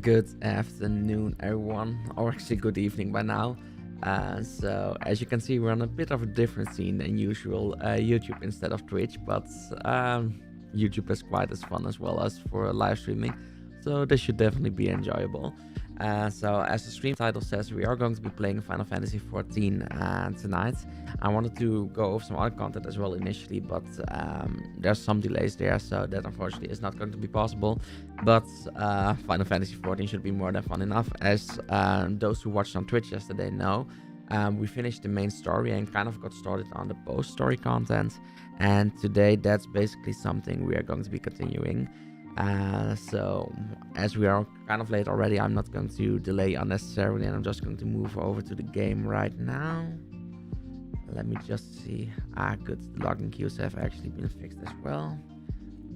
Good afternoon, everyone, or actually good evening by now. So as you can see, we're on a bit of a different scene than usual, YouTube instead of Twitch, but YouTube is quite as fun as well as for live streaming, so this should definitely be enjoyable. So as the stream title says, we are going to be playing Final Fantasy 14 tonight. I wanted to go over some other content as well initially, but there's some delays there, so that unfortunately is not going to be possible. But Final Fantasy 14 should be more than fun enough, as those who watched on Twitch yesterday know. We finished the main story and kind of got started on the post-story content, and today that's basically something we are going to be continuing. So as we are kind of late already, I'm not going to delay unnecessarily, and I'm just going to move over to the game right now. Let me just see. Good, the logging queues have actually been fixed as well,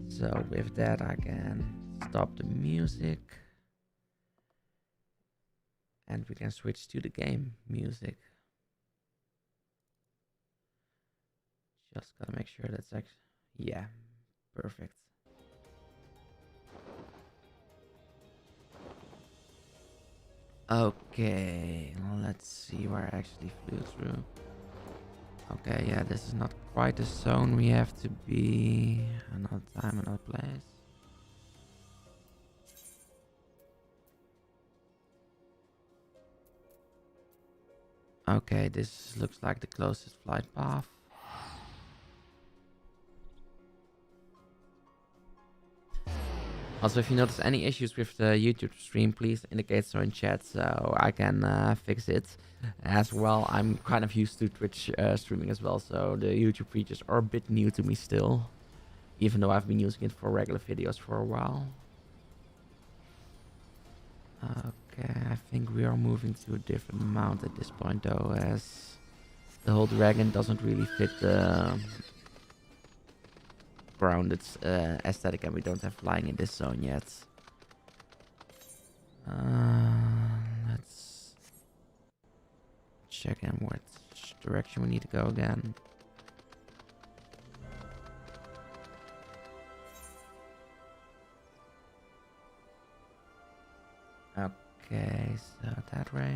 so with that I can stop the music and we can switch to the game music. Just gotta make sure that's actually, yeah, perfect. Okay, let's see where I actually flew through. Okay, yeah, this is not quite the zone we have to be. Another time, another place. Okay, this looks like the closest flight path. Also, if you notice any issues with the YouTube stream, please indicate so in chat so I can fix it. As well, I'm kind of used to Twitch streaming as well, so the YouTube features are a bit new to me still, even though I've been using it for regular videos for a while. Okay, I think we are moving to a different mount at this point though, as the whole dragon doesn't really fit the grounded aesthetic, and we don't have flying in this zone yet. Let's check in which direction we need to go again. Okay, so that way.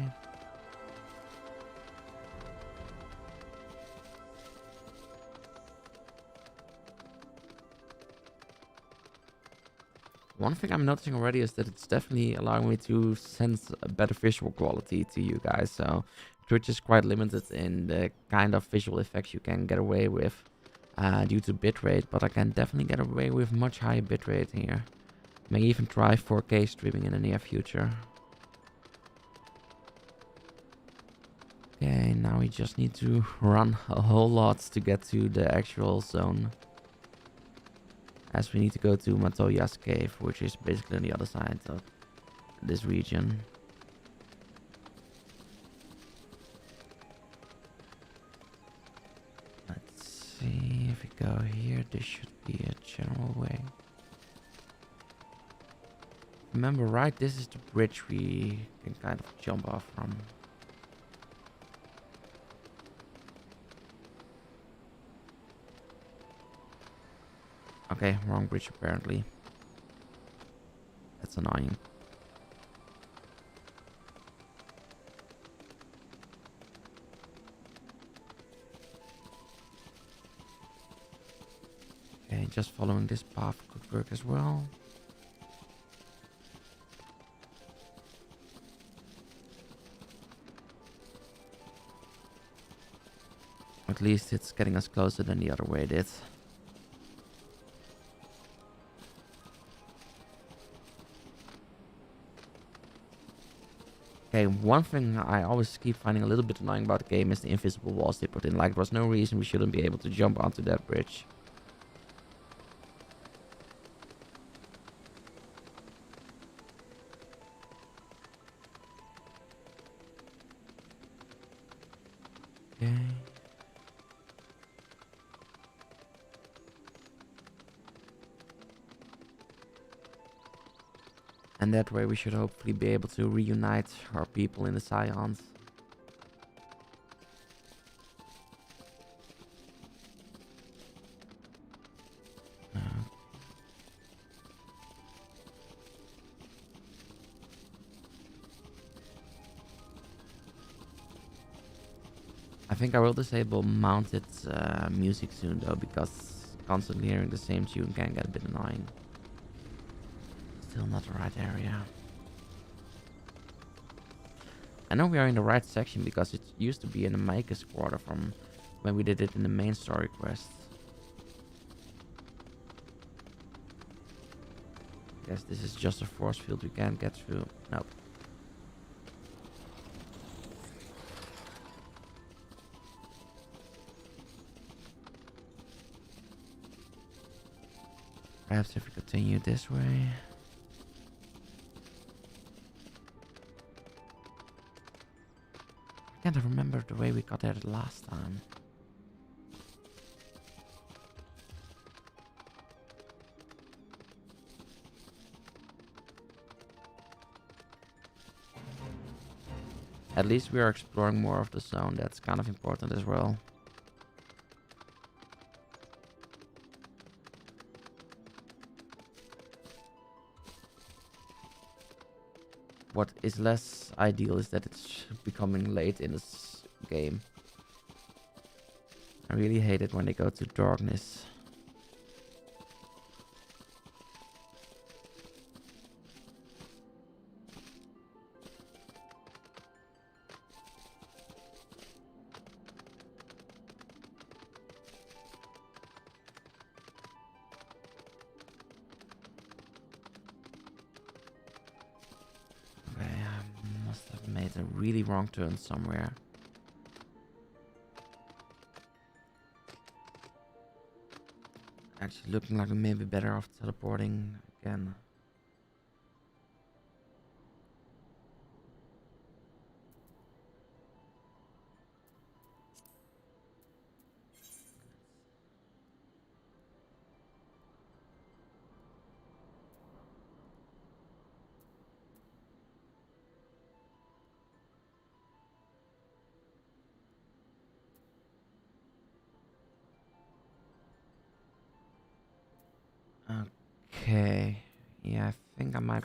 One thing I'm noticing already is that it's definitely allowing me to sense a better visual quality to you guys. So Twitch is quite limited in the kind of visual effects you can get away with due to bitrate, but I can definitely get away with much higher bitrate here. May even try 4K streaming in the near future. Okay, now we just need to run a whole lot to get to the actual zone. As we need to go to Matoya's cave, which is basically on the other side of this region. Let's see, if we go here, this should be a general way. Remember, right, this is the bridge we can kind of jump off from. Okay, wrong bridge apparently. That's annoying. Okay, just following this path could work as well. At least it's getting us closer than the other way did. Okay, one thing I always keep finding a little bit annoying about the game is the invisible walls they put in. Like, there's no reason we shouldn't be able to jump onto that bridge. Okay. And that way we should hopefully be able to reunite our people in the Scions. I think I will disable mounted music soon though, because constantly hearing the same tune can get a bit annoying. Still not the right area. I know we are in the right section because it used to be in the Maker's Quarter from when we did it in the main story quest. Guess this is just a force field we can't get through. Nope. Perhaps if we continue this way. I can't remember the way we got there the last time. At least we are exploring more of the zone. That's kind of important as well. What is less ideal is that it's becoming late in this game. I really hate it when they go to darkness. Really wrong turn somewhere. Actually looking like we may be better off teleporting again. Okay. Yeah, I think I might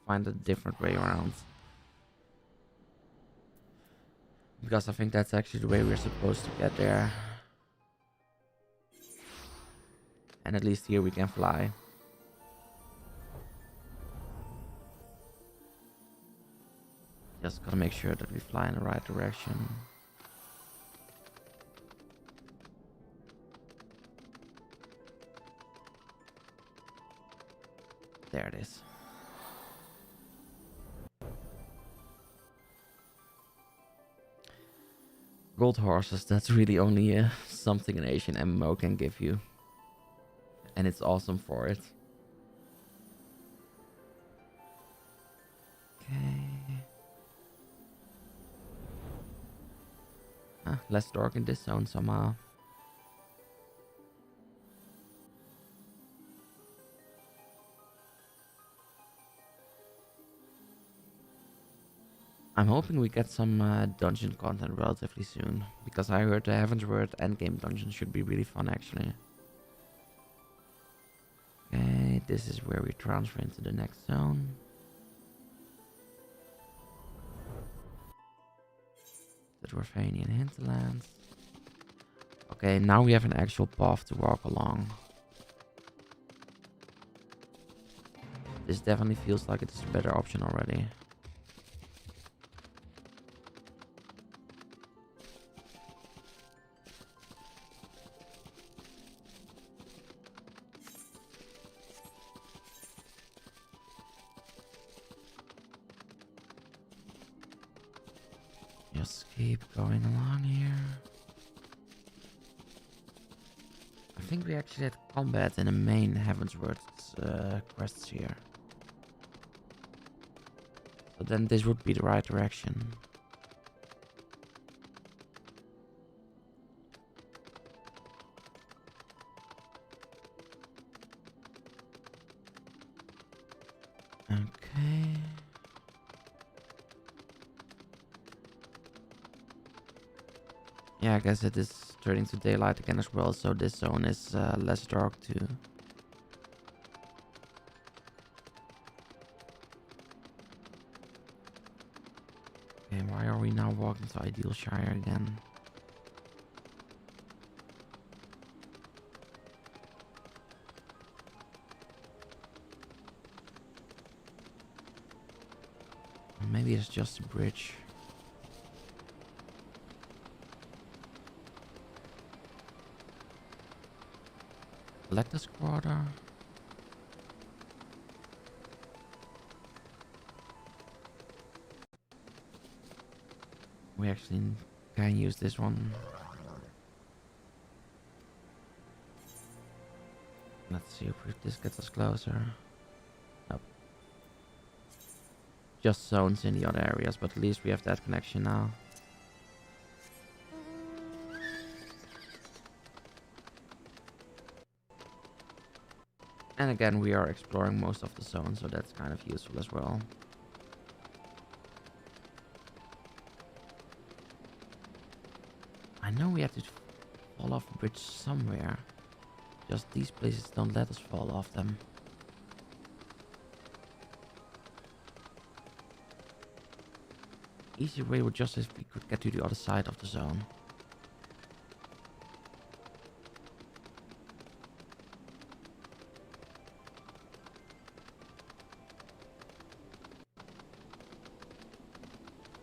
find a different way around. Because I think that's actually the way we're supposed to get there. And at least here we can fly. Just gotta make sure that we fly in the right direction. There it is. Gold horses, that's really only something an Asian MMO can give you. And it's awesome for it. Okay. Less dark in this zone somehow. I'm hoping we get some dungeon content relatively soon. Because I heard the Heaven's Word endgame dungeon should be really fun actually. Okay, this is where we transfer into the next zone. The Dwarfanian hinterlands. Okay, now we have an actual path to walk along. This definitely feels like it's a better option already. Just keep going along here. I think we actually had combat in the main Heaven's Word quests here. So then this would be the right direction. Okay. Yeah, I guess it is turning to daylight again as well, so this zone is less dark too. Okay, why are we now walking to Ideal Shire again? Maybe it's just a bridge. Collector's Quarter. We actually can use this one. Let's see if this gets us closer. Nope. Just zones in the other areas, but at least we have that connection now. And again, we are exploring most of the zone, so that's kind of useful as well. I know we have to fall off a bridge somewhere. Just these places don't let us fall off them. Easy way would just if we could get to the other side of the zone.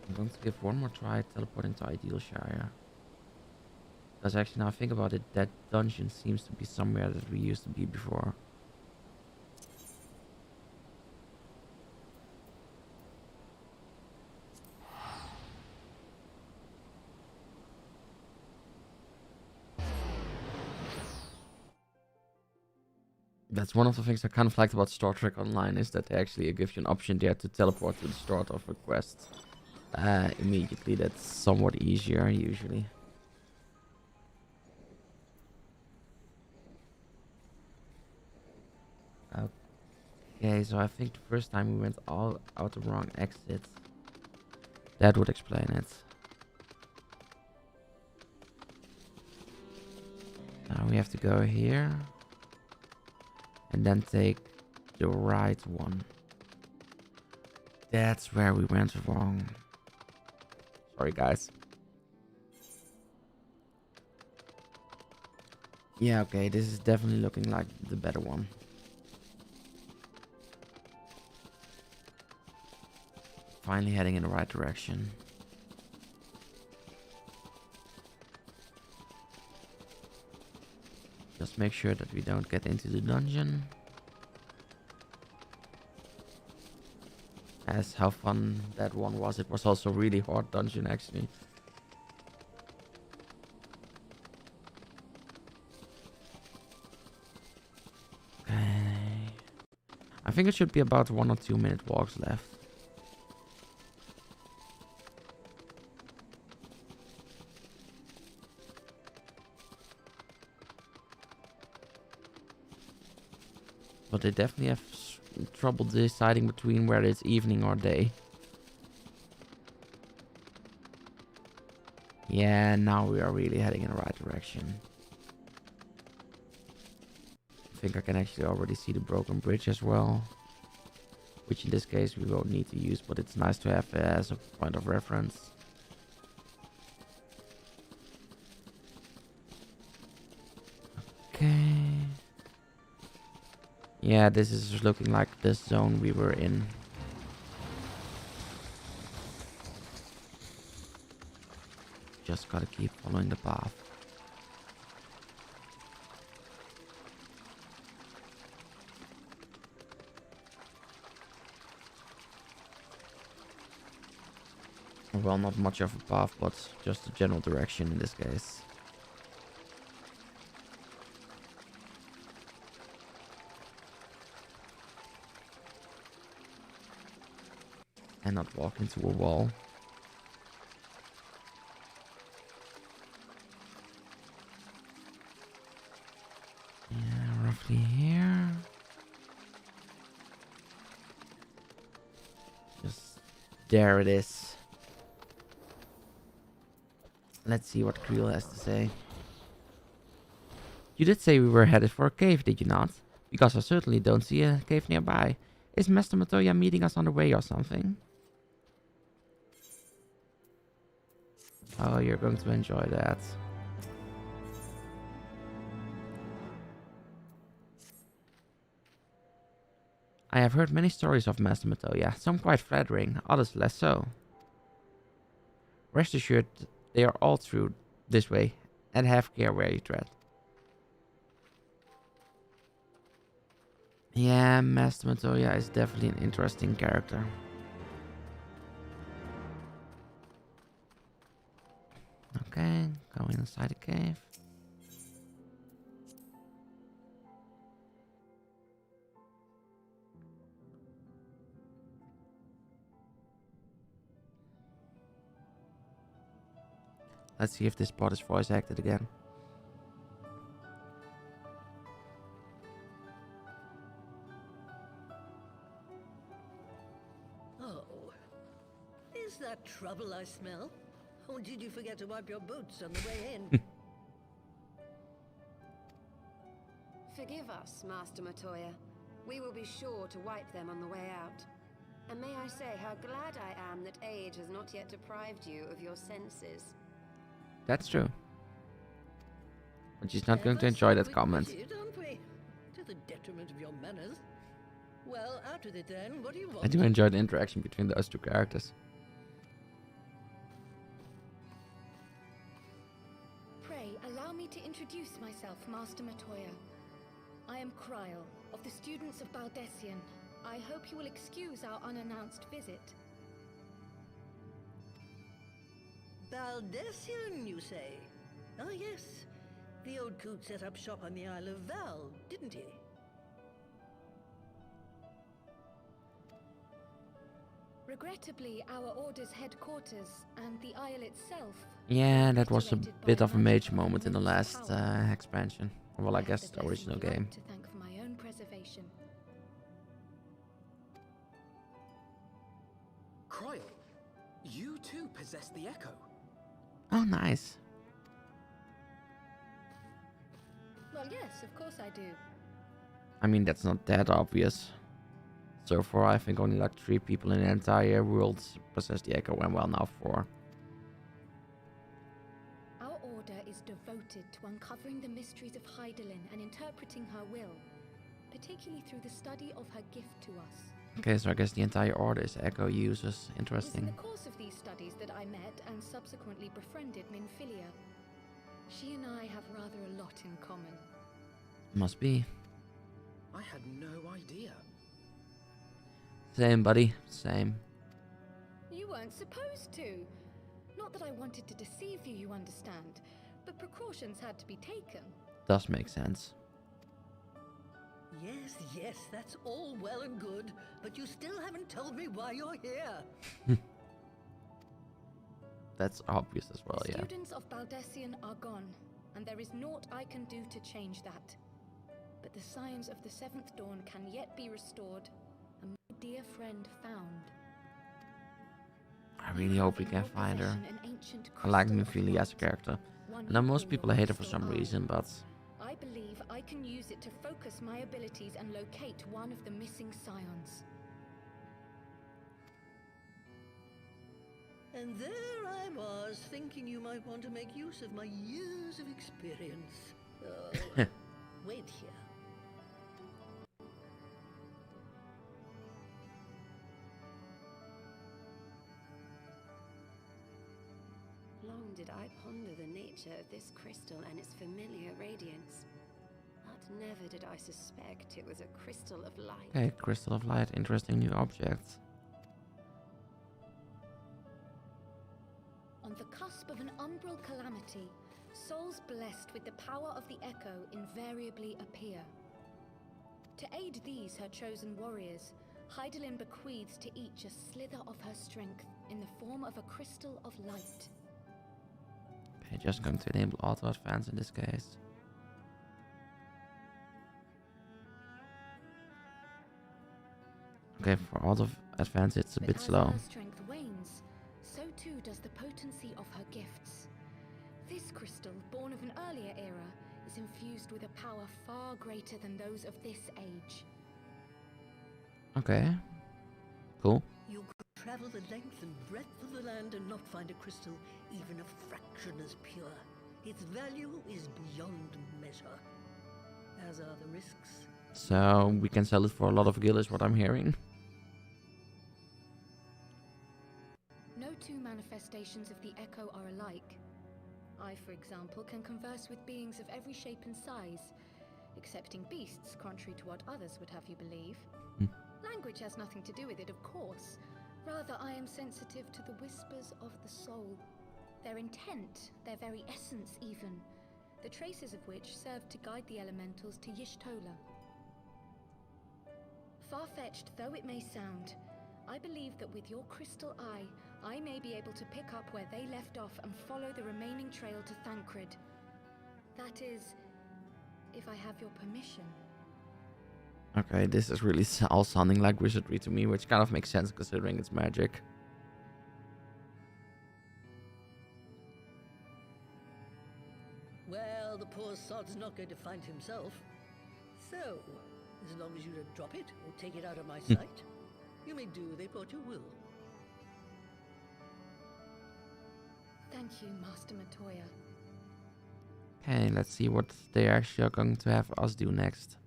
I'm going to give one more try teleporting to Ideal Shire. Because actually now I think about it, that dungeon seems to be somewhere that we used to be before. That's one of the things I kind of liked about Star Trek Online, is that they actually give you an option there to teleport to the start of a quest immediately. That's somewhat easier usually. Okay, so I think the first time we went all out the wrong exit. That would explain it. Now we have to go here. And then take the right one. That's where we went wrong. Sorry, guys. Yeah, okay, this is definitely looking like the better one. Finally heading in the right direction. Just make sure that we don't get into the dungeon. As how fun that one was. It was also a really hard dungeon, actually. Okay. I think it should be about 1 or 2 minute walks left. But they definitely have trouble deciding between whether it's evening or day. Yeah, now we are really heading in the right direction. I think I can actually already see the broken bridge as well. Which in this case we won't need to use, but it's nice to have as a point of reference. Okay. Yeah, this is looking like the zone we were in. Just gotta keep following the path. Well, not much of a path, but just a general direction in this case. And not walk into a wall. Yeah, roughly here. Just there it is. Let's see what Creel has to say. You did say we were headed for a cave, did you not? Because I certainly don't see a cave nearby. Is Master Matoya meeting us on the way or something? Oh, you're going to enjoy that. I have heard many stories of Master Matoya, some quite flattering, others less so. Rest assured, they are all true this way, and have care where you tread. Yeah, Master Matoya is definitely an interesting character. Okay, going inside the cave. Let's see if this part is voice acted again. Oh, is that trouble I smell? Or did you forget to wipe your boots on the way in? Forgive us, Master Matoya. We will be sure to wipe them on the way out. And may I say how glad I am that age has not yet deprived you of your senses. That's true. But she's not going to enjoy that comment. Aren't we? To the detriment of your manners. Well, out with it then. What do you want? I do enjoy the interaction between those two characters. Pray, allow me to introduce myself, Master Matoya. I am Kryl, of the students of Baldessian. I hope you will excuse our unannounced visit. Baldessian, you say? Ah, yes. The old coot set up shop on the Isle of Val, didn't he? Regrettably, our order's headquarters and the isle itself... Yeah, that was a obliterated by bit of a major magical moment in the last power. expansion. Well, I guess the original game. To thank for my own preservation. Kryl, you too possess the echo. Oh, nice. Well, yes, of course I do. I mean, that's not that obvious. So far, I think only like 3 people in the entire world possess the Echo, and well, now 4. Our order is devoted to uncovering the mysteries of Heidelin and interpreting her will, particularly through the study of her gift to us. Okay, so I guess the entire order is Echo users. It was in Interesting. the course of these studies that I met and subsequently befriended Minfilia. She and I have rather a lot in common. Must be. I had no idea. Same, buddy. Same. You weren't supposed to. Not that I wanted to deceive you, you understand, but precautions had to be taken. Does make sense. Yes, yes, that's all well and good, but you still haven't told me why you're here. That's obvious as well, The yeah. students of Baldessian are gone, and there is naught I can do to change that. But the signs of the 7th dawn can yet be restored, and my dear friend found. I really hope we In can your find her. possession an ancient I like crystal of Minfilia as a light, character. one I know you most call people your hate her for crystal some eye. reason, but I believe I can use it to focus my abilities and locate one of the missing scions. And there I was, thinking you might want to make use of my years of experience. Oh, wait here. Long did I ponder the nature of this crystal and its familiar radiance. But never did I suspect it was a crystal of light. okay, Crystal of Light, interesting new object. On the cusp of an umbral calamity, souls blessed with the power of the Echo invariably appear. To aid these, her chosen warriors, Heidelin bequeaths to each a slither of her strength in the form of a crystal of light. Okay, just going to enable auto advance in this case. Okay, for auto advance it's a But bit as slow. her strength wanes, so too does the potency of her gifts. This crystal, born of an earlier era, is infused with a power far greater than those of this age. Okay, cool. You could travel the length and breadth of the land and not find a crystal even a fraction as pure. Its value is beyond measure, as are the risks. So we can sell it for a lot of gil is what I'm hearing. No two manifestations of the Echo are alike. I, for example, can converse with beings of every shape and size, excepting beasts, contrary to what others would have you believe. Language has nothing to do with it, of course. Rather, I am sensitive to the whispers of the soul. Their intent, their very essence even, the traces of which serve to guide the elementals to Y'shtola. Far-fetched though it may sound, I believe that with your crystal eye, I may be able to pick up where they left off and follow the remaining trail to Thancred. That is, if I have your permission. Okay, this is really all sounding like wizardry to me, which kind of makes sense considering it's magic. Well, the poor sod's not going to find himself. So, as long as you don't drop it or take it out of my sight, you may do with it what you will. Thank you, Master Matoya. Okay, let's see what they actually are going to have us do next.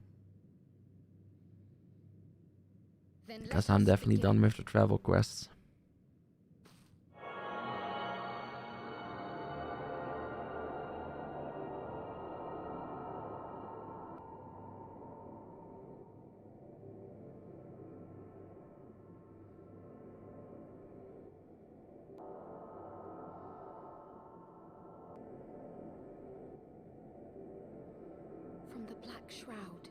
Then Because let I'm us definitely begin. done with the travel quests. From the Black Shroud,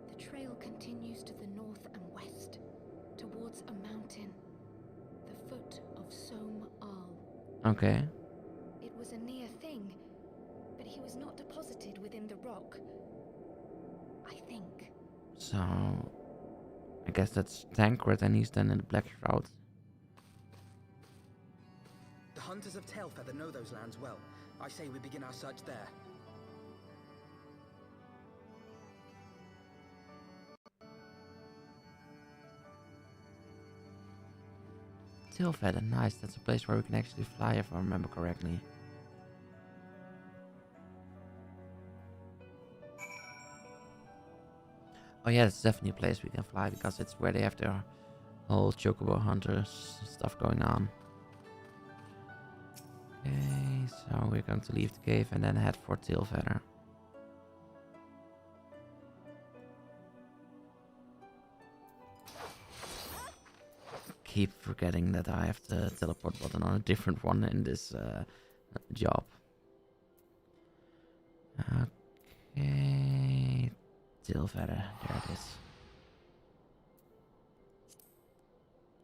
the trail continues to the north and west, towards a mountain, the foot of Som Al. Okay, It was a near thing, but he was not deposited within the rock. I think. so I guess that's Tancred and he's then in the Black Shroud. The hunters of Tailfeather know those lands well. I say we begin our search there. Tailfeather, nice. That's a place where we can actually fly if I remember correctly. Oh yeah, it's definitely a place we can fly because it's where they have their whole Chocobo Hunters stuff going on. Okay, so we're going to leave the cave and then head for Tailfeather. Keep forgetting that I have the teleport button on a different one in this job. Okay, Tailfeather, there it is.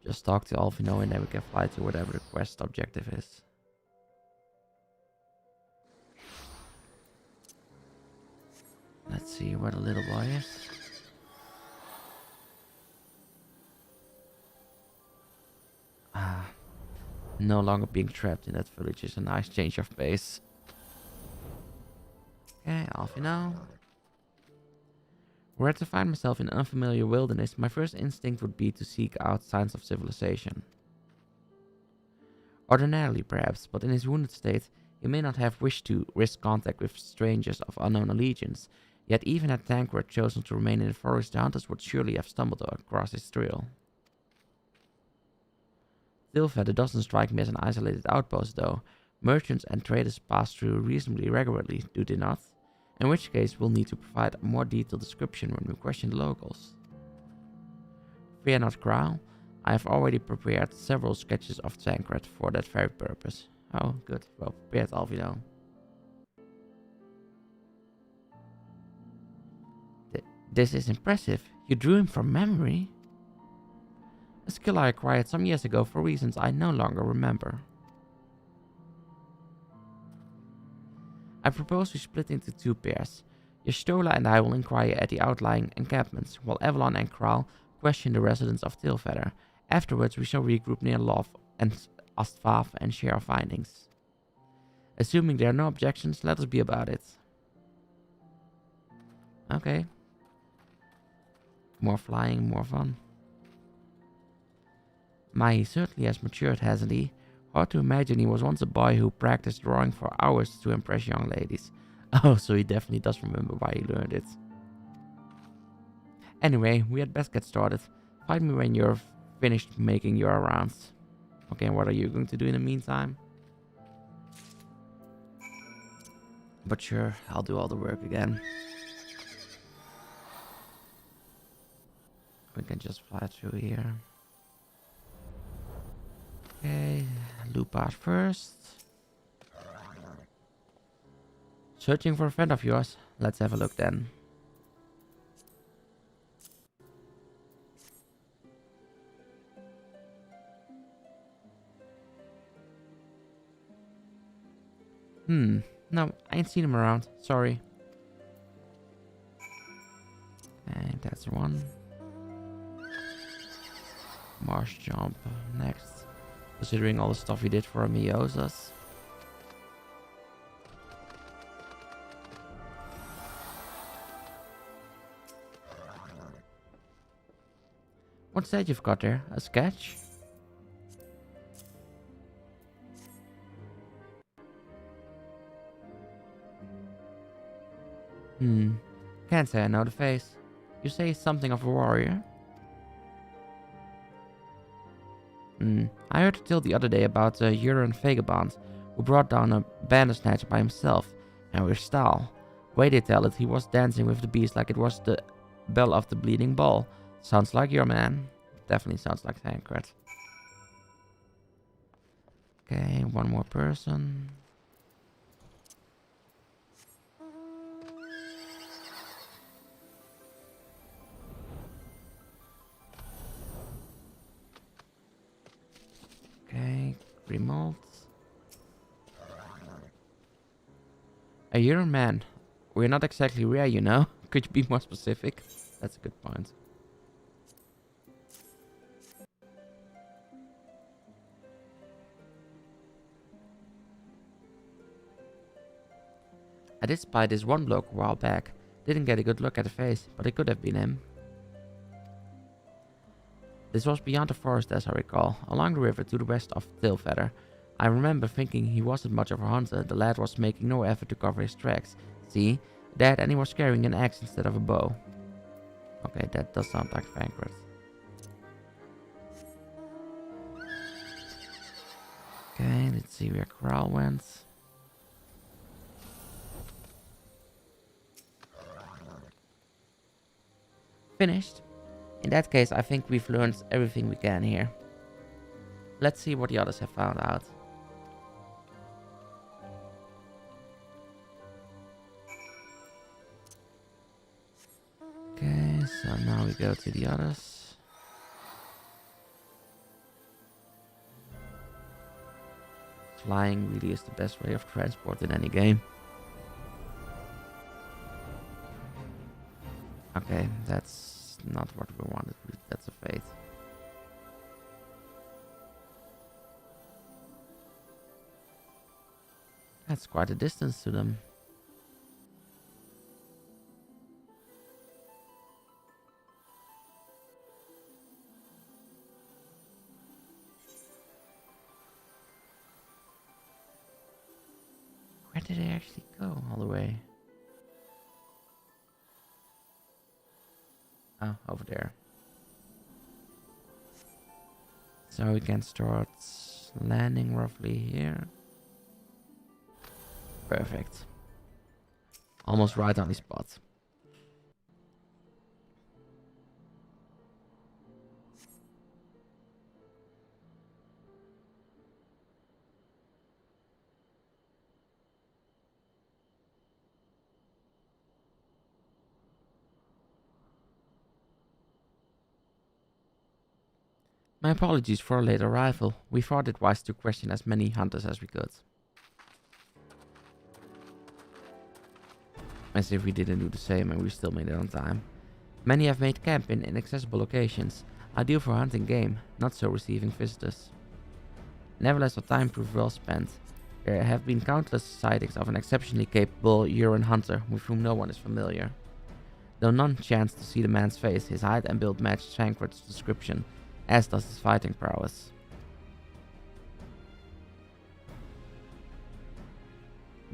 Just talk to Alvino and then we can fly to whatever the quest objective is. Let's see where the little boy is. Ah, no longer being trapped in that village is a nice change of pace. Okay, Alvino. Were I to find myself in unfamiliar wilderness, my first instinct would be to seek out signs of civilization. Ordinarily, perhaps, but in his wounded state, he may not have wished to risk contact with strangers of unknown allegiance, yet even had Tancred chosen to remain in the forest, the hunters would surely have stumbled across his trail. Tailfeather doesn't strike me as an isolated outpost, though. Merchants and traders pass through reasonably regularly, do they not? In which case, we'll need to provide a more detailed description when we question the locals. Fear not, Crow. I have already prepared several sketches of Tancred for that very purpose. Oh, good. Well prepared, Alvino. This is impressive. You drew him from memory? A skill I acquired some years ago for reasons I no longer remember. I propose we split into two pairs. Yestola and I will inquire at the outlying encampments, while Avalon and Kral question the residents of Tailfeather. Afterwards, we shall regroup near Love and Astvav and share our findings. Assuming there are no objections, let us be about it. Okay. More flying, more fun. My, he certainly has matured, hasn't he? Hard to imagine he was once a boy who practiced drawing for hours to impress young ladies. Oh, so he definitely does remember why he learned it. Anyway, we had best get started. Find me when you're finished making your rounds. Okay, and what are you going to do in the meantime? But sure, I'll do all the work again. We can just fly through here. Okay, loop out first. Searching for a friend of yours. Let's have a look then. No, I ain't seen him around. Sorry. And that's one. Marsh jump next. Considering all the stuff he did for Miosas. What's that you've got there? A sketch? Can't say I know the face. You say he's something of a warrior? I heard a tale the other day about a Uran vagabond who brought down a bandersnatch by himself and with style. Way they tell it, he was dancing with the beast like it was the bell of the bleeding ball. Sounds like your man. Definitely sounds like Tancred. Okay, one more person. Okay, remote. A Uran man. We're not exactly rare, you know. Could you be more specific? That's a good point. I did spy this one bloke a while back. Didn't get a good look at the face, but it could have been him. This was beyond the forest as I recall, along the river to the west of Tailfeather. I remember thinking he wasn't much of a hunter. The lad was making no effort to cover his tracks. See? That, and he was carrying an axe instead of a bow. Okay, that does sound like Vanquard. Okay, let's see where Corral went. Finished. In that case, I think we've learned everything we can here. Let's see what the others have found out. Okay, so now we go to the others. Flying really is the best way of transport in any game. Okay, that's not what we wanted. That's a fate. That's quite a distance to them. Where did they actually go all the way? Oh, over there. So we can start landing roughly here. Perfect. Almost right on the spot. My apologies for a late arrival. We thought it wise to question as many hunters as we could. As if we didn't do the same and we still made it on time. Many have made camp in inaccessible locations, ideal for hunting game, not so receiving visitors. Nevertheless, our time proved well spent. There have been countless sightings of an exceptionally capable Huron hunter with whom no one is familiar. Though none chanced to see the man's face, his height and build matched Vanquard's description, as does his fighting prowess.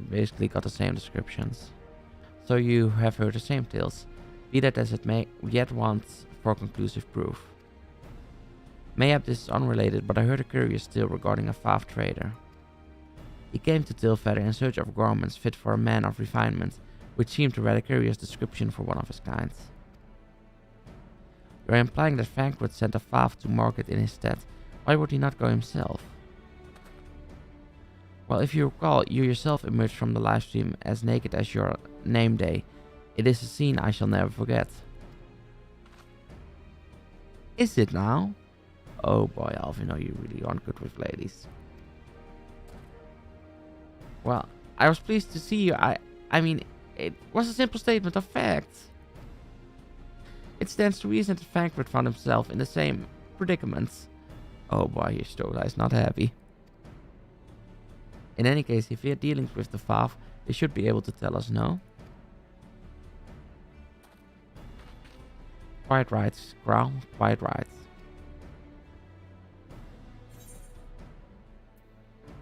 Basically got the same descriptions. So you have heard the same tales. Be that as it may, we yet want for conclusive proof. Mayhap this is unrelated, but I heard a curious tale regarding a Fav trader. He came to Tailfeather in search of garments fit for a man of refinement, which seemed a rather curious description for one of his kind. You are implying that Vanquard sent a Fav to market in his stead. Why would he not go himself? Well, if you recall, you yourself emerged from the livestream as naked as your name day. It is a scene I shall never forget. Is it now? Oh boy, Alvin, you really aren't good with ladies. Well, I was pleased to see you. I mean, it was a simple statement of fact. It stands to reason that Vanquard found himself in the same predicament. Oh boy, your story is not happy. In any case, if we are dealing with the Fav, they should be able to tell us no. Quite right, Growl, quite right.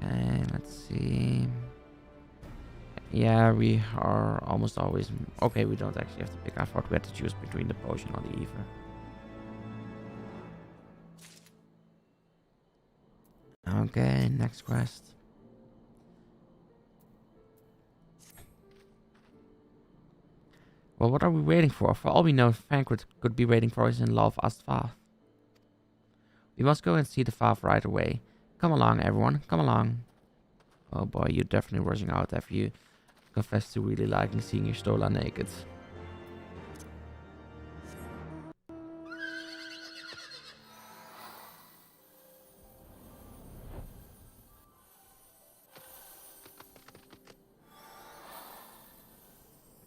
And let's see. Yeah, we are almost always... Okay, we don't actually have to pick. I thought we had to choose between the potion or the ether. Okay, next quest. Well, what are we waiting for? For all we know, Vanquard could be waiting for his in-law of Astvath. We must go and see the Fav right away. Come along, everyone. Come along. Oh boy, you're definitely rushing out after you confess to really liking seeing your Stola naked.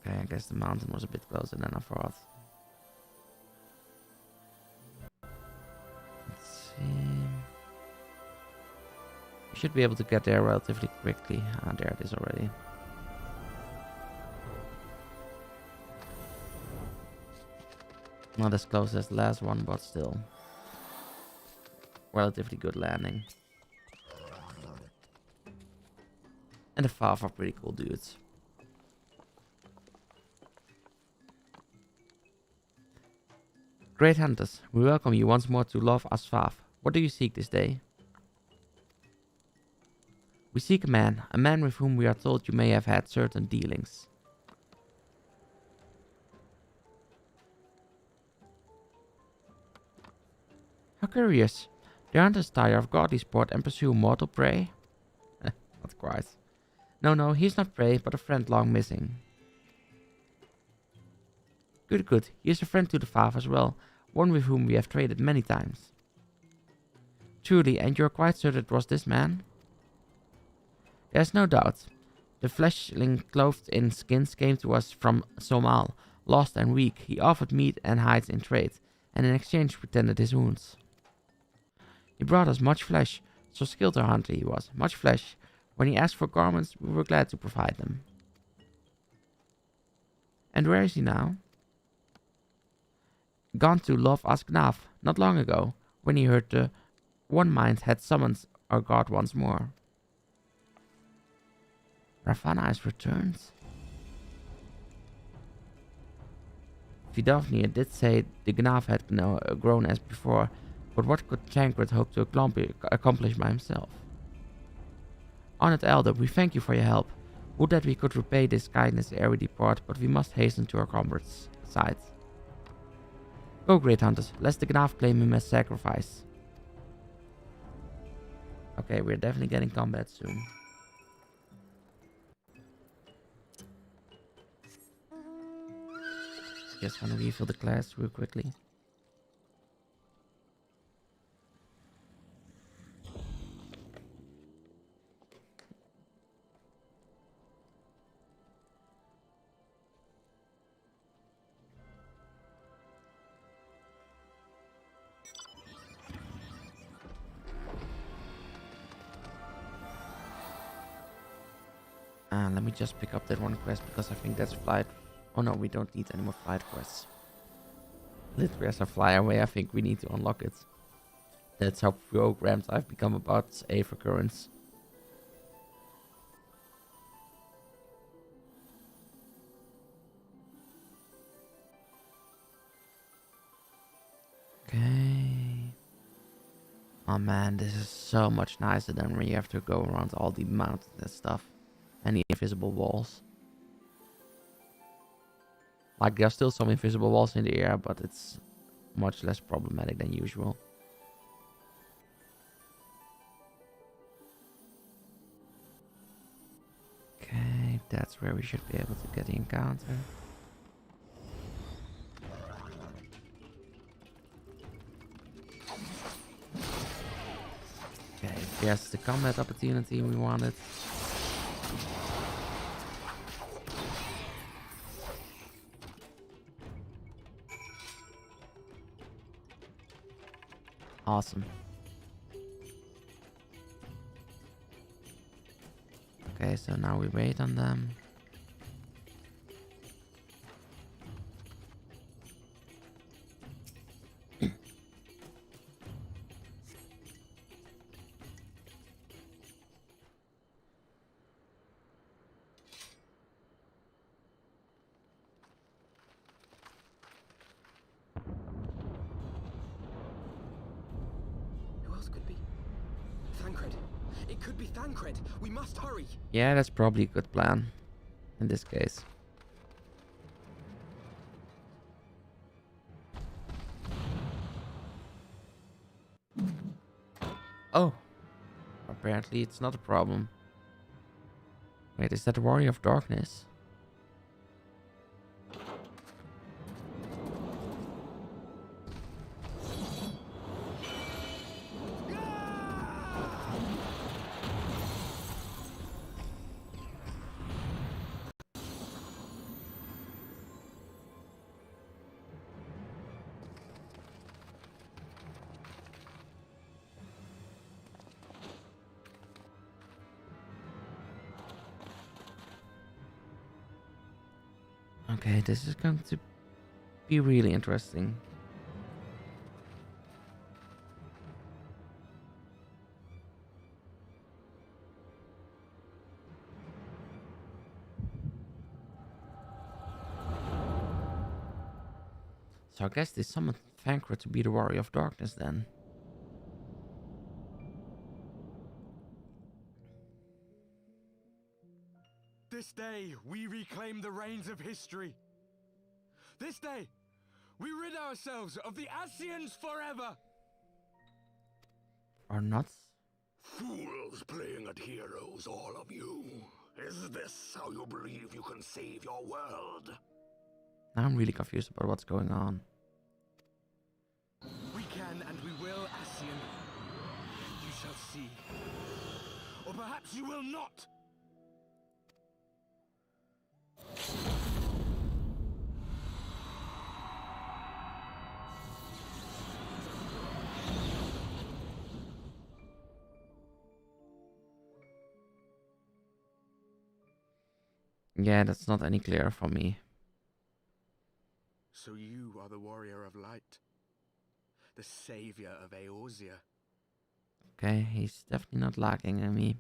Okay, I guess the mountain was a bit closer than I thought. Let's see. We should be able to get there relatively quickly. Ah, there it is already. Not as close as the last one, but still. relatively good landing. And the Fav are pretty cool dudes. Great hunters, we welcome you once more to Love Asfav. What do you seek this day? We seek a man with whom we are told you may have had certain dealings. How curious. The hunters tire of godly sport and pursue mortal prey? Not quite. No, he's not prey, but a friend long missing. Good. He is a friend to the Fav as well, one with whom we have traded many times. Truly, and you are quite certain it was this man? There's no doubt. The fleshling clothed in skins came to us from Somal, lost and weak. He offered meat and hides in trade, and in exchange pretended his wounds. He brought us much flesh, so skilled a hunter he was, much flesh. When he asked for garments, we were glad to provide them. And where is he now? Gone to Love Asknav, not long ago, when he heard the One Mind had summoned our god once more. Ravana has returned. Vidovnir did say the Gnav had grown as before, but what could Tancred hope to accomplish by himself? Honored Elder, we thank you for your help. Would that we could repay this kindness ere we depart, but we must hasten to our comrade's side. Go, great hunters, lest the Gnav claim him as sacrifice. Okay, we're definitely getting combat soon. Just want to refill the class real quickly. Let me just pick up that one quest because I think that's flight. Oh no, we don't need any more flight quests. Literally as I fly away, I think we need to unlock it. That's how programmed I've become about Aether Currents. Okay. Oh man, this is so much nicer than when you have to go around all the mountains and stuff. And the invisible walls. Like, there are still some invisible walls in the air, but it's much less problematic than usual. Okay, that's where we should be able to get the encounter. Okay, yes, the combat opportunity we wanted. Awesome. Okay, so now we wait on them. It could be Thancred. We must hurry. Yeah, that's probably a good plan in this case. Oh, apparently it's not a problem. Wait, is that the Warrior of Darkness? Okay, this is going to be really interesting. So I guess they summoned Thancred to be the Warrior of Darkness then. This day, we reclaim the reins of history. This day, we rid ourselves of the Ascians forever. Or not? Fools playing at heroes, all of you. Is this how you believe you can save your world? Now I'm really confused about what's going on. We can and we will, Ascian. You shall see. Or perhaps you will not. Yeah, that's not any clearer for me. So you are the Warrior of Light. The savior of Eorzea. Okay, he's definitely not lacking in me.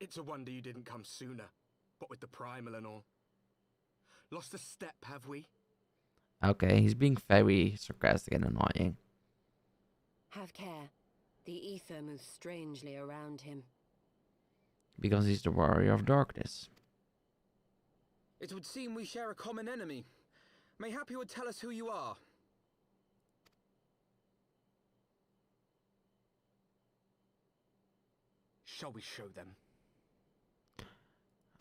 It's a wonder you didn't come sooner, what with the primal and all. Lost a step, have we? Okay, he's being very sarcastic and annoying. Have care. The ether moves strangely around him. Because he's the Warrior of Darkness. It would seem we share a common enemy. Mayhap you would tell us who you are. Shall we show them?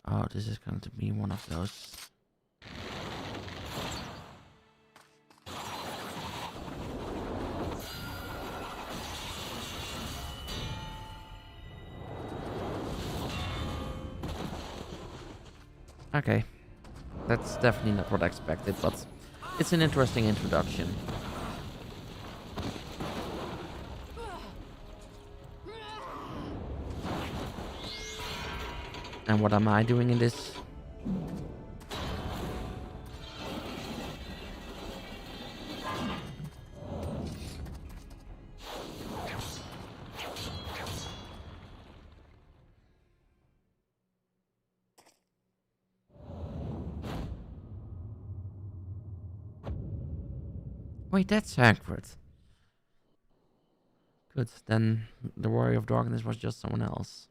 Oh, this is going to be one of those. Okay, that's definitely not what I expected, but it's an interesting introduction. And what am I doing in this? Wait, that's accurate. Good, then the Warrior of Darkness was just someone else.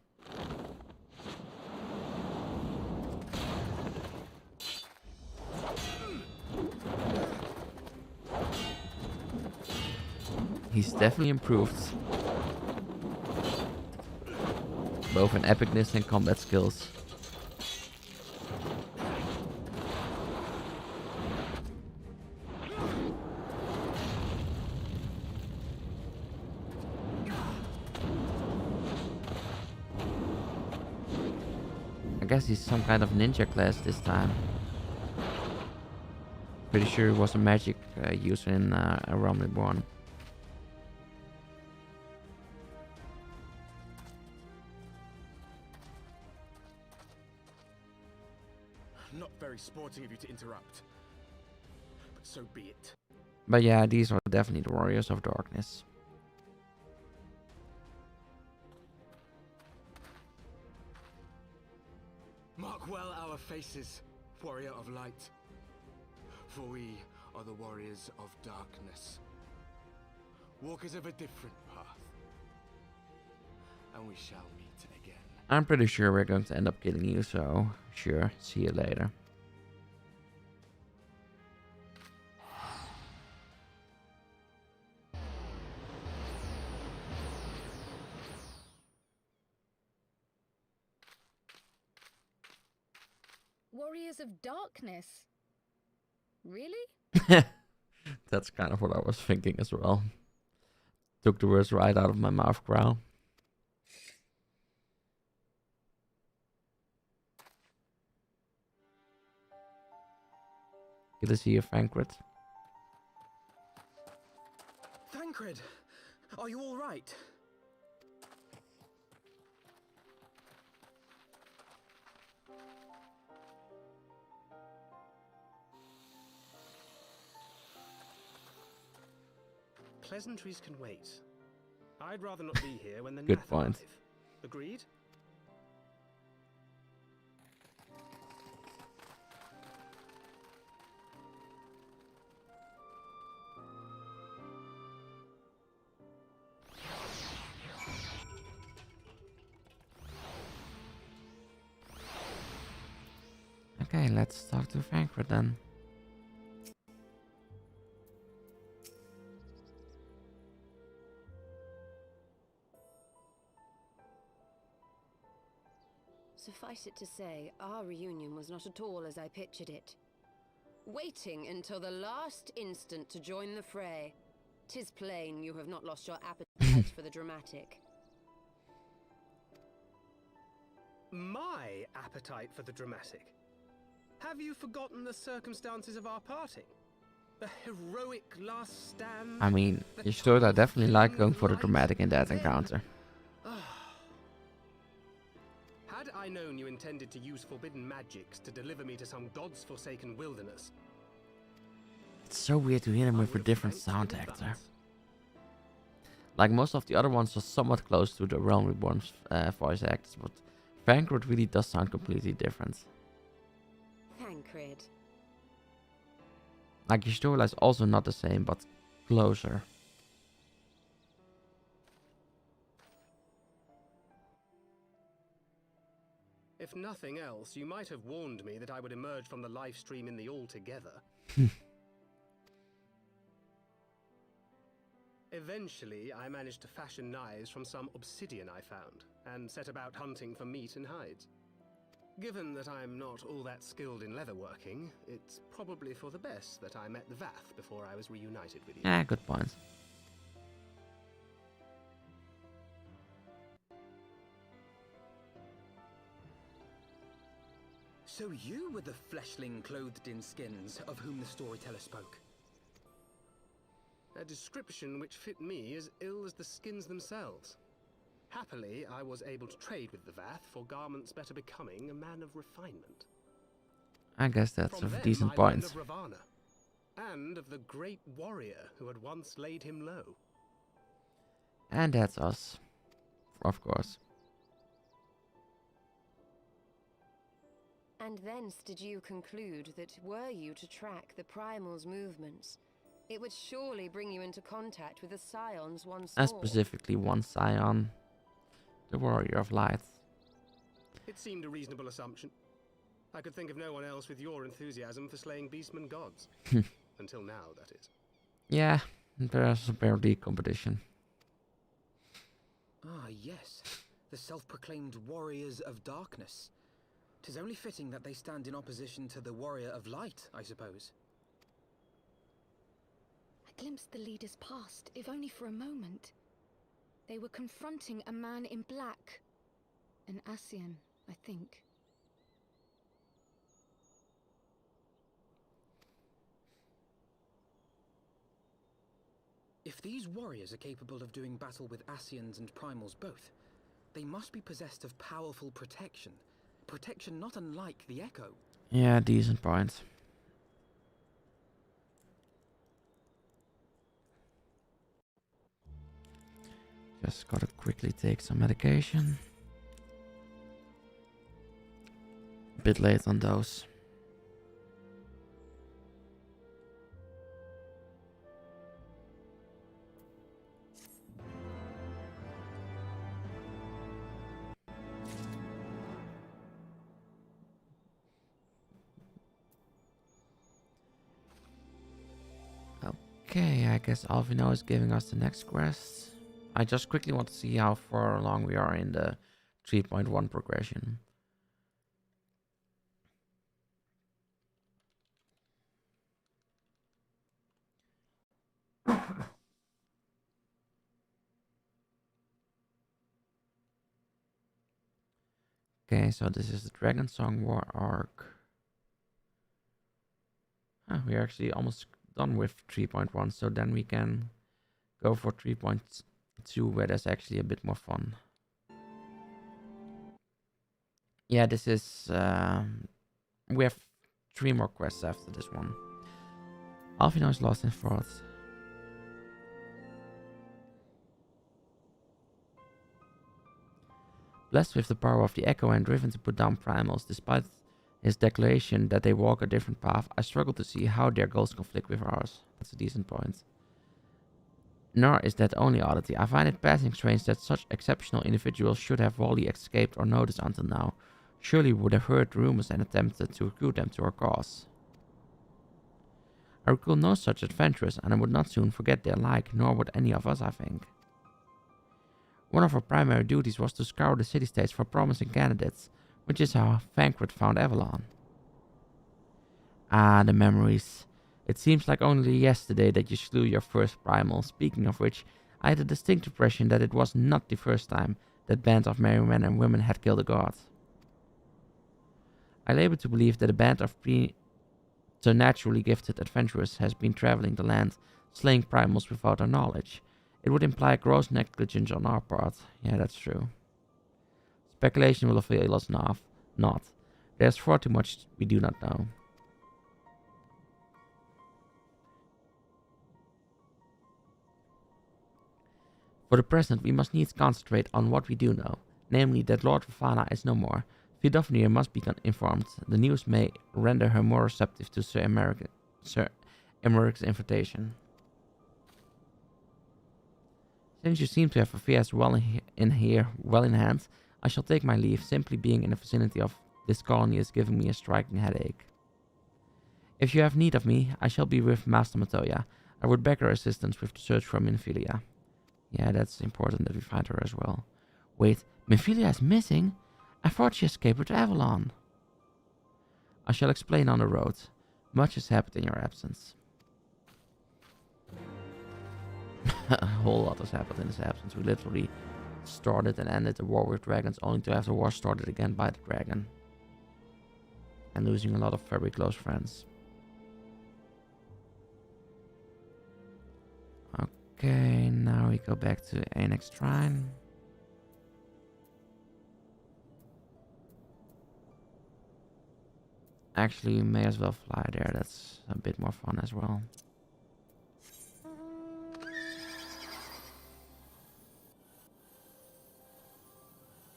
He's definitely improved. Both in epicness and combat skills. I guess he's some kind of ninja class this time. Pretty sure he was a magic user in A Realm Reborn. Not very sporting of you to interrupt. But so be it. But yeah, these are definitely the Warriors of Darkness. Mark well our faces, Warrior of Light. For we are the Warriors of Darkness. Walkers of a different path. And we shall meet again. I'm pretty sure we're going to end up killing you, so sure, see you later. Warriors of Darkness? Really? That's kind of what I was thinking as well. Took the words right out of my mouth, Growl. Good to see you, Thancred. Thancred, are you all right? Pleasantries can wait. I'd rather not be here when the Good Nath point. arrive. Agreed? let's talk to Vancouver then. Suffice it to say, our reunion was not at all as I pictured it. Waiting until the last instant to join the fray. 'Tis plain you have not lost your appetite for the dramatic. My appetite for the dramatic? Have you forgotten the circumstances of our parting? The heroic last stand? I mean, you should have definitely like going for the dramatic in that encounter. Had I known you intended to use forbidden magics to deliver me to some god's forsaken wilderness... It's so weird to hear him with a different sound actor. Like most of the other ones are somewhat close to the Realm Reborn's voice actors, but Vancouver really does sound completely different. Thancred. Like Y'shtola is also not the same, but closer. If nothing else, you might have warned me that I would emerge from the livestream in the all-together. Eventually, I managed to fashion knives from some obsidian I found, and set about hunting for meat and hides. Given that I'm not all that skilled in leatherworking, it's probably for the best that I met the Vath before I was reunited with you. Yeah, good point. So you were the fleshling clothed in skins of whom the storyteller spoke? A description which fit me as ill as the skins themselves. Happily, I was able to trade with the Vath for garments better becoming a man of refinement. I guess that's From a them, decent I point. learned of Ravana, and of the great warrior who had once laid him low. And that's us, of course. And thence did you conclude that were you to track the Primal's movements, it would surely bring you into contact with the Scions once And more. specifically one Scion, the Warrior of Light. It seemed a reasonable assumption. I could think of no one else with your enthusiasm for slaying beastmen gods. Until now, that is. Yeah, there's apparently competition. Ah, yes. The self-proclaimed Warriors of Darkness. 'Tis only fitting that they stand in opposition to the Warrior of Light, I suppose. I glimpsed the leaders past, if only for a moment. They were confronting a man in black. An Ascian, I think. If these warriors are capable of doing battle with Ascians and Primals both, they must be possessed of powerful protection. Protection not unlike the Echo. Yeah, decent point. Just gotta quickly take some medication. A bit late on those. Okay, I guess Alvino is giving us the next quest. I just quickly want to see how far along we are in the 3.1 progression. Okay, so this is the Dragon Song War arc. We're actually almost done with 3.1, so then we can go for 3.2, where there's actually a bit more fun. Yeah, this is... we have 3 more quests after this one. Alvino is lost in thought. Blessed with the power of the Echo and driven to put down primals, despite his declaration that they walk a different path, I struggle to see how their goals conflict with ours. That's a decent point. Nor is that only oddity. I find it passing strange that such exceptional individuals should have wholly escaped or noticed until now. Surely we would have heard rumors and attempted to recruit them to our cause. I recall no such adventurers, and I would not soon forget their like, nor would any of us, I think. One of our primary duties was to scour the city-states for promising candidates, which is how Thancred found Avalon. Ah, the memories. It seems like only yesterday that you slew your first primal. Speaking of which, I had a distinct impression that it was not the first time that band of merry men and women had killed a god. I labor to believe that a band of preternaturally gifted adventurers has been traveling the land, slaying primals without our knowledge. It would imply gross negligence on our part. Yeah, that's true. Speculation will avail us not. There's far too much we do not know. For the present, we must needs concentrate on what we do know, namely that Lord Rafana is no more. Vidofnir must be informed. The news may render her more receptive to Sir Emeric's invitation. Since you seem to have affairs well in hand, I shall take my leave. Simply being in the vicinity of this colony is giving me a striking headache. If you have need of me, I shall be with Master Matoya. I would beg her assistance with the search for Minfilia. Yeah, that's important that we find her as well. Wait, Minfilia is missing? I thought she escaped with Avalon. I shall explain on the road. Much has happened in your absence. A whole lot has happened in his absence. We literally started and ended the war with dragons, only to have the war started again by the dragon. And losing a lot of very close friends. Okay, now we go back to Annex Shrine. Actually, we may as well fly there. That's a bit more fun as well.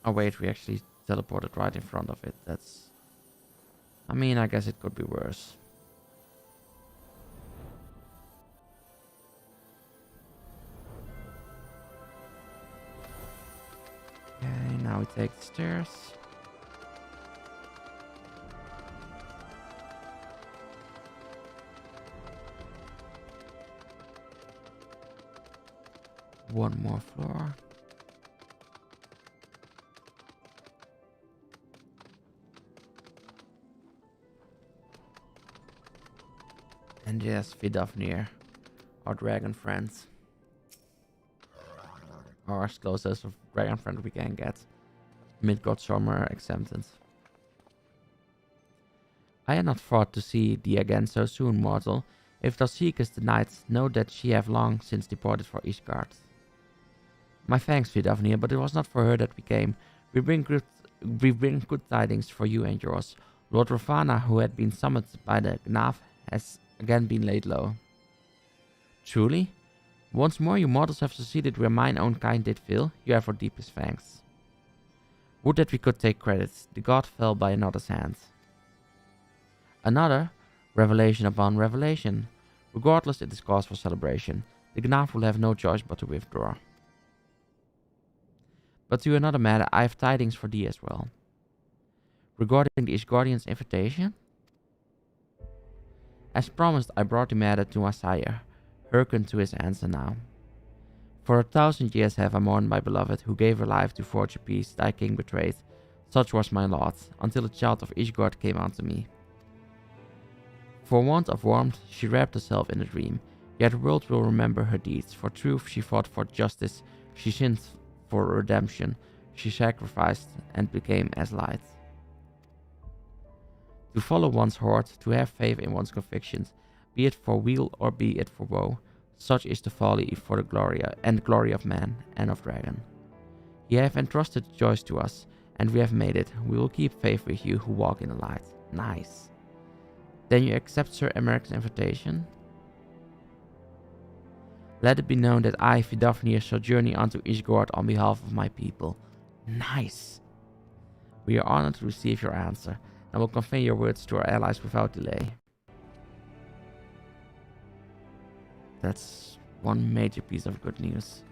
Oh wait, we actually teleported right in front of it. That's... I mean, I guess it could be worse. Okay, now we take the stairs. One more floor. And yes, Vidofnir, our dragon friends. Or as close as a dragon friend we can get. Midgard summer exempted. I had not thought to see thee again so soon, mortal. If thou seekest the night, know that she have long since departed for Ishgard. My thanks, Vidofnir, but it was not for her that we came. We bring good tidings for you and yours. Lord Rafana, who had been summoned by the Gnav, has again been laid low. Truly? Once more you mortals have succeeded where mine own kind did fail. You have our deepest thanks. Would that we could take credit. The god fell by another's hand. Another? Revelation upon revelation. Regardless, it is cause for celebration. The Gnav will have no choice but to withdraw. But to another matter, I have tidings for thee as well. Regarding the Ishgardian's invitation? As promised, I brought the matter to my sire. Hearken to his answer now. For 1,000 years have I mourned my beloved, who gave her life to forge a peace thy king betrayed. Such was my lot, until a child of Ishgard came unto me. For want of warmth, she wrapped herself in a dream. Yet the world will remember her deeds. For truth she fought, for justice she sinned, for redemption she sacrificed and became as light. To follow one's heart, to have faith in one's convictions, be it for weal or be it for woe, such is the folly for the glory of man and of dragon. Ye have entrusted the choice to us, and we have made it. We will keep faith with you who walk in the light. Nice. Then you accept Sir Emeric's invitation? Let it be known that I, Vidofnir, shall journey unto Ishgard on behalf of my people. Nice. We are honored to receive your answer, and will convey your words to our allies without delay. That's one major piece of good news.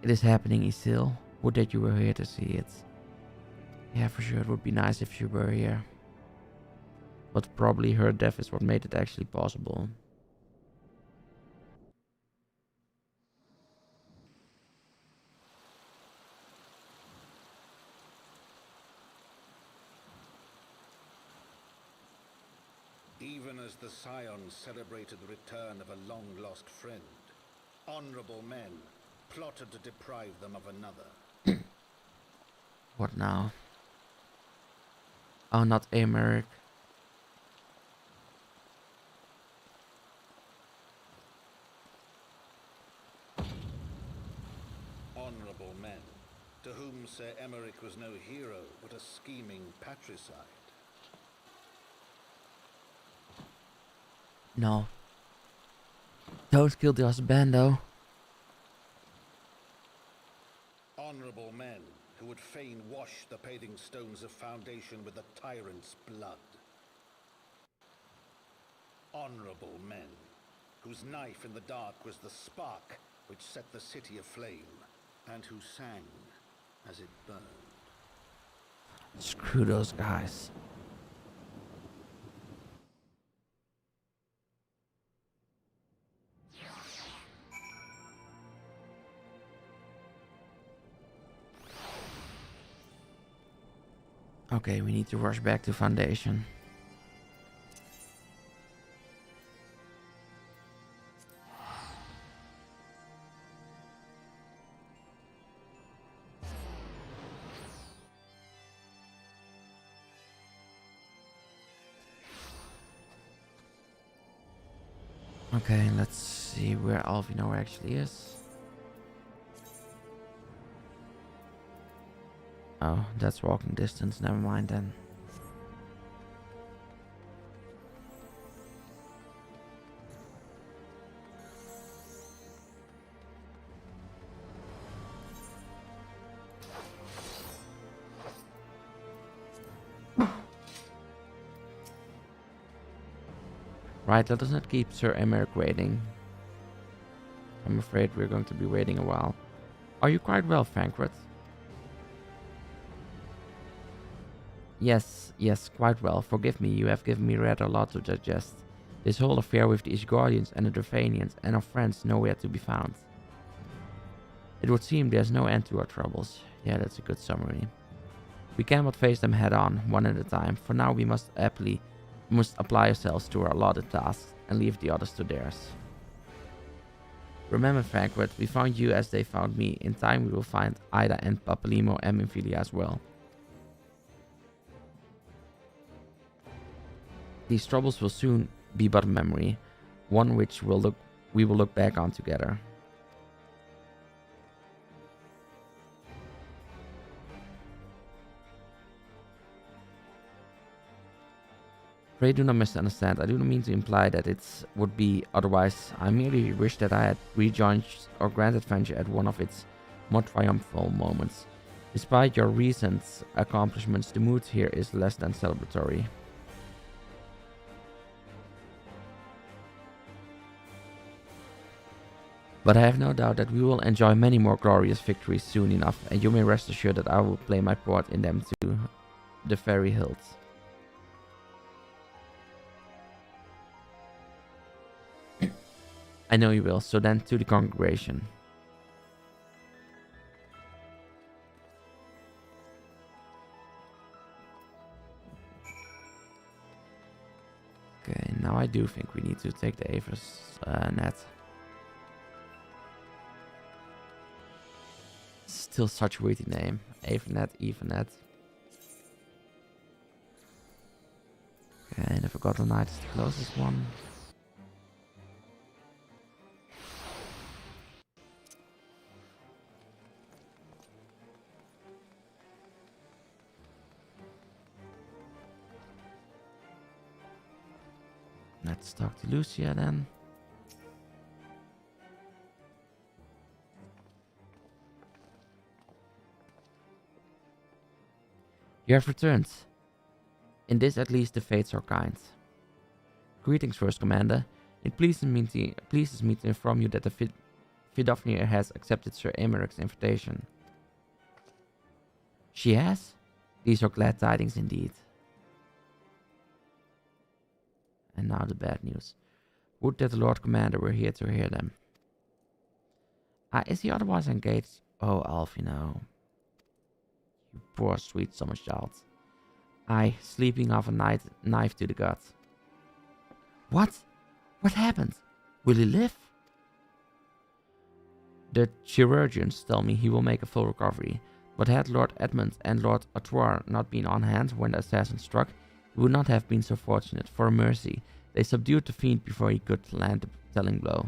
It is happening, Isil. Would that you were here to see it. Yeah, for sure, it would be nice if you were here. But probably her death is what made it actually possible. Even as the Scions celebrated the return of a long-lost friend, honorable men plotted to deprive them of another. What now? Oh, not Emeric. Honorable men, to whom Sir Emeric was no hero, but a scheming patricide. No. Don't kill the husbando. Honorable men who would fain wash the paving stones of foundation with the tyrant's blood. Honorable men whose knife in the dark was the spark which set the city aflame, and who sang as it burned. Screw those guys. Okay, we need to rush back to Foundation. Okay, let's see where Alvino actually is. Oh, that's walking distance. Never mind then. Right, let us not keep Sir Emeric waiting. I'm afraid we're going to be waiting a while. Are you quite well, Frankfurt? Yes, quite well. Forgive me, you have given me rather a lot to digest. This whole affair with the Ishgardians and the Dravanians and our friends nowhere to be found. It would seem there's no end to our troubles. Yeah, that's a good summary. We cannot face them head on, one at a time. For now we must apply ourselves to our allotted tasks and leave the others to theirs. Remember, Frankfurt, we found you as they found me. In time we will find Ida and Papalimo and Minfilia as well. These troubles will soon be but a memory, one which we will look back on together. Pray do not misunderstand. I do not mean to imply that it would be otherwise. I merely wish that I had rejoined our grand adventure at one of its more triumphal moments. Despite your recent accomplishments, the mood here is less than celebratory. But I have no doubt that we will enjoy many more glorious victories soon enough, and you may rest assured that I will play my part in them to the very hilt. I know you will, so then to the congregation. Okay, now I do think we need to take the Aver's net. Still such a witty name. Avernet, Evanet. Okay, and the Forgotten Knight is the closest one. Let's talk to Lucia then. You have returned. In this at least the fates are kind. Greetings, First Commander. It pleases me to inform you that the Vidofnir has accepted Sir Emeric's invitation. She has? These are glad tidings indeed. And now the bad news. Would that the Lord Commander were here to hear them. Is he otherwise engaged? Oh, Alfino. You poor sweet summer child. Sleeping off a knife to the gut. What? What happened? Will he live? The chirurgeons tell me he will make a full recovery, but had Lord Edmund and Lord Artois not been on hand when the assassin struck, he would not have been so fortunate. For a mercy, they subdued the fiend before he could land the telling blow.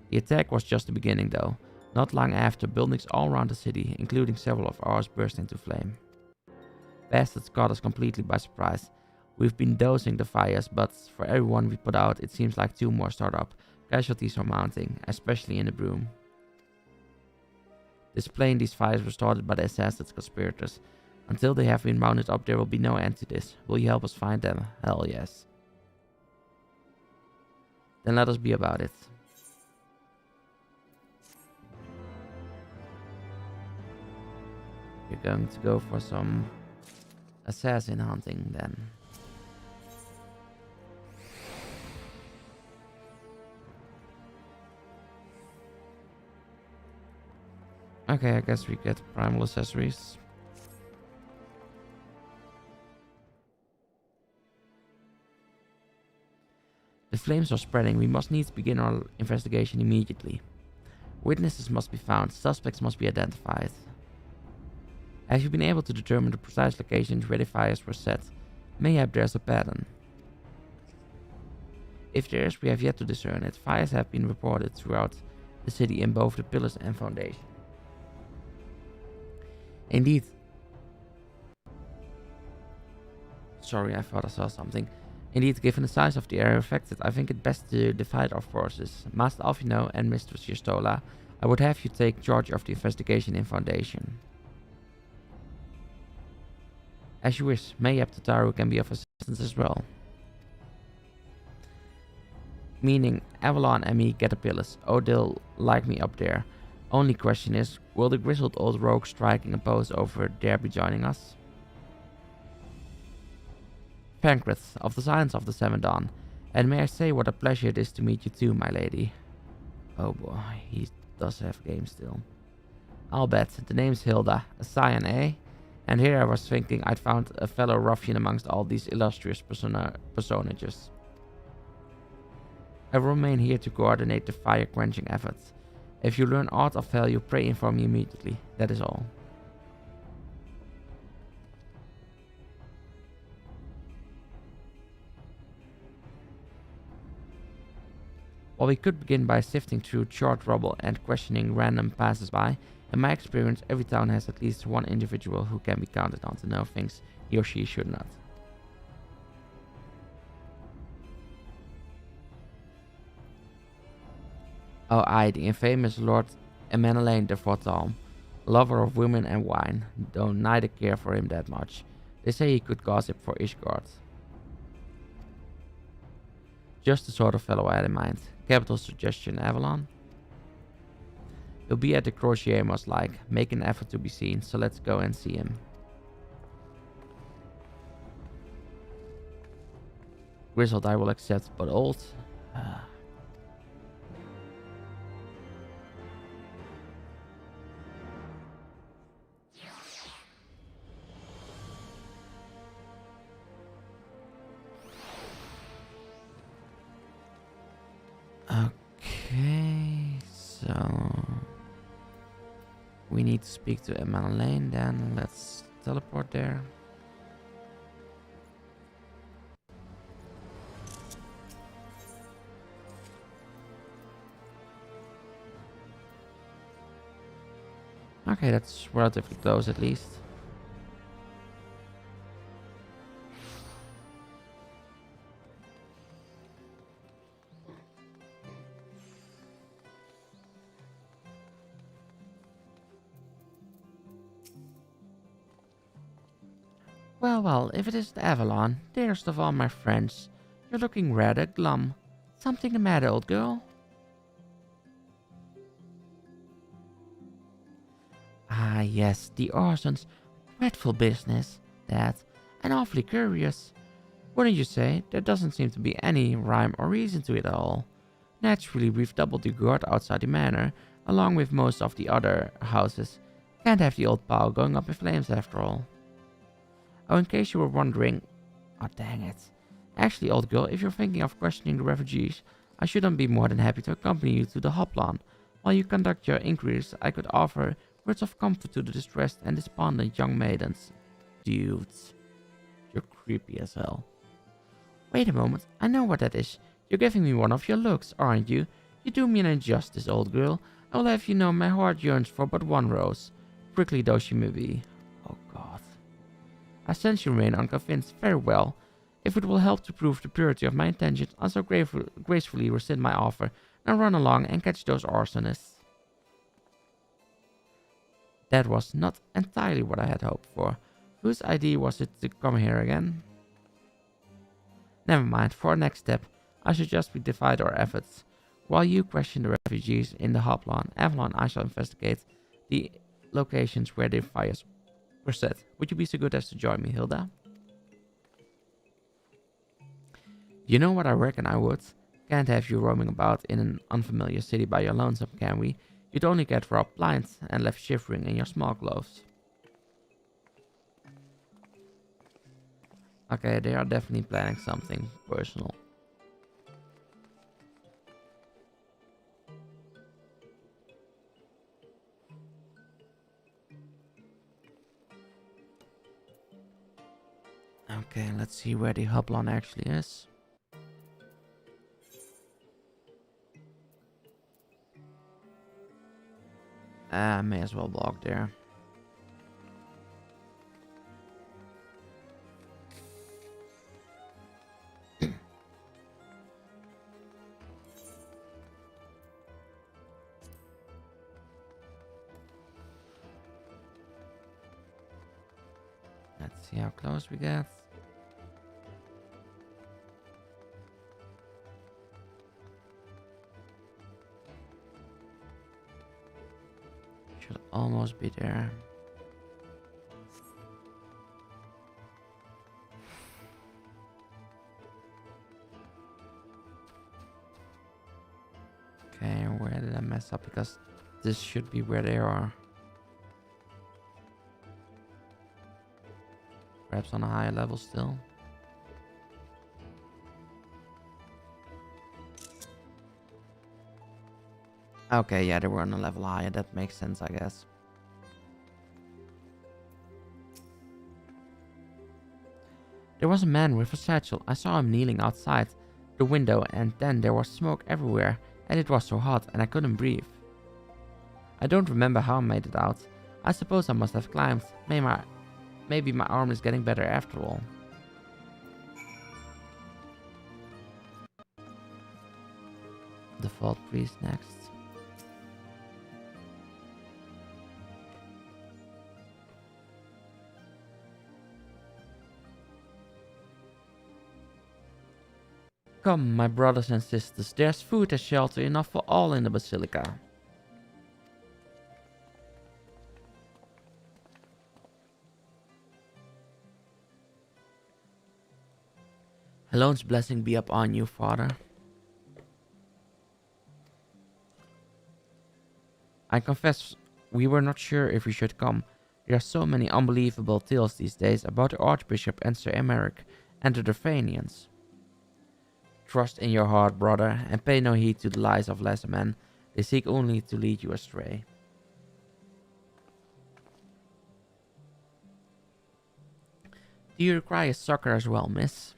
The attack was just the beginning though. Not long after, buildings all around the city, including several of ours, burst into flame. Bastards caught us completely by surprise. We've been dosing the fires, but for every one we put out, it seems like 2 more start up. Casualties are mounting, especially in the Broom. Displaying these fires were started by the assassins conspirators. Until they have been rounded up, there will be no end to this. Will you help us find them? Hell yes. Then let us be about it. We're going to go for some assassin hunting then. Okay, I guess we get primal accessories. The flames are spreading. We must needs begin our investigation immediately. Witnesses must be found. Suspects must be identified. Have you been able to determine the precise locations where the fires were set? Mayhap there's a pattern. If there is, we have yet to discern it. Fires have been reported throughout the city in both the pillars and foundation. Indeed. Sorry, I thought I saw something. Indeed, given the size of the area affected, I think it best to divide our forces. Master Alfino and Mistress Yestola, I would have you take charge of the investigation in Foundation. As you wish, mayhap Tataru can be of assistance as well. Meaning, Avalon and me caterpillars. Oh, they'll like me up there. Only question is, will the grizzled old rogue striking a pose over there be joining us? Pancras, of the Science of the Seven Dawn. And may I say what a pleasure it is to meet you too, my lady. Oh boy, he does have game still. I'll bet. The name's Hilda. A Scion, eh? And here I was thinking I'd found a fellow ruffian amongst all these illustrious personages. I will remain here to coordinate the fire-quenching efforts. If you learn aught of value, pray inform me immediately. That is all. While we could begin by sifting through charred rubble and questioning random passers-by, in my experience, every town has at least one individual who can be counted on to know things he or she should not. Oh aye, the infamous Lord Emmanuel de Fortal, lover of women and wine, though neither care for him that much. They say he could gossip for Ishgard. Just the sort of fellow I had in mind. Capital suggestion, Avalon. He'll be at the Crocier most like, make an effort to be seen, so let's go and see him. Grizzled I will accept, but old... Okay, so we need to speak to Emmanuel, then let's teleport there. Okay, that's relatively close at least. Well, if it is the Avalon, dearest of all my friends, you're looking rather glum. Something the matter, old girl? Ah, yes, the Orsons. Dreadful business, that. And awfully curious. Wouldn't you say? There doesn't seem to be any rhyme or reason to it at all. Naturally, we've doubled the guard outside the manor, along with most of the other houses. Can't have the old pile going up in flames after all. Oh, in case you were wondering... Oh, dang it. Actually, old girl, if you're thinking of questioning the refugees, I shouldn't be more than happy to accompany you to the Hoplan. While you conduct your inquiries, I could offer words of comfort to the distressed and despondent young maidens. Dudes. You're creepy as hell. Wait a moment, I know what that is. You're giving me one of your looks, aren't you? You do me an injustice, old girl. I will have you know my heart yearns for but one rose. Prickly though she may be. Oh god. I sense you remain unconvinced. Very well. If it will help to prove the purity of my intentions, I'll so gracefully rescind my offer. Now run along and catch those arsonists. That was not entirely what I had hoped for. Whose idea was it to come here again? Never mind, for our next step, I suggest we divide our efforts. While you question the refugees in the Hoplan, Avalon, I shall investigate the locations where the fires were set. Would you be so good as to join me, Hilda? You know what I reckon I would? Can't have you roaming about in an unfamiliar city by your lonesome, can we? You'd only get robbed blind and left shivering in your small clothes. Okay, they are definitely planning something personal. Okay, let's see where the Hoplon actually is. May as well walk there. Let's see how close we get. Should almost be there. Okay, where did I mess up? Because this should be where they are. Perhaps on a higher level still. Okay, yeah, they were on a level higher. That makes sense, I guess. There was a man with a satchel. I saw him kneeling outside the window, and then there was smoke everywhere, and it was so hot, and I couldn't breathe. I don't remember how I made it out. I suppose I must have climbed. Maybe my arm is getting better after all. Default priest next. Come, my brothers and sisters, there's food and shelter enough for all in the Basilica. Helone's blessing be upon you, Father. I confess, we were not sure if we should come. There are so many unbelievable tales these days about the Archbishop and Sir Emeric and the Durfanians. Trust in your heart, brother, and pay no heed to the lies of lesser men. They seek only to lead you astray. Do you require succor as well, miss?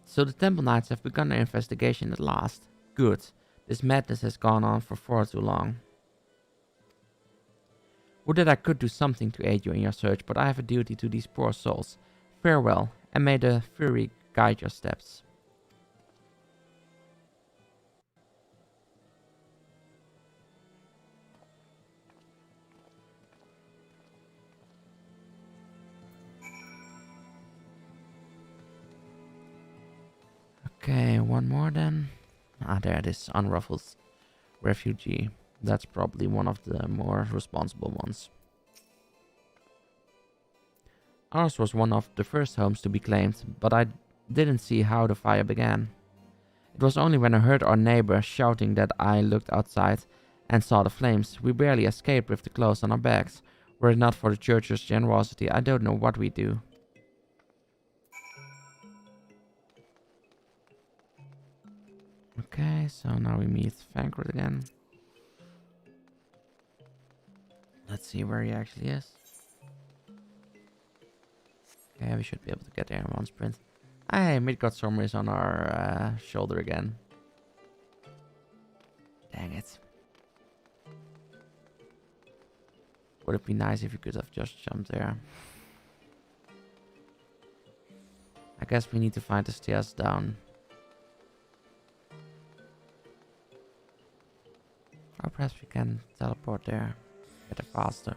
So the Temple Knights have begun their investigation at last. Good. This madness has gone on for far too long. Would that I could do something to aid you in your search, but I have a duty to these poor souls. Farewell, and may the Fury guide your steps. Okay, one more then. Ah, there it is. Unruffled refugee. That's probably one of the more responsible ones. Ours was one of the first homes to be claimed, but I didn't see how the fire began. It was only when I heard our neighbor shouting that I looked outside and saw the flames. We barely escaped with the clothes on our backs. Were it not for the church's generosity, I don't know what we'd do. Okay, so now we meet Vankrit again. Let's see where he actually is. Okay, we should be able to get there in one sprint. Hey, Midgårdsholm is on our shoulder again. Dang it. Would it be nice if you could have just jumped there? I guess we need to find the stairs down. Or perhaps we can teleport there. Get it faster.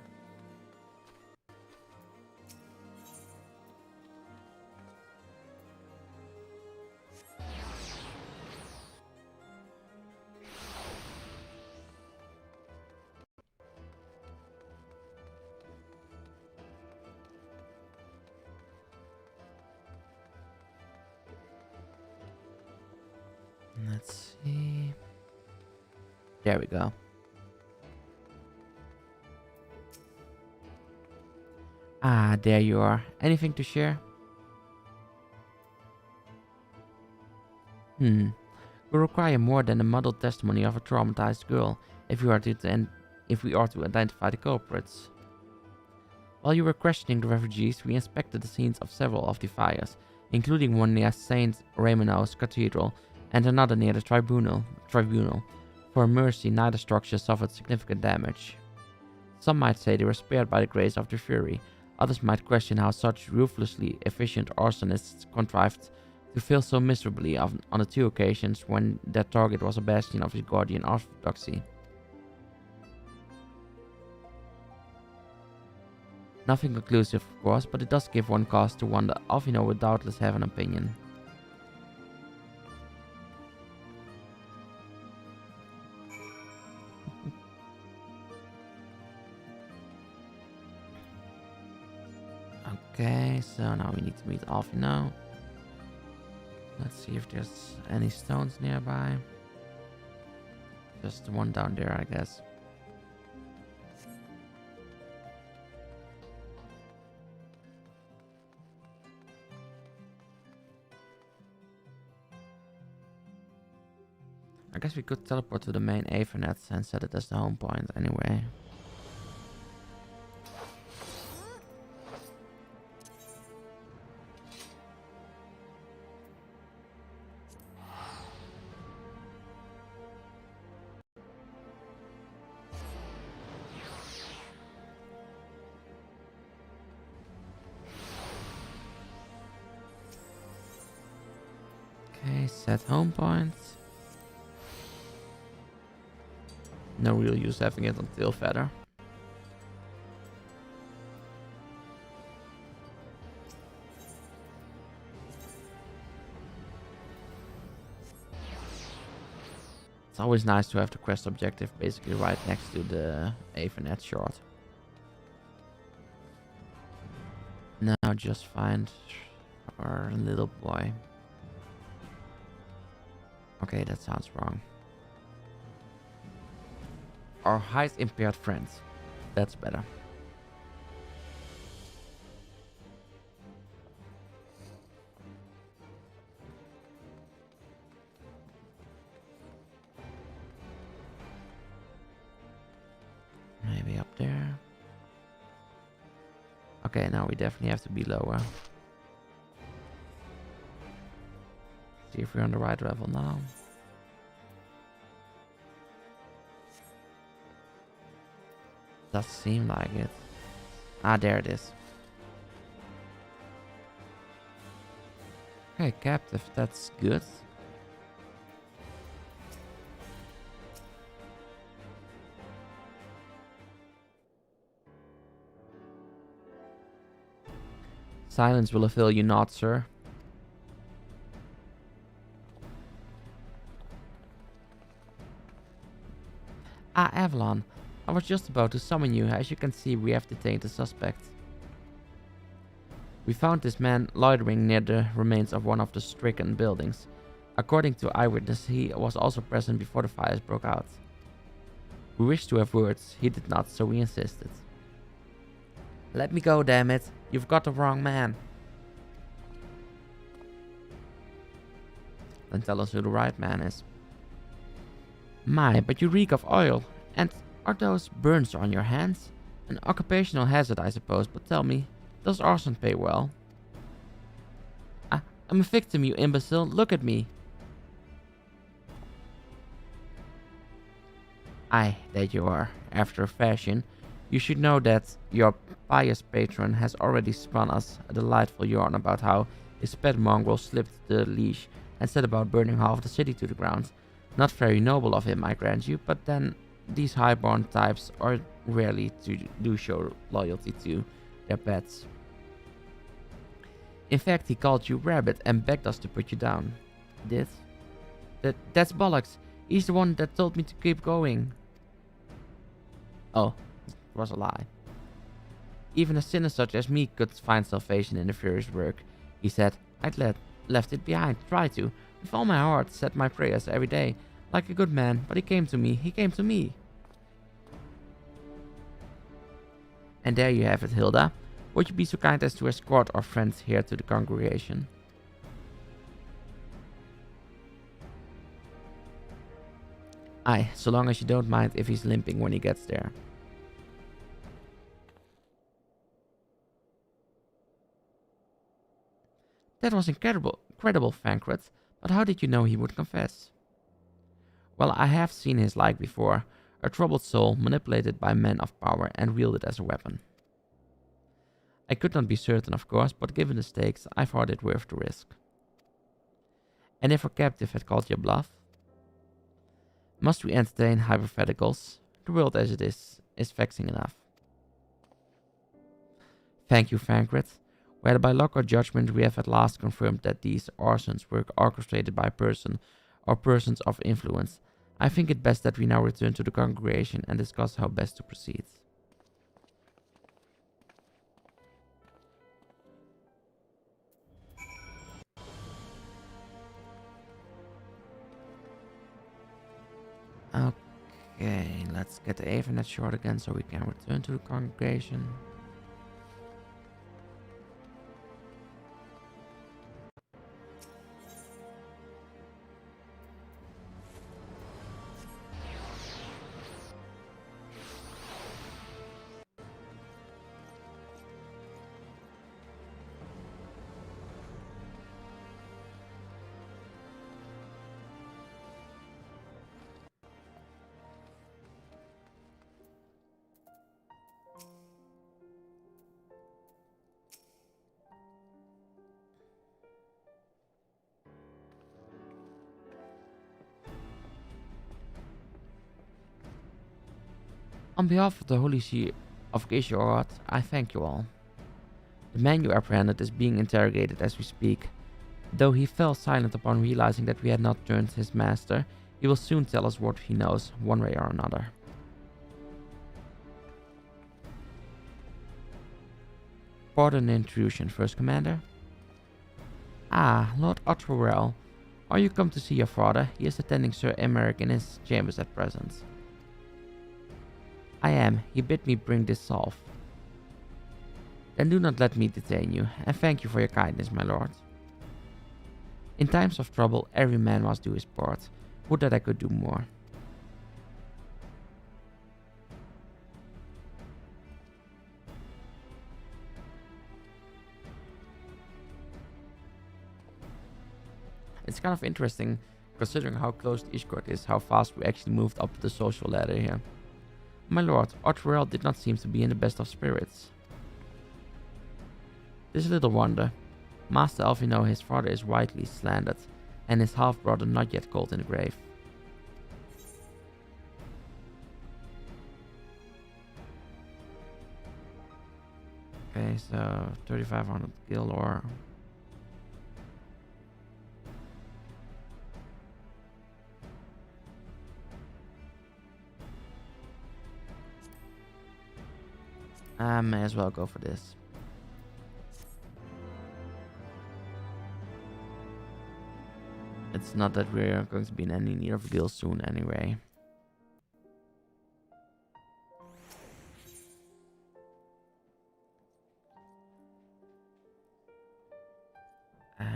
Let's see. There we go. Ah, there you are. Anything to share? We require more than the muddled testimony of a traumatized girl if we are to identify the culprits. While you were questioning the refugees, we inspected the scenes of several of the fires, including one near Saint Raymond's Cathedral and another near the tribunal. For mercy, neither structure suffered significant damage. Some might say they were spared by the grace of the Fury. Others might question how such ruthlessly efficient arsonists contrived to fail so miserably on the two occasions when their target was a bastion of the Guardian Orthodoxy. Nothing conclusive, of course, but it does give one cause to wonder. Alfino would doubtless have an opinion. Okay, so now we need to meet Alfino. Let's see if there's any stones nearby. Just the one down there, I guess. I guess we could teleport to the main Aethernet and set it as the home point anyway. Okay, set home point. No real use having it until Feather. It's always nice to have the quest objective basically right next to the Aethernet shard. Now just find our little boy. Okay, that sounds wrong. Our height impaired friends. That's better. Maybe up there. Okay, now we definitely have to be lower. See if we're on the right level now. Does seem like it. Ah, there it is. Okay, captive, that's good. Silence will avail you not, sir. Avalon. I was just about to summon you. As you can see, we have detained the suspect. We found this man loitering near the remains of one of the stricken buildings. According to eyewitness, he was also present before the fires broke out. We wished to have words. He did not, so we insisted. Let me go, damn it. You've got the wrong man. Then tell us who the right man is. My, but you reek of oil. And are those burns on your hands? An occupational hazard, I suppose, but tell me, does arson pay well? I'm a victim, you imbecile. Look at me. Aye, that you are. After a fashion, you should know that your pious patron has already spun us a delightful yarn about how his pet mongrel slipped the leash and set about burning half the city to the ground. Not very noble of him, I grant you, but then these highborn types are rarely do show loyalty to their pets. In fact, he called you Rabbit and begged us to put you down. Did? That's bollocks. He's the one that told me to keep going. Oh, it was a lie. Even a sinner such as me could find salvation in the Fury's work. He said, I'd left it behind, try to. With all my heart, said my prayers every day. Like a good man, but he came to me. And there you have it, Hilda. Would you be so kind as to escort our friends here to the congregation? Aye, so long as you don't mind if he's limping when he gets there. That was incredible, Fancred, but how did you know he would confess? Well, I have seen his like before, a troubled soul manipulated by men of power and wielded as a weapon. I could not be certain, of course, but given the stakes, I thought it worth the risk. And if our captive had called your bluff? Must we entertain hypotheticals? The world as it is vexing enough. Thank you, Fancred. Whether by luck or judgment, we have at last confirmed that these arsons were orchestrated by a person or persons of influence. I think it best that we now return to the congregation and discuss how best to proceed. Okay, let's get the Ethernet short again so we can return to the congregation. On behalf of the Holy See of Gisharot, I thank you all. The man you apprehended is being interrogated as we speak. Though he fell silent upon realizing that we had not turned his master, he will soon tell us what he knows, one way or another. Pardon the intrusion, First Commander. Ah, Lord Otterwell. Are you come to see your father? He is attending Sir Emmerich in his chambers at present. I am. He bid me bring this salve. Then do not let me detain you, and thank you for your kindness, my lord. In times of trouble, every man must do his part. Would that I could do more. It's kind of interesting, considering how close Ishgard is, how fast we actually moved up the social ladder here. My lord, Otterwell did not seem to be in the best of spirits. This little wonder. Master Elf, his father is widely slandered, and his half-brother not yet cold in the grave. Okay, so 3,500 gil or... I may as well go for this. It's not that we're going to be in any need of a deal soon anyway.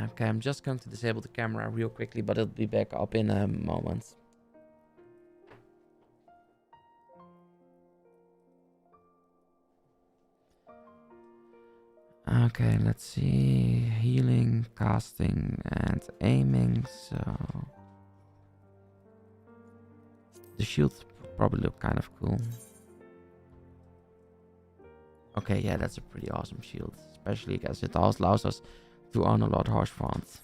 Okay, I'm just going to disable the camera real quickly, but it'll be back up in a moment. Okay, let's see. Healing, casting, and aiming. So the shields probably look kind of cool. Okay, yeah, that's a pretty awesome shield, especially because it also allows us to own a lot of harsh fronts.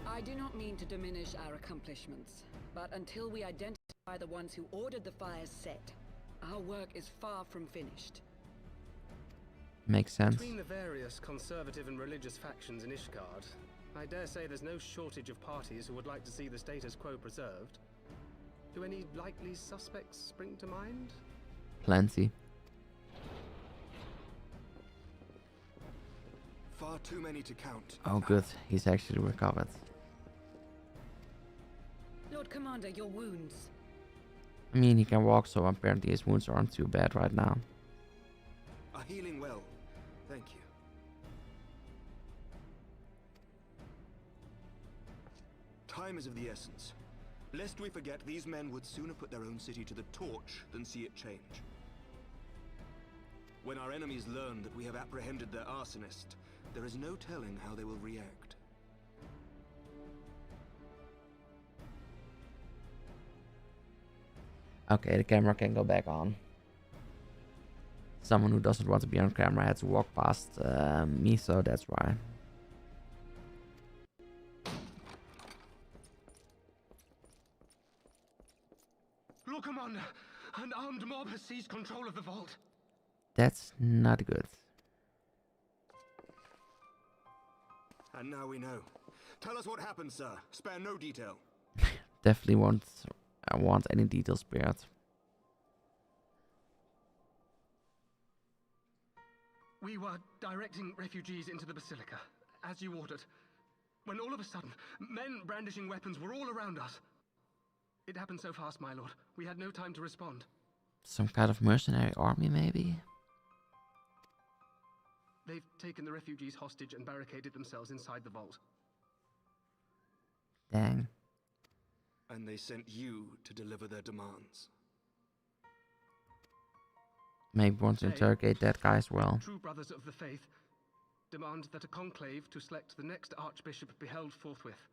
I do not mean to diminish our accomplishments, but until we identify the ones who ordered the fires set, our work is far from finished. Makes sense. Between the various conservative and religious factions in Ishgard, I dare say there's no shortage of parties who would like to see the status quo preserved. Do any likely suspects spring to mind? Plenty. Far too many to count. Oh, good. He's actually recovered. Lord Commander, your wounds. I mean, he can walk, so apparently his wounds aren't too bad right now. Are healing well. Thank you. Time is of the essence. Lest we forget, these men would sooner put their own city to the torch than see it change. When our enemies learn that we have apprehended their arsonist, there is no telling how they will react. Okay, the camera can go back on. Someone who doesn't want to be on camera had to walk past me, so that's why. Lord Commander, an armed mob has seized control of the vault. That's not good. And now we know. Tell us what happened, sir. Spare no detail. Definitely won't want any details spared. We were directing refugees into the Basilica, as you ordered, when all of a sudden, men brandishing weapons were all around us. It happened so fast, my lord. We had no time to respond. Some kind of mercenary army, maybe? They've taken the refugees hostage and barricaded themselves inside the vault. Dang. And they sent you to deliver their demands. Maybe want to interrogate that guy as well. True brothers of the faith demand that a conclave to select the next archbishop be held forthwith.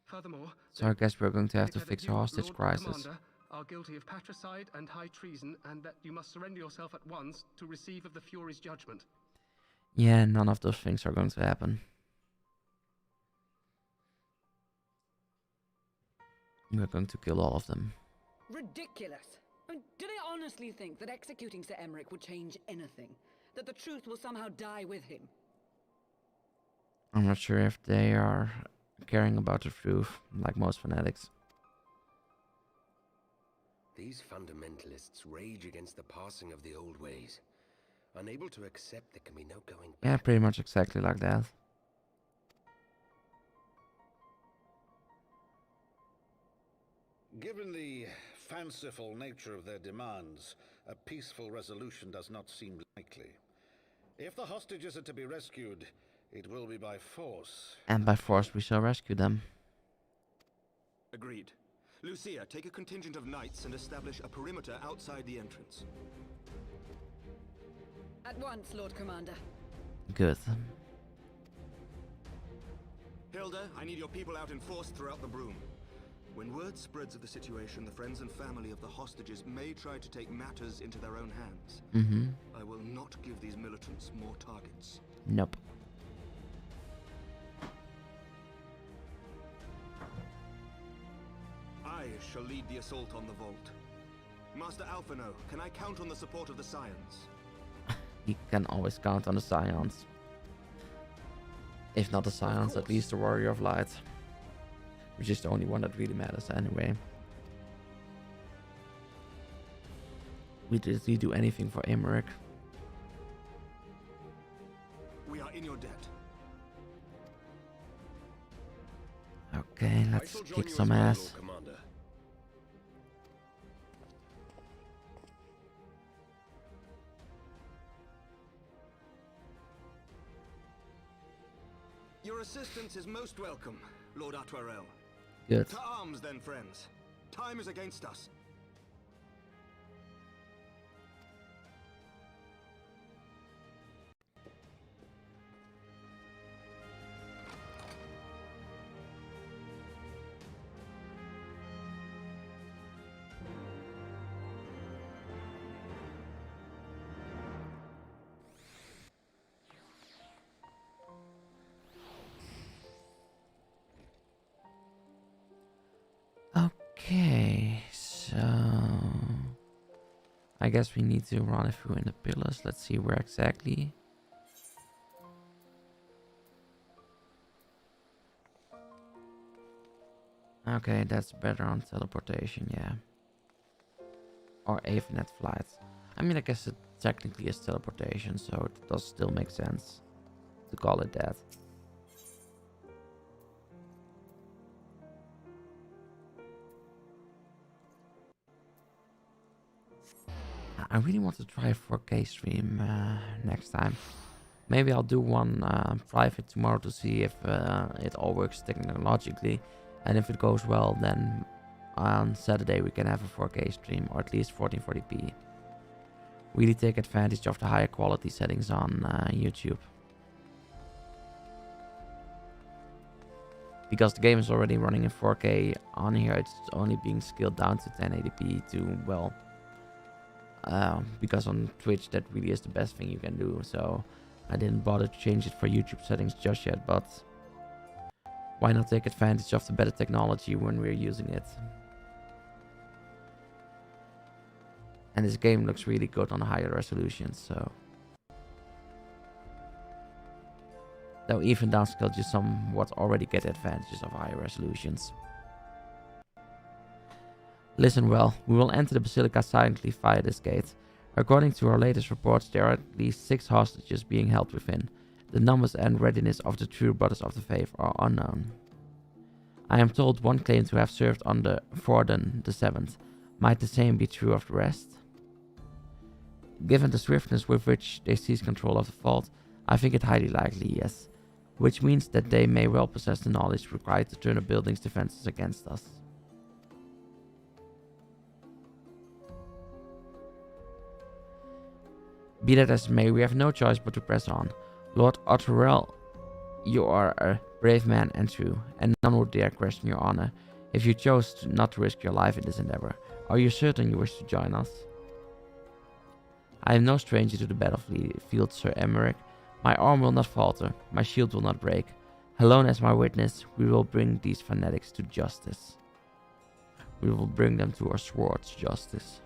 Furthermore, So I guess we're going to have to fix a hostage Lord crisis. Commander are guilty of patricide and high treason, and that you must surrender yourself at once to receive of the Fury's judgment. Yeah, none of those things are going to happen. We're going to kill all of them. Ridiculous! I mean, do they honestly think that executing Sir Emmerich would change anything? That the truth will somehow die with him? I'm not sure if they are caring about the truth, like most fanatics. These fundamentalists rage against the passing of the old ways, unable to accept there can be no going back. Yeah, pretty much exactly like that. Given the fanciful nature of their demands, a peaceful resolution does not seem likely. If the hostages are to be rescued, it will be by force. And by force we shall rescue them. Agreed. Lucia, take a contingent of knights and establish a perimeter outside the entrance. At once, Lord Commander. Good. Hilda, I need your people out in force throughout the Broom. When word spreads of the situation, the friends and family of the hostages may try to take matters into their own hands. I will not give these militants more targets. Nope. I shall lead the assault on the vault. Master Alphino, can I count on the support of the Scions? You can always count on the Scions. If not the Scions, at least the Warrior of Light. Which is the only one that really matters anyway. Did we do anything for Emmerich? We are in your debt. Okay, let's kick some ass. Your assistance is most welcome, Lord Atwarel. Good. To arms then, friends. Time is against us. Okay, so I guess we need to run a few in the pillars. Let's see where exactly. Okay, that's better on teleportation, yeah. Or Aethernet flight. I mean, I guess it technically is teleportation, so it does still make sense to call it that. I really want to try a 4K stream next time. Maybe I'll do one private tomorrow to see if it all works technologically. And if it goes well, then on Saturday we can have a 4K stream, or at least 1440p. Really take advantage of the higher quality settings on YouTube. Because the game is already running in 4K on here, it's only being scaled down to 1080p to, well... because on Twitch that really is the best thing you can do, so I didn't bother to change it for YouTube settings just yet, but why not take advantage of the better technology when we're using it? And this game looks really good on higher resolutions, so... Though even downscaled, you somewhat already get advantages of higher resolutions. Listen well, we will enter the Basilica silently via this gate. According to our latest reports, there are at least 6 hostages being held within. The numbers and readiness of the true Brothers of the Faith are unknown. I am told one claimed to have served under Forden the Seventh. Might the same be true of the rest? Given the swiftness with which they seize control of the vault, I think it highly likely, yes. Which means that they may well possess the knowledge required to turn a building's defenses against us. Be that as it may, we have no choice but to press on. Lord Otterell, you are a brave man and true, and none would dare question your honor if you chose not to risk your life in this endeavor. Are you certain you wish to join us? I am no stranger to the battlefield, Sir Emmerich. My arm will not falter, my shield will not break. Alone as my witness, we will bring these fanatics to justice. We will bring them to our sword's justice.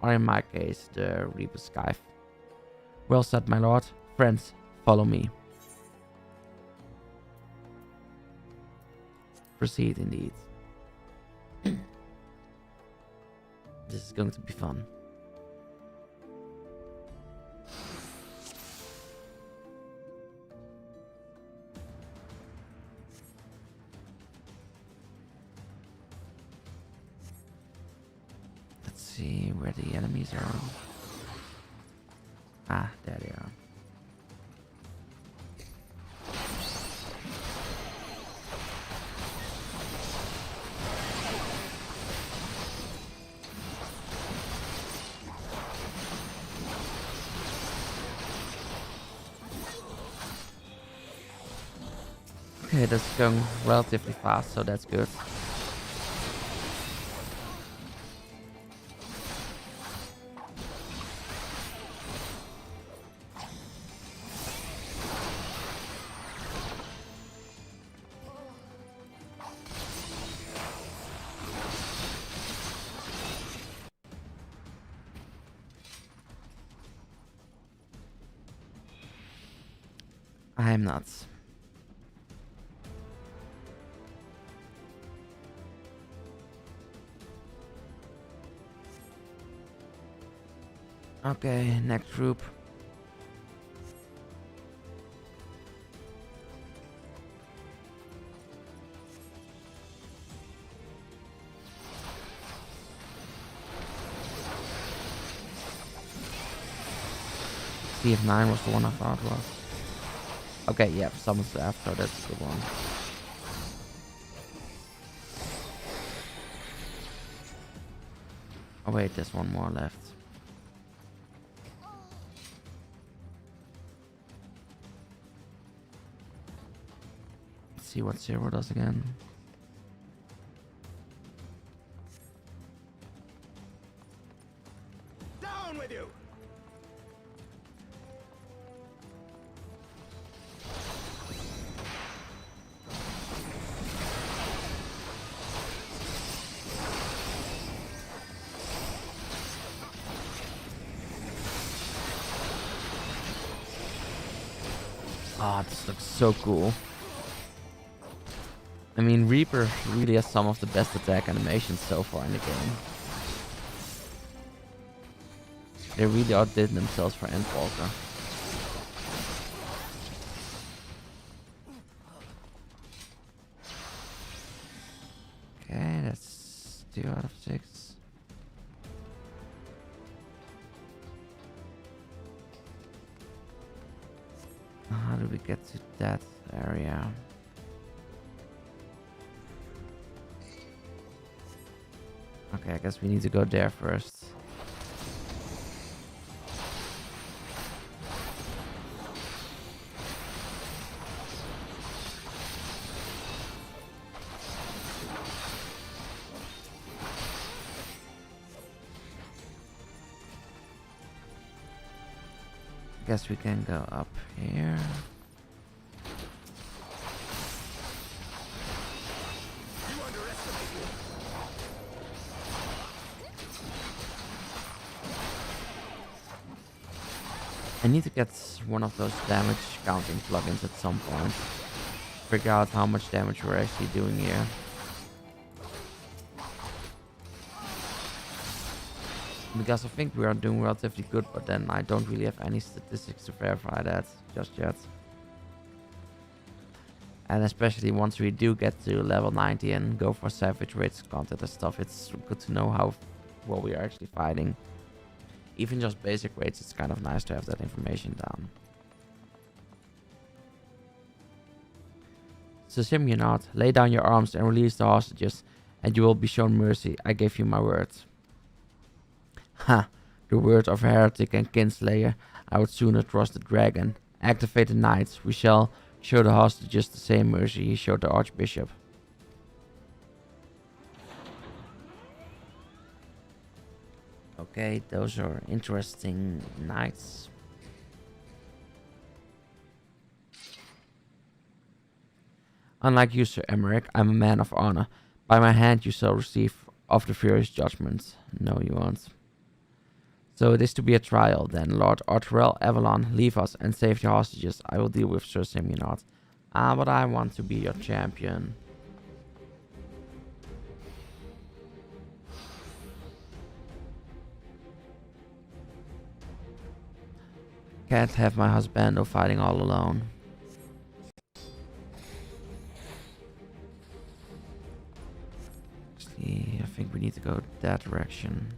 Or in my case, the Reaper's Scythe. Well said, my lord. Friends, follow me. Proceed, indeed. This is going to be fun. Let's see where the enemies are. Ah, there they are. Okay, that's going relatively fast, so that's good. I'm not. Okay, next group. CF9 was the one I thought was. Okay, yeah, someone's left, so that's a good one. Oh wait, there's one more left. Let's see what Zero does again. Down with you! Oh, this looks so cool. I mean, Reaper really has some of the best attack animations so far in the game. They really outdid themselves for Endwalker. Okay, that's 2 out of 6. How do we get to that area? Okay, I guess we need to go there first. Guess we can go up here. I need to get one of those damage counting plugins at some point. Figure out how much damage we're actually doing here. Because I think we are doing relatively good, but then I don't really have any statistics to verify that just yet. And especially once we do get to level 90 and go for savage raids content and stuff, it's good to know how well we are actually fighting. Even just basic raids, it's kind of nice to have that information down. So Simeonard, lay down your arms and release the hostages, and you will be shown mercy. I gave you my word. Ha! The word of a heretic and kinslayer. I would sooner trust the dragon. Activate the knights. We shall show the hostages the same mercy he showed the archbishop. Okay, those are interesting knights. Unlike you, Sir Emmerich, I'm a man of honor. By my hand you shall receive of the furious judgment. No, you won't. So it is to be a trial, then. Lord Arturel, Avalon, leave us and save the hostages. I will deal with Sir Simeonard. But I want to be your champion. Can't have my husbando fighting all alone. Actually, I think we need to go that direction.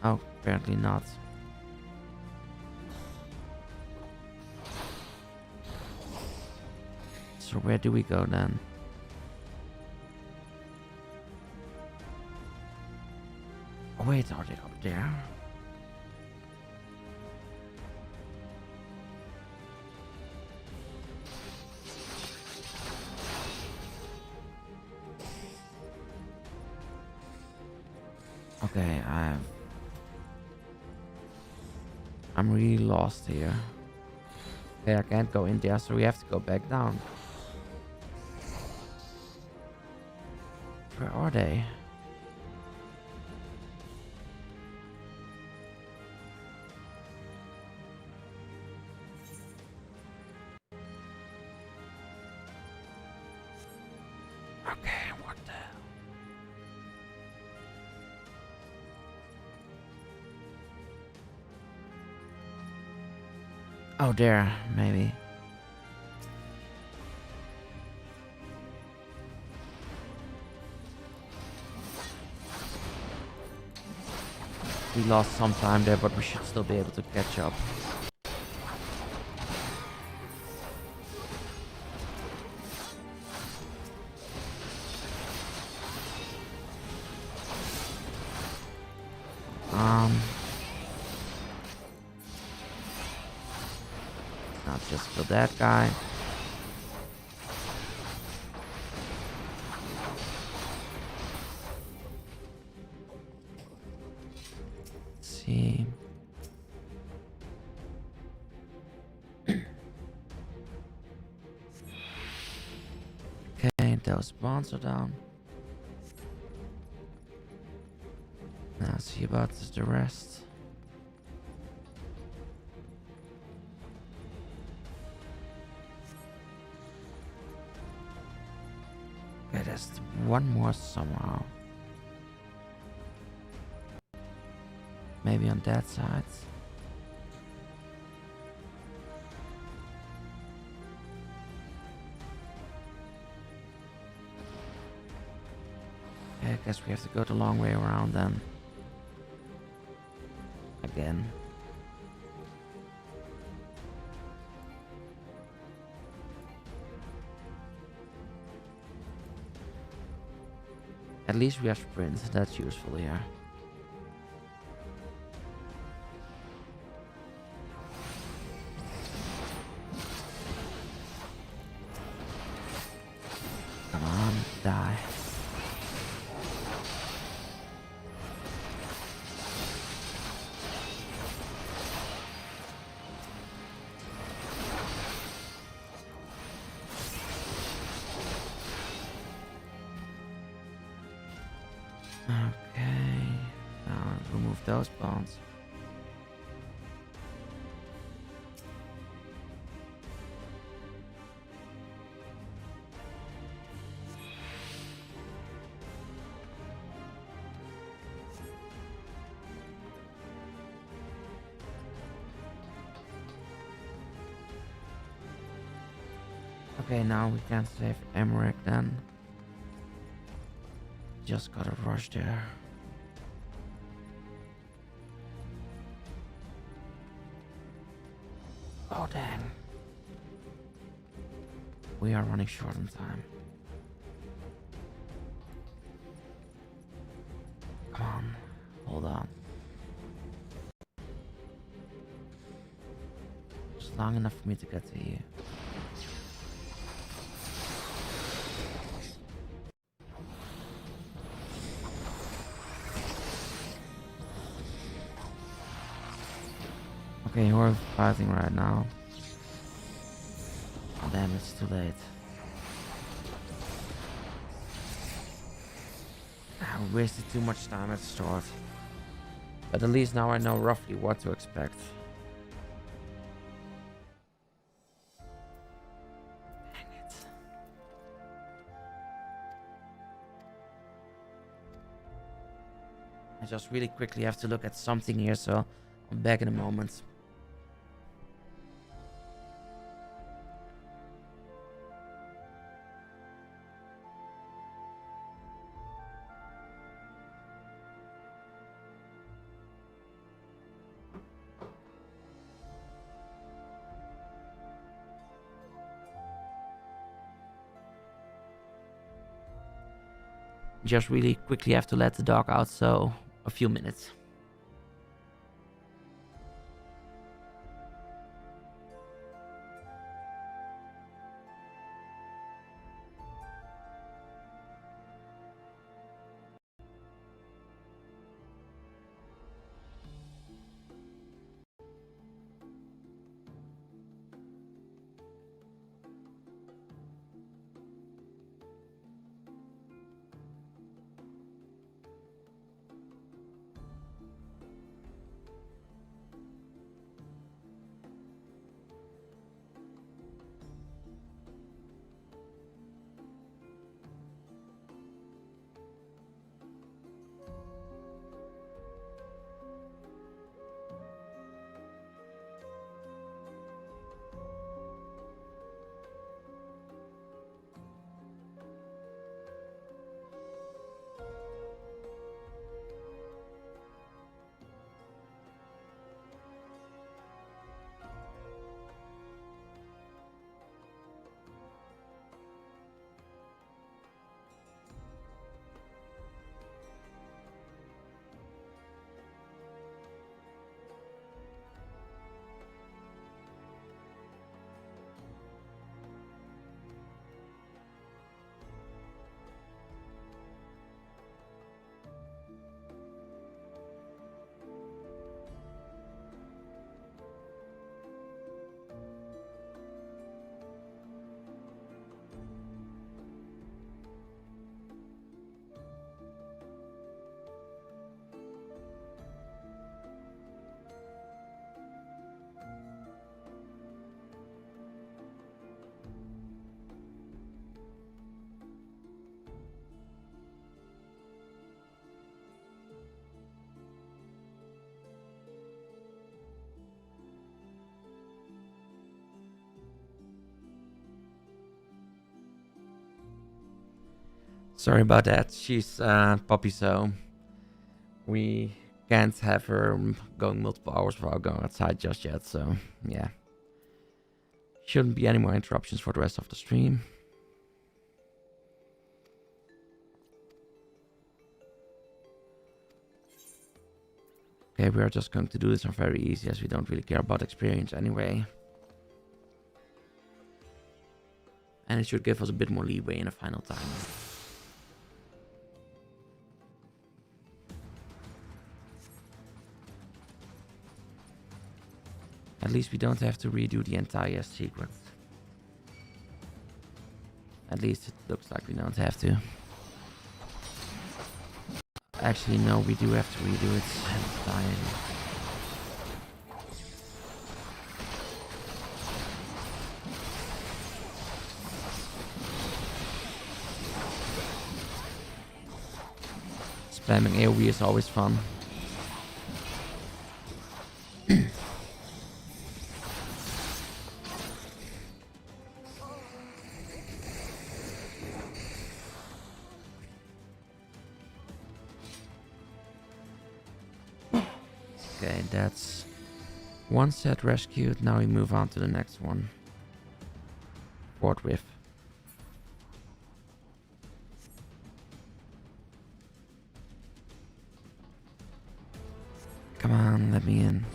Oh, apparently not. So where do we go then? Oh wait, are they up there? Okay, I'm really lost here. Okay, I can't go in there, so we have to go back down. Where are they? Okay, what the hell? Oh, there, maybe. We lost some time there, but we should still be able to catch up. Not just for that guy. Let's see. Okay, those bonds are down. Now see about the rest. Okay, there's one more somehow. Maybe on that side. Okay, I guess we have to go the long way around then. Again. At least we have sprint, that's useful here. Come on, die. Okay, now remove those bonds. Okay, now we can save Emmerich then. Just gotta rush there. Oh dang. We are running short on time. Come on, hold on. Just long enough for me to get to you. Okay, who are fighting right now? Oh damn, it's too late. I wasted too much time at the start. But at least now I know roughly what to expect. Dang it. I just really quickly have to look at something here, so I'm back in a moment. Just really quickly have to let the dog out, so a few minutes. Sorry about that. She's puppy, so we can't have her going multiple hours without going outside just yet. So yeah, shouldn't be any more interruptions for the rest of the stream. Okay, we are just going to do this on very easy as we don't really care about experience anyway. And it should give us a bit more leeway in the final time. At least we don't have to redo the entire sequence. At least it looks like we don't have to. Actually, no, we do have to redo it entirely. Spamming AoE is always fun. Okay, that's one set rescued. Now we move on to the next one. Forthwith. Come on, let me in.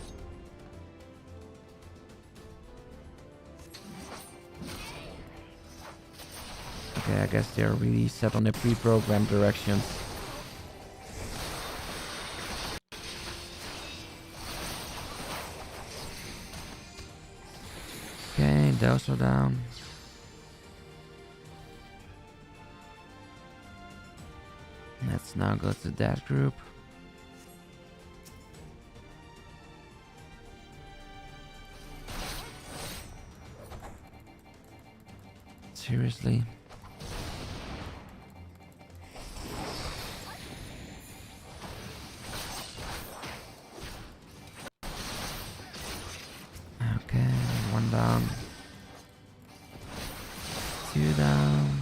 Okay, I guess they're really set on their pre-programmed directions. Okay, those are down. Let's now go to that group. Seriously? Okay, one down. Two down.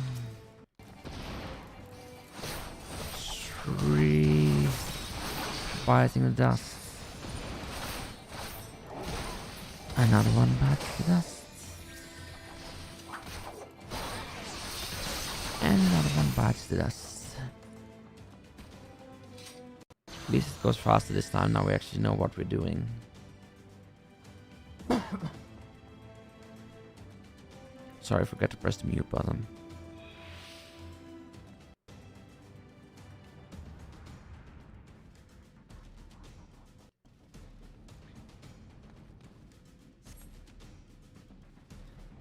Three. Biting the dust. Another one bites the dust. And another one bites the dust. At least it goes faster this time. Now we actually know what we're doing. Sorry, I forgot to press the mute button.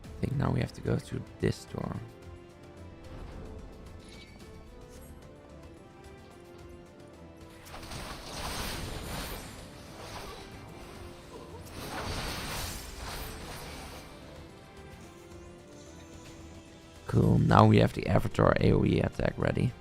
I think now we have to go through this door. Cool, now we have the Avatar AoE attack ready.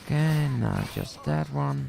Okay, now just that one.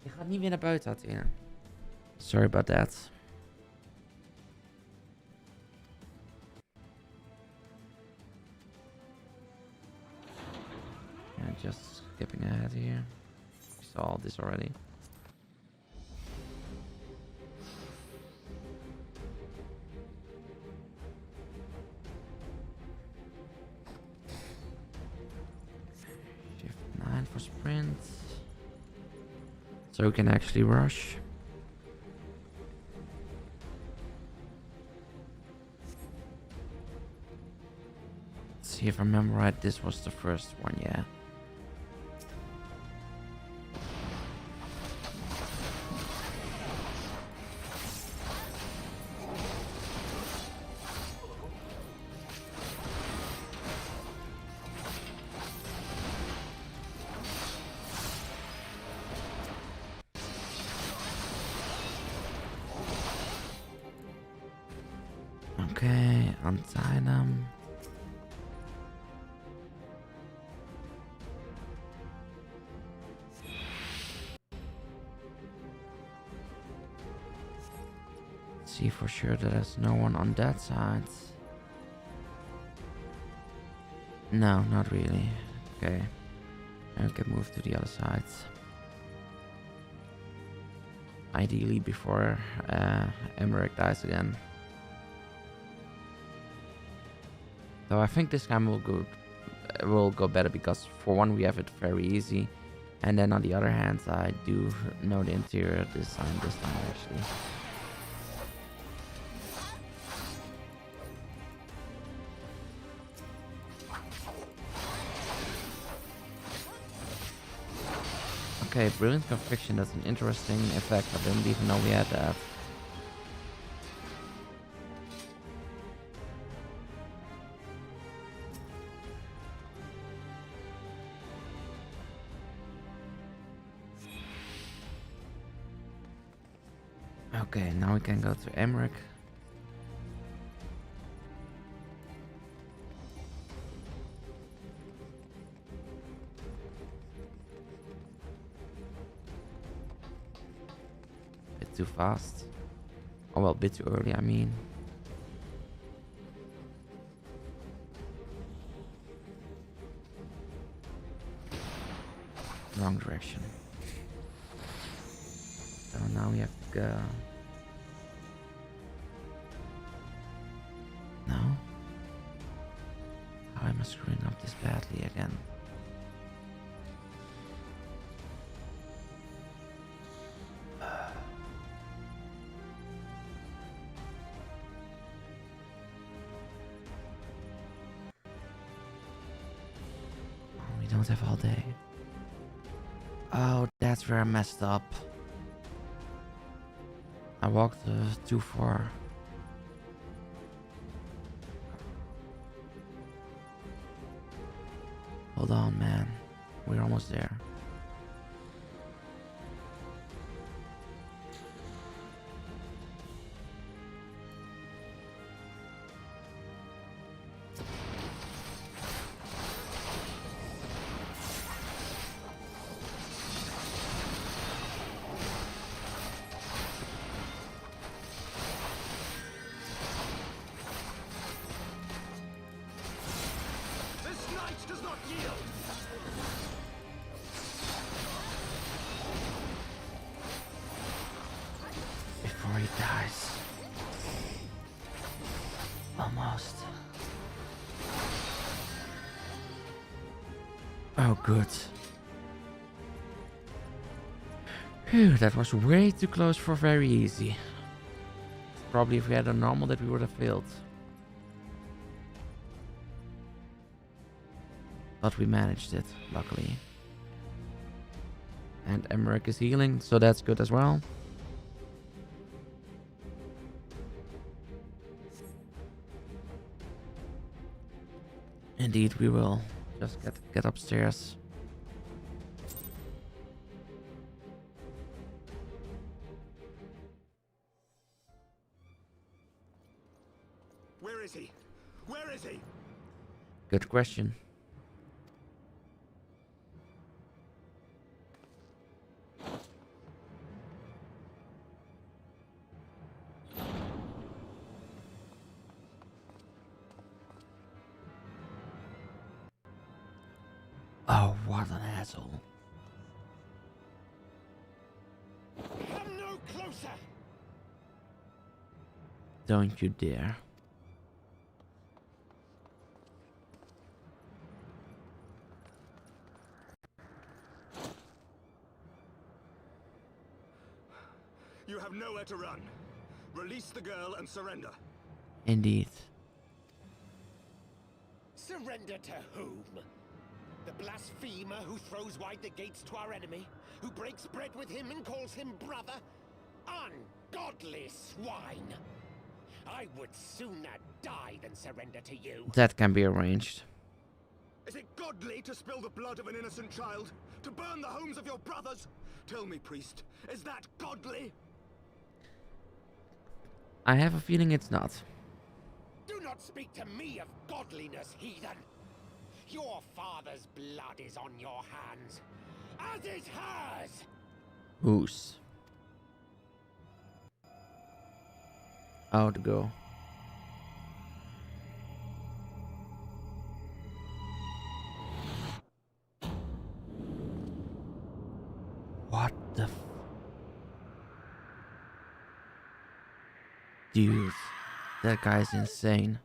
Je gaat niet meer naar buiten, Athena. Sorry about that. Yeah, just skipping ahead here. We saw all this already. Shift 9 for sprint. So we can actually rush. see if I remember right, this was the first one, yeah. Okay, untie them. See for sure that there's no one on that side. No, not really. Okay. I can move to the other side. Ideally before Emmerich dies again. So I think this time will go better because for one we have it very easy, and then on the other hand I do know the interior this time actually. Okay, Brilliant Conviction, that's an interesting effect. I didn't even know we had that. Okay, now we can go to Emmerich. Bit too fast. Oh well, a bit too early, I mean. Wrong direction. So now we have to go. No? How am I screwing up this badly again? We don't have all day. Oh, that's where I messed up. I walked too far. Hold on, man. We're almost there. Before he dies. Almost. Oh, good. Phew, that was way too close for very easy. Probably if we had a normal that we would have failed. But we managed it, luckily. And Emmerich is healing, so that's good as well. Indeed, we will just get upstairs. Where is he? Where is he? Good question. Oh, what an asshole. Come no closer! Don't you dare. You have nowhere to run. Release the girl and surrender. Indeed. Sir! Surrender to whom? The blasphemer who throws wide the gates to our enemy? Who breaks bread with him and calls him brother? Ungodly swine! I would sooner die than surrender to you. That can be arranged. Is it godly to spill the blood of an innocent child? To burn the homes of your brothers? Tell me, priest, is that godly? I have a feeling it's not. Do not speak to me of godliness, heathen! Your father's blood is on your hands, as is hers! Whose? Oh, to go. What the Dude, that guy's insane.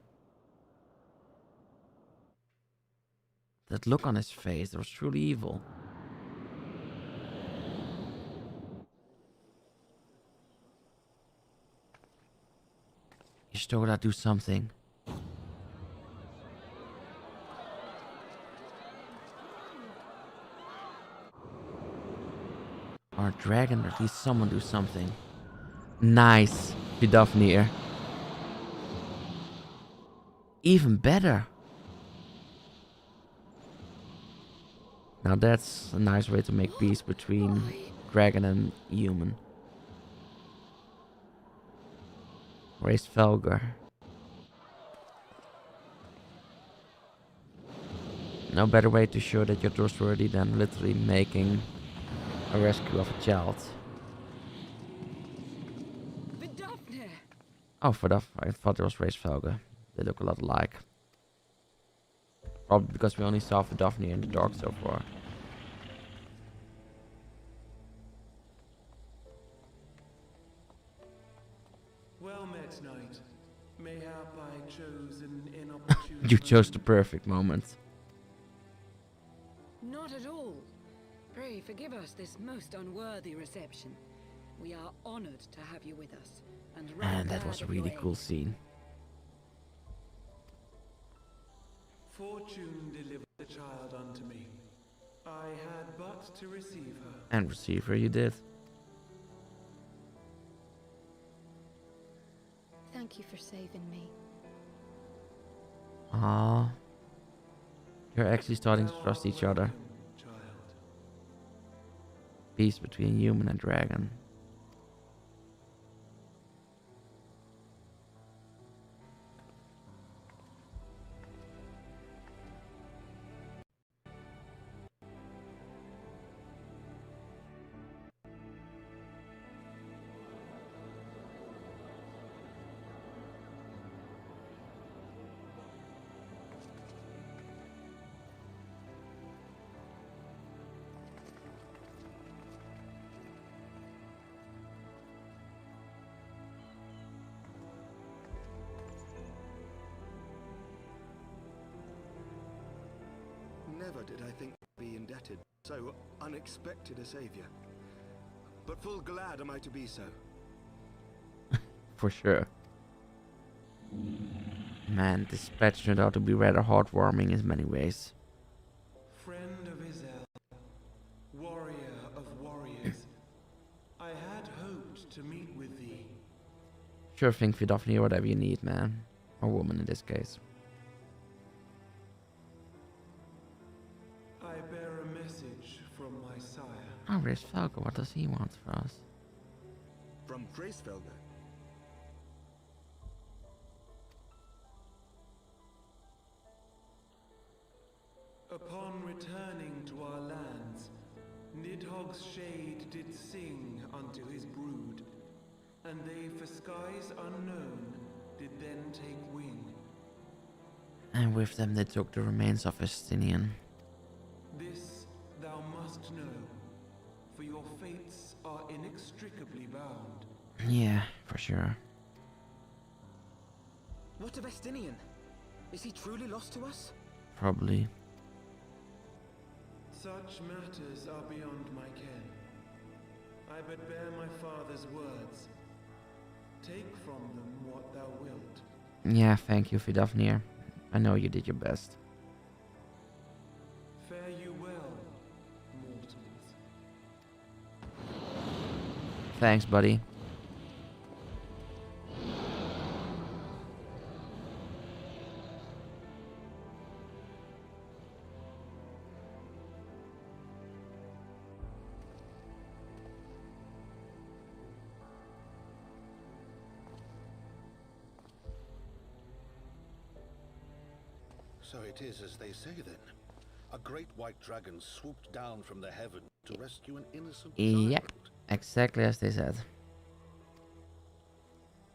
That look on his face, that was truly evil. You still gotta do something. Or a dragon, or at least someone do something. Nice, Vidofnir. Even better. Now that's a nice way to make peace between dragon and human. Where's Felger? No better way to show that you're trustworthy than literally making a rescue of a child. Oh, I thought it was Race Felger. They look a lot alike. Probably because we only saw Vidofnir in the dark so far. Well met, knight. Mayhap I chose an inopportune You chose the perfect moment. Not at all. Pray forgive us this most unworthy reception. We are honored to have you with us. And that was a really cool scene. Fortune delivered the child unto me. I had but to receive her. And receive her you did. Thank you for saving me. Ah, you're actually starting to trust each other. Peace between human and dragon. Never did I think to be indebted so unexpected a savior. But full glad am I to be so. For sure. Man, this patch turned out to be rather heartwarming in many ways. Friend of Izel, warrior of warriors, I had hoped to meet with thee. Sure thing, Vidofnir, whatever you need, man. Or woman in this case. I bear a message from my sire. Oh, where's Falco? What does he want for us? From Gracefelder. Upon returning to our lands, Nidhogg's shade did sing unto his brood, and they for skies unknown did then take wing. And with them they took the remains of Estinian. This thou must know, for your fates are inextricably bound. Yeah, for sure. What of Estinian? Is he truly lost to us? Probably. Such matters are beyond my ken. I but bear my father's words. Take from them what thou wilt. Yeah, thank you, Vidofnir. I know you did your best. Thanks, buddy. So it is as they say then. A great white dragon swooped down from the heaven to rescue an innocent Yep, child. exactly as they said.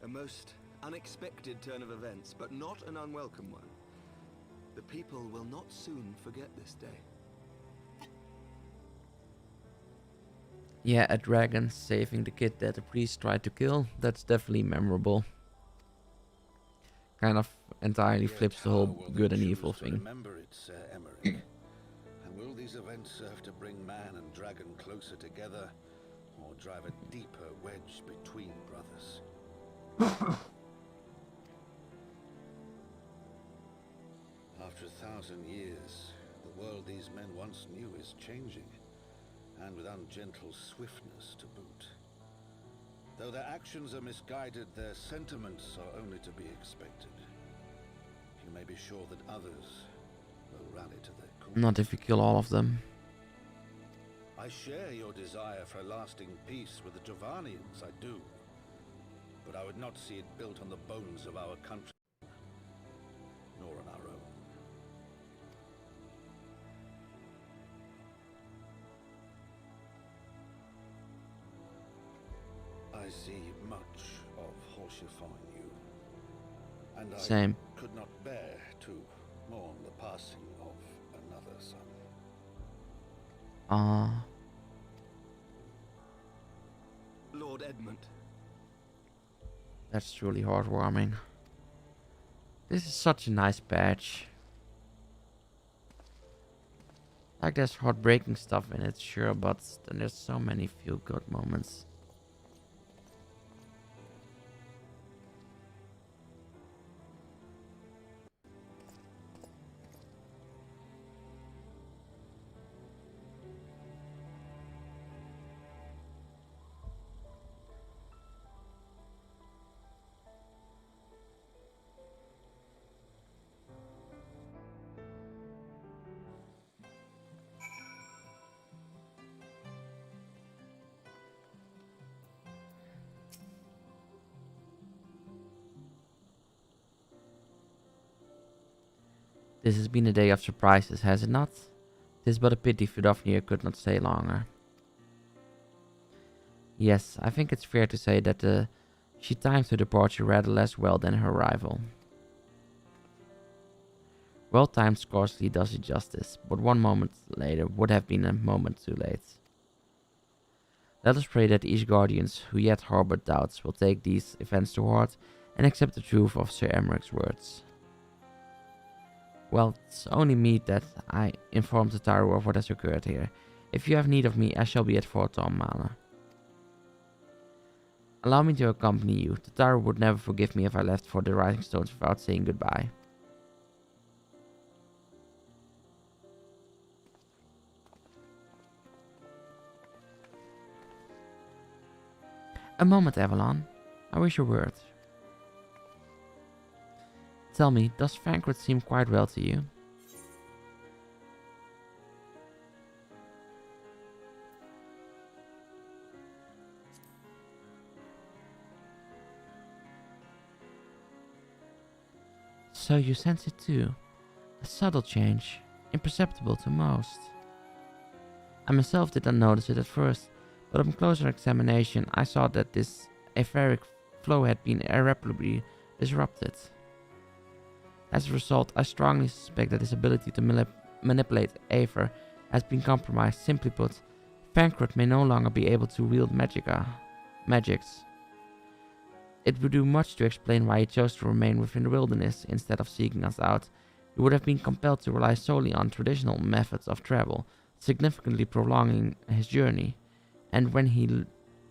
A most unexpected turn of events, but not an unwelcome one. The people will not soon forget this day. Yeah, a dragon saving the kid that the priest tried to kill. That's definitely memorable. Kind of entirely flips the whole good and evil thing. Remember it, Sir Emmerich. And will these events serve to bring man and dragon closer together, or drive a deeper wedge between brothers? After 1,000 years, the world these men once knew is changing, and with ungentle swiftness to boot. Though their actions are misguided, their sentiments are only to be expected. You may be sure that others will rally to their cause. Not if you kill all of them. I share your desire for a lasting peace with the Giovannians, I do. But I would not see it built on the bones of our country, nor on our own. I see much of Horschiff on you, and Same. I could not bear to mourn the passing of another son. Lord Edmund. That's truly heartwarming. This is such a nice patch. Like, there's heartbreaking stuff in it, sure, but then there's so many feel-good moments. This has been a day of surprises, has it not? Tis but a pity Fridolfnir could not stay longer. Yes, I think it's fair to say that she timed her departure rather less well than her arrival. Well timed scarcely does it justice, but one moment later would have been a moment too late. Let us pray that the East Guardians, who yet harbored doubts, will take these events to heart and accept the truth of Sir Emmerich's words. Well, it's only meet that I informed the Taro of what has occurred here. If you have need of me, I shall be at Fort Tom Manor. Allow me to accompany you. The Taro would never forgive me if I left for the Rising Stones without saying goodbye. A moment, Avalon. I wish a word. Tell me, does Frankfurt seem quite well to you? So you sense it too. A subtle change, imperceptible to most. I myself did not notice it at first, but on closer examination I saw that this etheric flow had been irreparably disrupted. As a result, I strongly suspect that his ability to manipulate Aether has been compromised. Simply put, Frankfurt may no longer be able to wield magics. It would do much to explain why he chose to remain within the wilderness instead of seeking us out. He would have been compelled to rely solely on traditional methods of travel, significantly prolonging his journey. And when he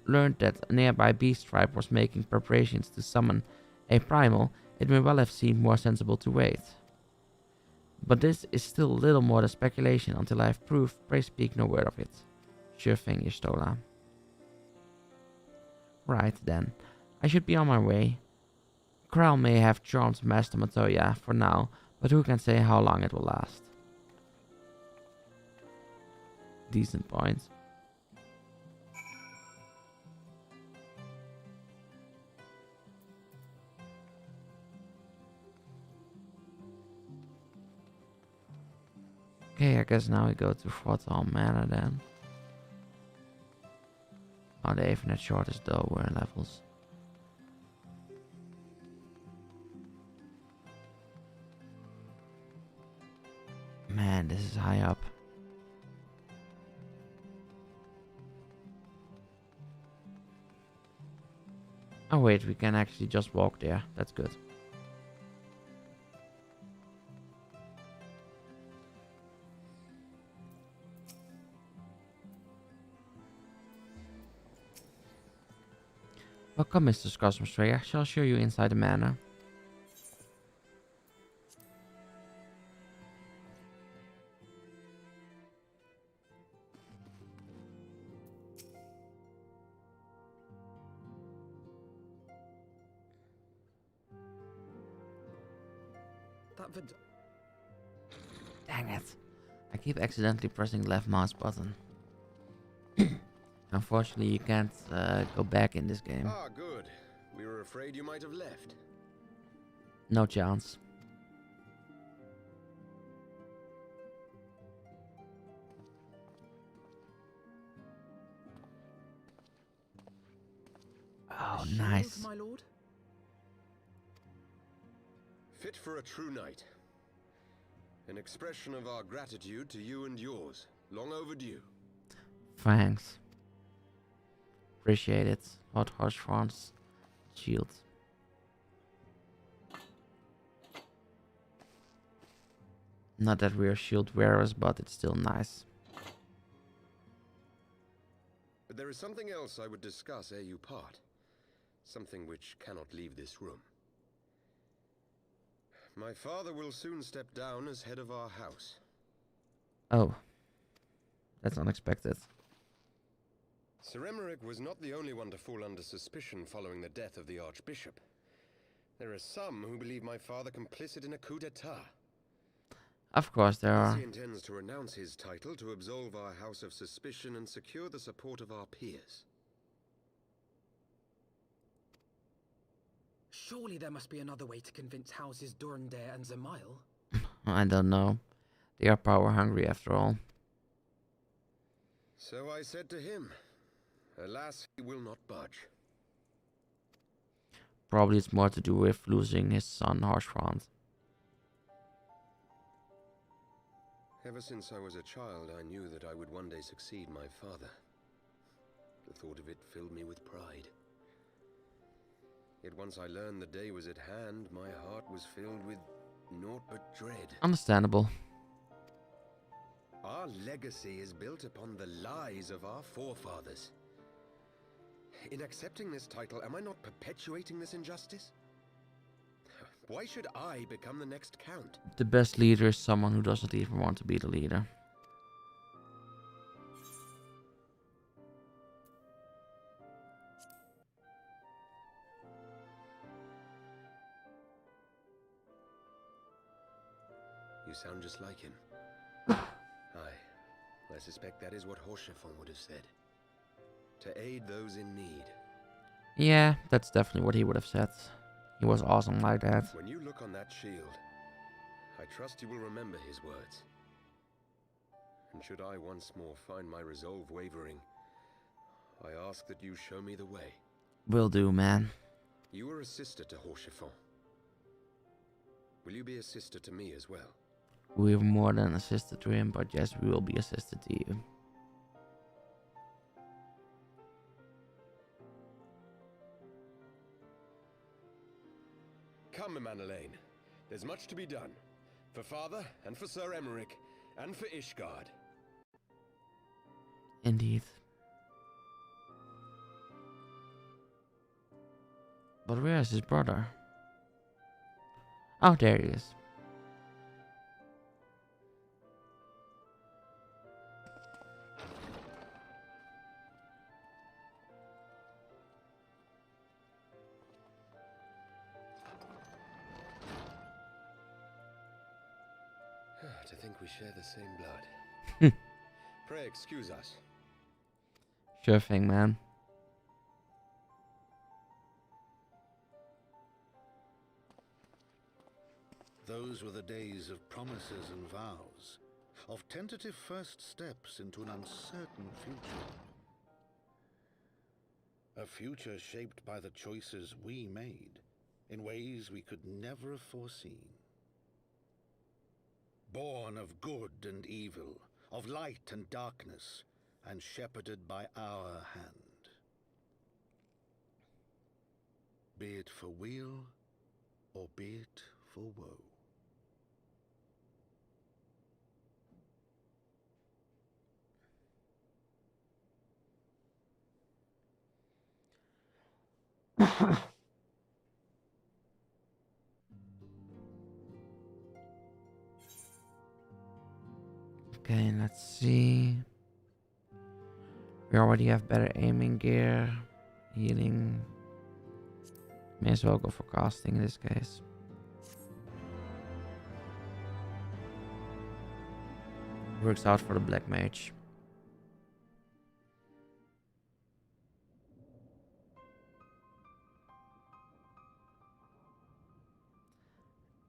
learned that a nearby beast tribe was making preparations to summon a primal, it may well have seemed more sensible to wait. But this is still little more than speculation until I have proof. Pray speak no word of it. Sure thing, Y'shtola. Right then, I should be on my way. Krell may have charmed Master Matoya for now, but who can say how long it will last? Decent point. Okay, I guess now we go to Fort Hall Manor then. Oh, they even had shortest lower levels. Man, this is high up. Oh wait, we can actually just walk there. That's good. Welcome, Mr. Cosmopean. I shall show you inside the manor. Dang it. I keep accidentally pressing left mouse button. Unfortunately, you can't go back in this game. Ah, good. We were afraid you might have left. No chance. Oh, nice. My lord? Fit for a true knight. An expression of our gratitude to you and yours. Long overdue. Thanks. Appreciate it. Hot horse fronts. Shield. Not that we're shield wearers, but it's still nice. But there is something else I would discuss ere you part. Something which cannot leave this room. My father will soon step down as head of our house. Oh. That's unexpected. Sir Emmerich was not the only one to fall under suspicion following the death of the Archbishop. There are some who believe my father complicit in a coup d'etat. Of course there are. He intends to renounce his title to absolve our house of suspicion and secure the support of our peers. Surely there must be another way to convince houses Durandare and Zamail. I don't know. They are power hungry after all. So I said to him, alas, he will not budge. Probably it's more to do with losing his son Harshfront. Ever since I was a child, I knew that I would one day succeed my father. The thought of it filled me with pride. Yet once I learned the day was at hand, my heart was filled with naught but dread. Understandable. Our legacy is built upon the lies of our forefathers. In accepting this title, am I not perpetuating this injustice? Why should I become the next count? The best leader is someone who doesn't even want to be the leader. You sound just like him. I suspect that is what Horchefon would have said. To aid those in need. Yeah, that's definitely what he would have said. He was awesome like that. When you look on that shield, I trust you will remember his words. And should I once more find my resolve wavering, I ask that you show me the way. Will do, man. You were a sister to Horchefon. Will you be a sister to me as well? We're more than a sister to him, but yes, we will be a sister to you. Come, Manalaine. There's much to be done. For father, and for Sir Emmerich, and for Ishgard. Indeed. But where is his brother? Oh, there he is. to think we share the same blood. Pray excuse us. Sure thing, man. Those were the days of promises and vows, of tentative first steps into an uncertain future. A future shaped by the choices we made, in ways we could never have foreseen. Born of good and evil, of light and darkness, and shepherded by our hand. Be it for weal, or be it for woe. Okay, let's see. We already have better aiming gear, healing. May as well go for casting in this case. Works out for the black mage.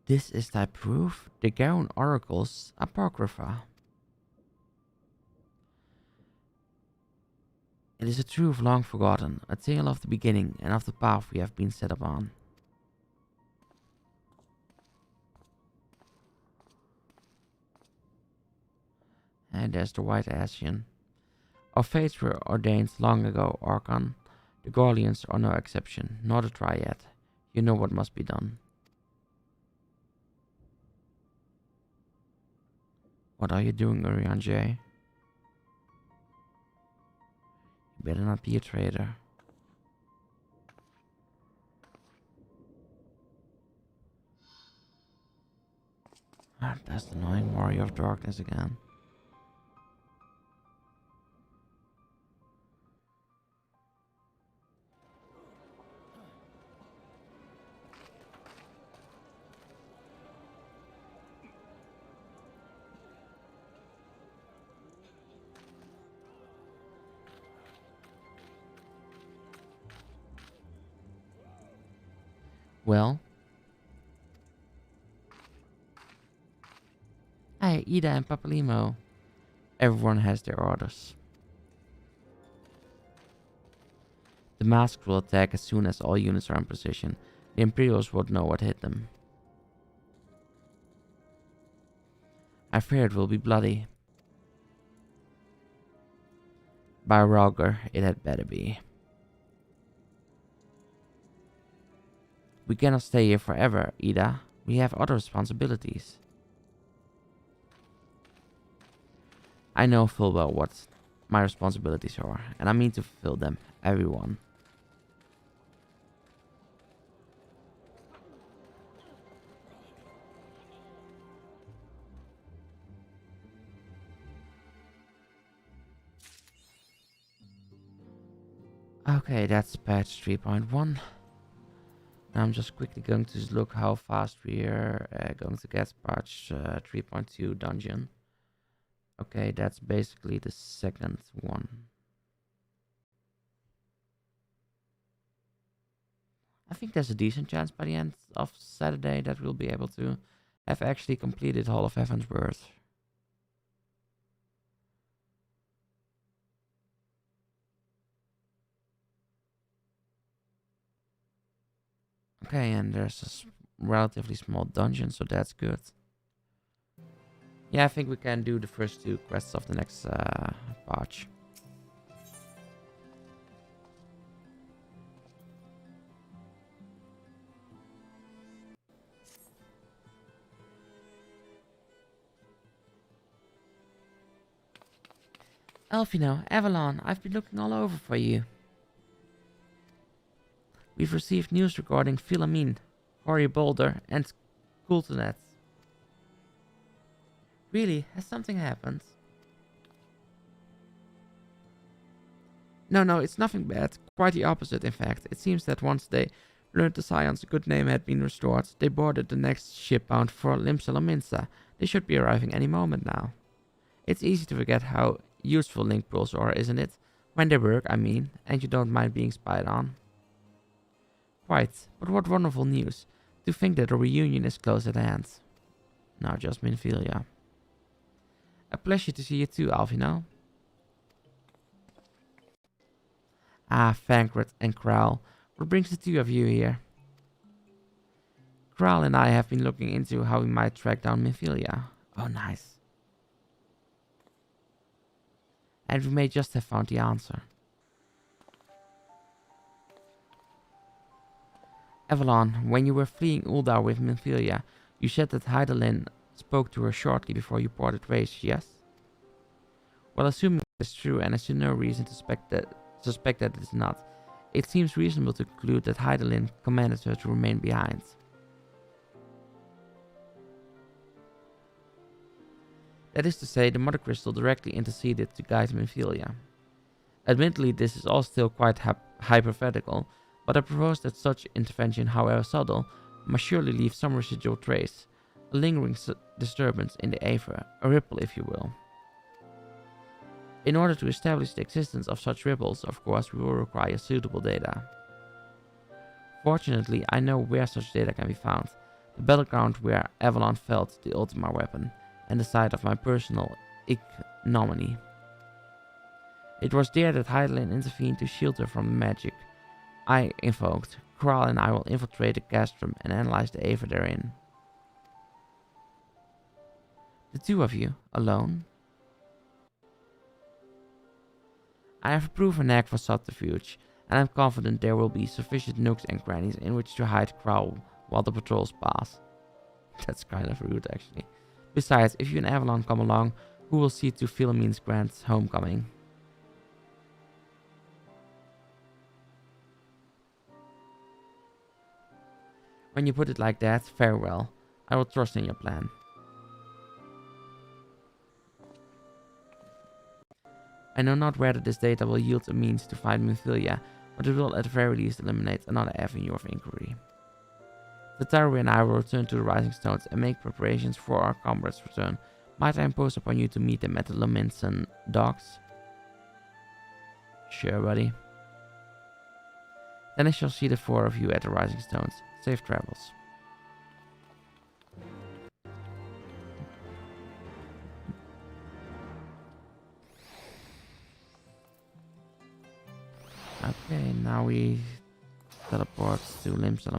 This is thy proof, the Garon Oracle's Apocrypha. It is a truth long forgotten, a tale of the beginning and of the path we have been set upon. And there's the White Ascian. Our fates were ordained long ago, Archon. The Gorlians are no exception, nor the Triad. You know what must be done. What are you doing, Urian J? You better not be a traitor. Ah, that's the annoying warrior of darkness again. Well. Hey, Ida and Papalimo. Everyone has their orders. The masks will attack as soon as all units are in position. The Imperials won't know what hit them. I fear it will be bloody. By Ralgar, it had better be. We cannot stay here forever, Ida. We have other responsibilities. I know full well what my responsibilities are, and I mean to fulfill them, everyone. Okay, that's patch 3.1. Now I'm just quickly going to look how fast we are going to get patch 3.2 dungeon. Okay, that's basically the second one. I think there's a decent chance by the end of Saturday that we'll be able to have actually completed Hall of Heaven's Birth. Okay, and there's a relatively small dungeon, so that's good. Yeah, I think we can do the first two quests of the next patch. Elfino, Avalon, I've been looking all over for you. We've received news regarding Philamine, Hoary Boulder, and Coultonet. Really? Has something happened? No, it's nothing bad. Quite the opposite, in fact. It seems that once they learned the Scion's good name had been restored, they boarded the next ship bound for Limsalaminsa, They should be arriving any moment now. It's easy to forget how useful link pearls are, isn't it? When they work, I mean, and you don't mind being spied on. Quite, but what wonderful news. To think that a reunion is close at hand. Now just Minfilia. A pleasure to see you too, Alvino. Ah, Fankred and Kral. What brings the two of you here? Kral and I have been looking into how we might track down Minfilia. Oh, nice. And we may just have found the answer. Avalon, when you were fleeing Uldar with Minfilia, you said that Hydaelyn spoke to her shortly before you boarded Race, yes? Well, assuming that's true, and I see no reason to suspect that it is not, it seems reasonable to conclude that Hydaelyn commanded her to remain behind. That is to say, the Mother Crystal directly interceded to guide Minfilia. Admittedly, this is all still quite hypothetical, but I propose that such intervention, however subtle, must surely leave some residual trace, a lingering disturbance in the aether, a ripple if you will. In order to establish the existence of such ripples, of course, we will require suitable data. Fortunately, I know where such data can be found, the battleground where Avalon felt the Ultima weapon, and the site of my personal ignominy. It was there that Hydaelyn intervened to shield her from the magic I invoked. Kral and I will infiltrate the castrum and analyze the aether therein. The two of you, alone? I have a proven knack for subterfuge, and I'm confident there will be sufficient nooks and crannies in which to hide Kral while the patrols pass. That's kind of rude, actually. Besides, if you and Avalon come along, who will see to Philomene's grand homecoming? When you put it like that, farewell. I will trust in your plan. I know not whether this data will yield a means to find Minfilia, but it will at the very least eliminate another avenue of inquiry. Tataru and I will return to the Rising Stones and make preparations for our comrade's return. Might I impose upon you to meet them at the Lominson docks? Sure, buddy. Then I shall see the four of you at the Rising Stones. Safe travels. Okay, now we teleport to Limsa.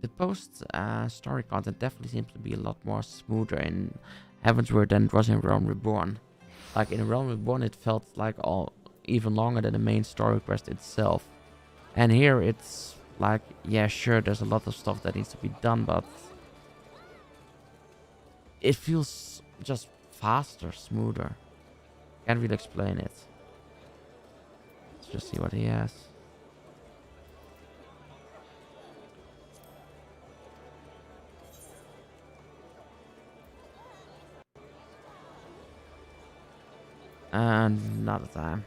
The post-story content definitely seems to be a lot more smoother in Heavensward than it was in Realm Reborn. Like in Realm Reborn, it felt like even longer than the main story quest itself. And here it's like, yeah, sure, there's a lot of stuff that needs to be done, but it feels just faster, smoother. Can't really explain it. Let's just see what he has. Not a time.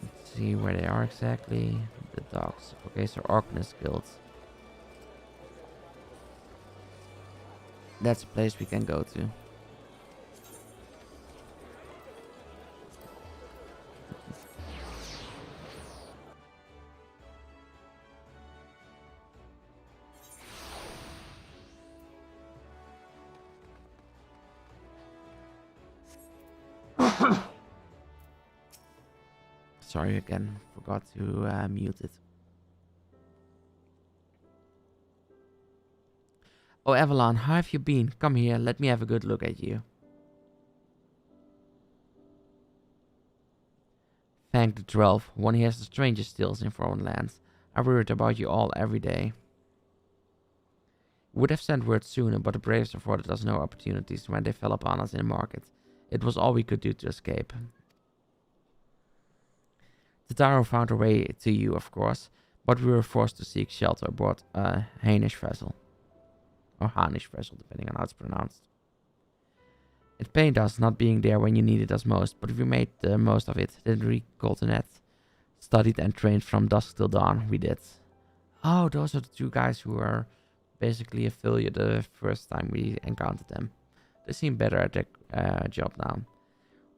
Let's see where they are exactly. The dogs. Okay, so Orkney's Guild. That's a place we can go to. Sorry again, forgot to mute it. Oh, Avalon, how have you been? Come here, let me have a good look at you. Thank the 12. One hears the strangest tales in foreign lands. I worried about you all every day. Would have sent word sooner, but the braves afforded us no opportunities when they fell upon us in the market. It was all we could do to escape. Tataru found her way to you, of course, but we were forced to seek shelter aboard a Hainish vessel. or Hanish vessel, depending on how it's pronounced. It pained us not being there when you needed us most, but we made the most of it, didn't we, Coltonet? Studied and trained from dusk till dawn, we did. Oh, those are the two guys who were basically a failure the first time we encountered them. They seem better at their job now.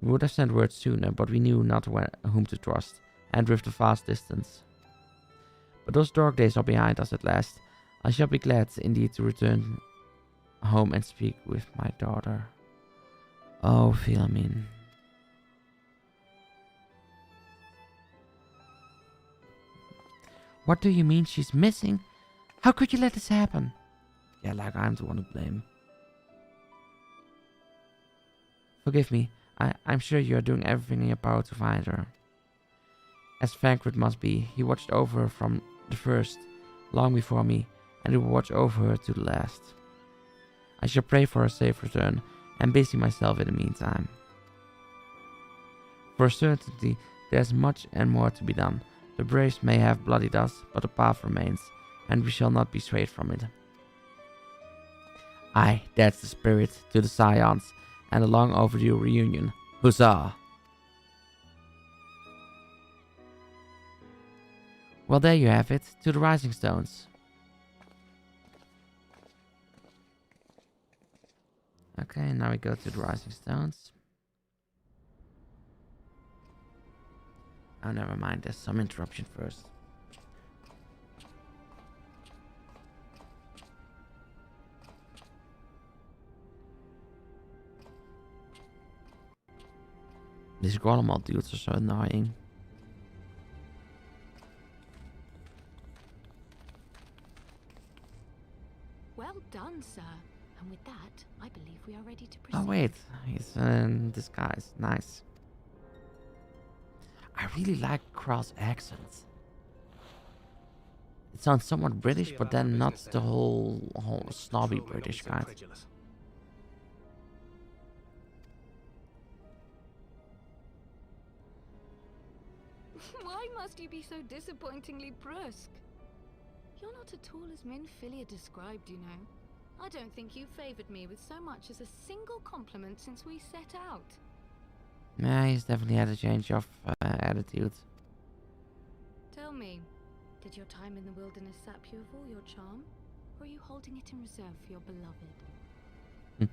We would have sent word sooner, but we knew not whom to trust, and with the vast distance. But those dark days are behind us at last. I shall be glad indeed to return home and speak with my daughter. Oh, Philomene. What do you mean she's missing? How could you let this happen? Yeah, like I'm the one to blame. Forgive me. I'm sure you are doing everything in your power to find her. As Thancred must be, he watched over her from the first, long before me, and he will watch over her to the last. I shall pray for her safe return, and busy myself in the meantime. For certainty, there's much and more to be done. The braves may have bloodied us, but the path remains, and we shall not be strayed from it. Aye, that's the spirit, to the Scions, and a long overdue reunion. Huzzah! Well, there you have it, to the Rising Stones. Okay, now we go to the Rising Stones. Oh, never mind, there's some interruption first. These Golem dudes are so annoying. Well done, sir. And with that, I believe we are ready to proceed. Oh wait, he's in disguise. Nice. I really like Kral's accent. It sounds somewhat British, but then not the whole snobby British kind. Why must you be so disappointingly brusque? You're not at all as Minfilia described, you know. I don't think you favored me with so much as a single compliment since we set out. Yeah, he's definitely had a change of attitude. Tell me, did your time in the wilderness sap you of all your charm? Or are you holding it in reserve for your beloved?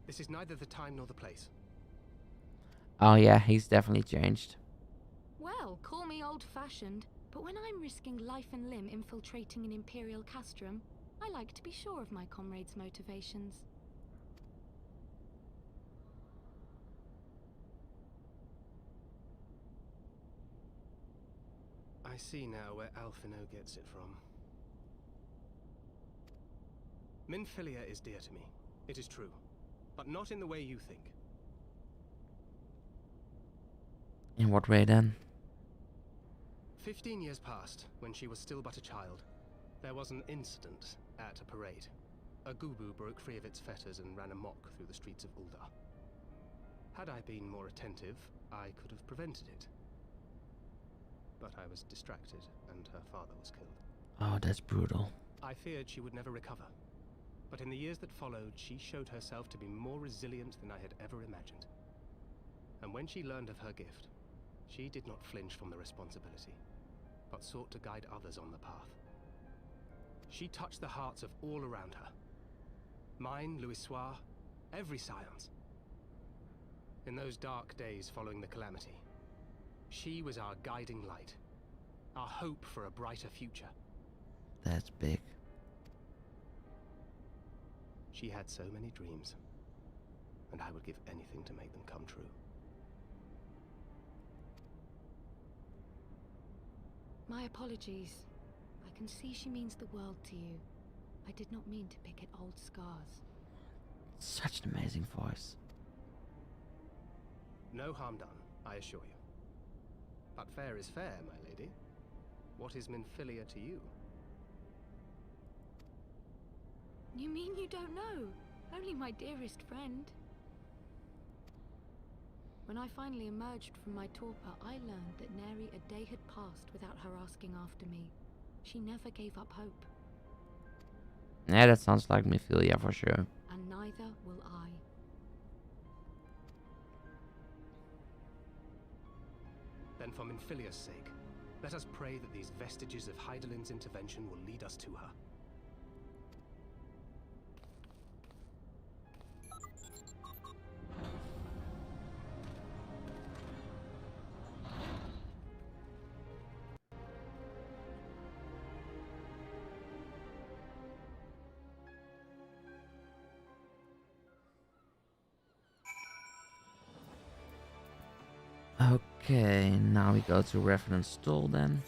This is neither the time nor the place. Oh yeah, he's definitely changed. Well, call me old-fashioned, but when I'm risking life and limb infiltrating an Imperial castrum, I like to be sure of my comrades' motivations. I see now where Alphino gets it from. Minfilia is dear to me. It is true. But not in the way you think. In what way then? 15 years passed, when she was still but a child. There was an incident at a parade. A Gubu broke free of its fetters and ran amok through the streets of Ul'dah. Had I been more attentive, I could have prevented it. But I was distracted, and her father was killed. Oh, that's brutal. I feared she would never recover. But in the years that followed, she showed herself to be more resilient than I had ever imagined. And when she learned of her gift, she did not flinch from the responsibility, but sought to guide others on the path. She touched the hearts of all around her. Mine, Louisoix, every Scions. In those dark days following the calamity, she was our guiding light, our hope for a brighter future. That's big. She had so many dreams, and I would give anything to make them come true. My apologies. I can see she means the world to you. I did not mean to pick at old scars. Such an amazing voice. No harm done, I assure you. But fair is fair, my lady. What is Minfilia to you? You mean you don't know? Only my dearest friend. When I finally emerged from my torpor, I learned that nary a day had passed without her asking after me. She never gave up hope. Yeah, that sounds like Mephilia for sure. And neither will I. Then for Minfilia's sake, let us pray that these vestiges of Hydaelyn's intervention will lead us to her. Okay, now we go to Revenant Stall then.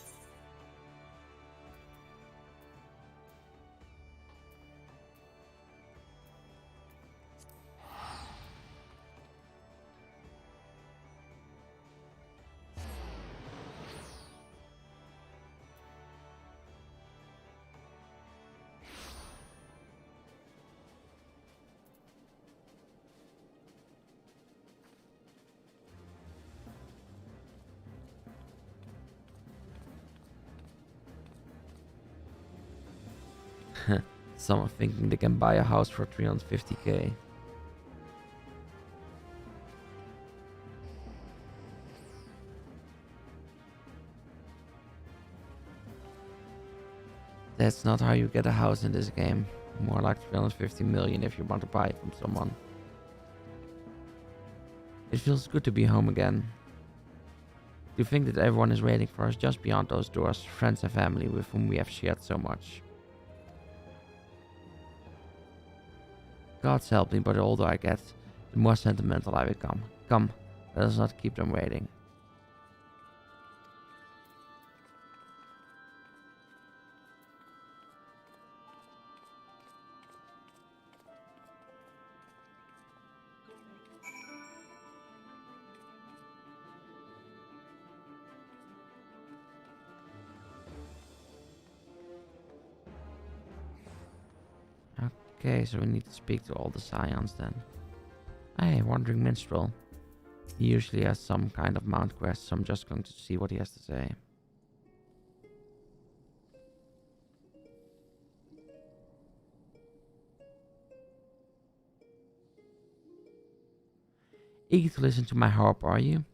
Someone thinking they can buy a house for 350k. That's not how you get a house in this game. More like 350 million if you want to buy it from someone. It feels good to be home again. To think that everyone is waiting for us just beyond those doors, friends and family with whom we have shared so much. God's help me, but the older I get, the more sentimental I become. Come, let us not keep them waiting. Okay, so we need to speak to all the Scions then. Hey, Wandering Minstrel. He usually has some kind of mount quest, so I'm just going to see what he has to say. Eager to listen to my harp, are you?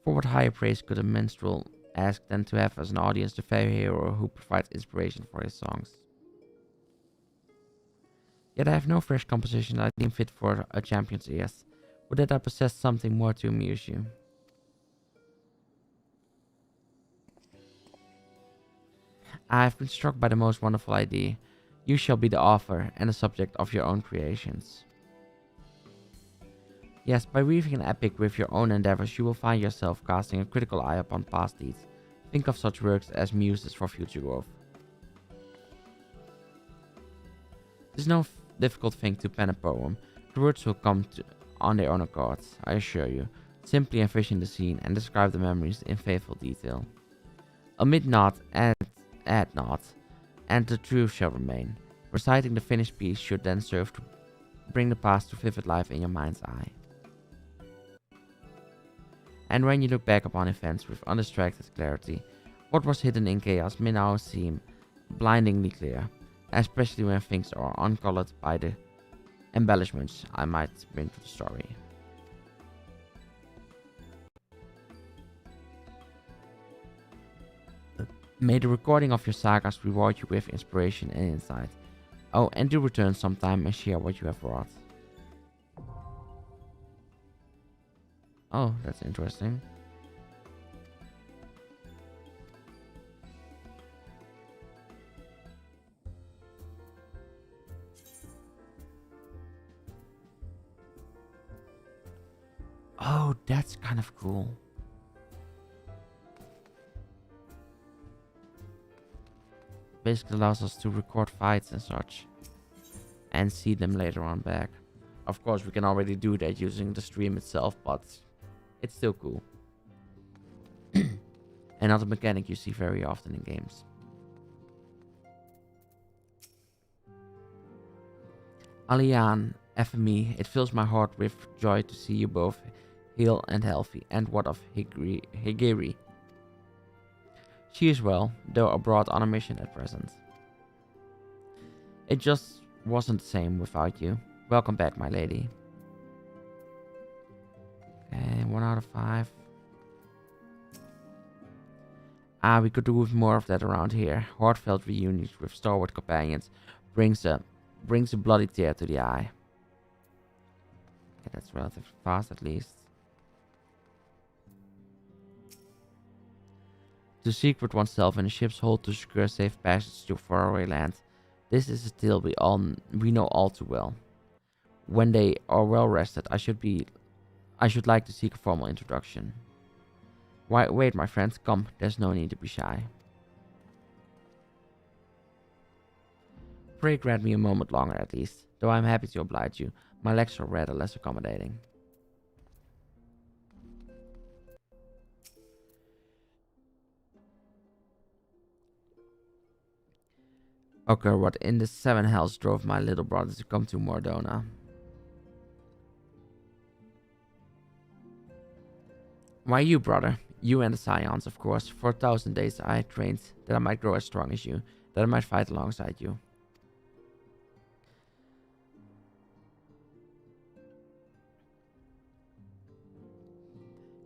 For what higher praise could a minstrel ask than to have as an audience the very hero who provides inspiration for his songs? Yet I have no fresh composition that I deem fit for a champion's ears. Would that I possess something more to amuse you? I have been struck by the most wonderful idea. You shall be the author and the subject of your own creations. Yes, by weaving an epic with your own endeavors, you will find yourself casting a critical eye upon past deeds. Think of such works as muses for future growth. It is no difficult thing to pen a poem. The words will come on their own accord, I assure you. Simply envision the scene and describe the memories in faithful detail. Omit not and add not, and the truth shall remain. Reciting the finished piece should then serve to bring the past to vivid life in your mind's eye. And when you look back upon events with undistracted clarity, what was hidden in chaos may now seem blindingly clear, especially when things are uncolored by the embellishments I might bring to the story. May the recording of your sagas reward you with inspiration and insight. Oh, and do return sometime and share what you have wrought. Oh, that's interesting. Oh, that's kind of cool. Basically allows us to record fights and such. And see them later on back. Of course, we can already do that using the stream itself, but it's still cool. Another mechanic you see very often in games. Alian, FME, it fills my heart with joy to see you both hale and healthy. And what of Higiri? She She is well, though abroad on a mission at present. It just wasn't the same without you. Welcome back, my lady. Okay, 1 out of 5. We could do with more of that around here. Heartfelt reunions with stalwart companions brings a bloody tear to the eye. Okay, that's relatively fast at least. To seek with oneself in a ship's hold to secure safe passage to faraway land. This is a tale we know all too well. When they are well rested, I should like to seek a formal introduction. Wait, my friends, come. There's no need to be shy. Pray grant me a moment longer at least, though I'm happy to oblige you. My legs are rather less accommodating. Okay, what in the 7 hells drove my little brother to come to Mordona? Why you, brother? You and the Scions, of course. For 1,000 days I trained that I might grow as strong as you, that I might fight alongside you.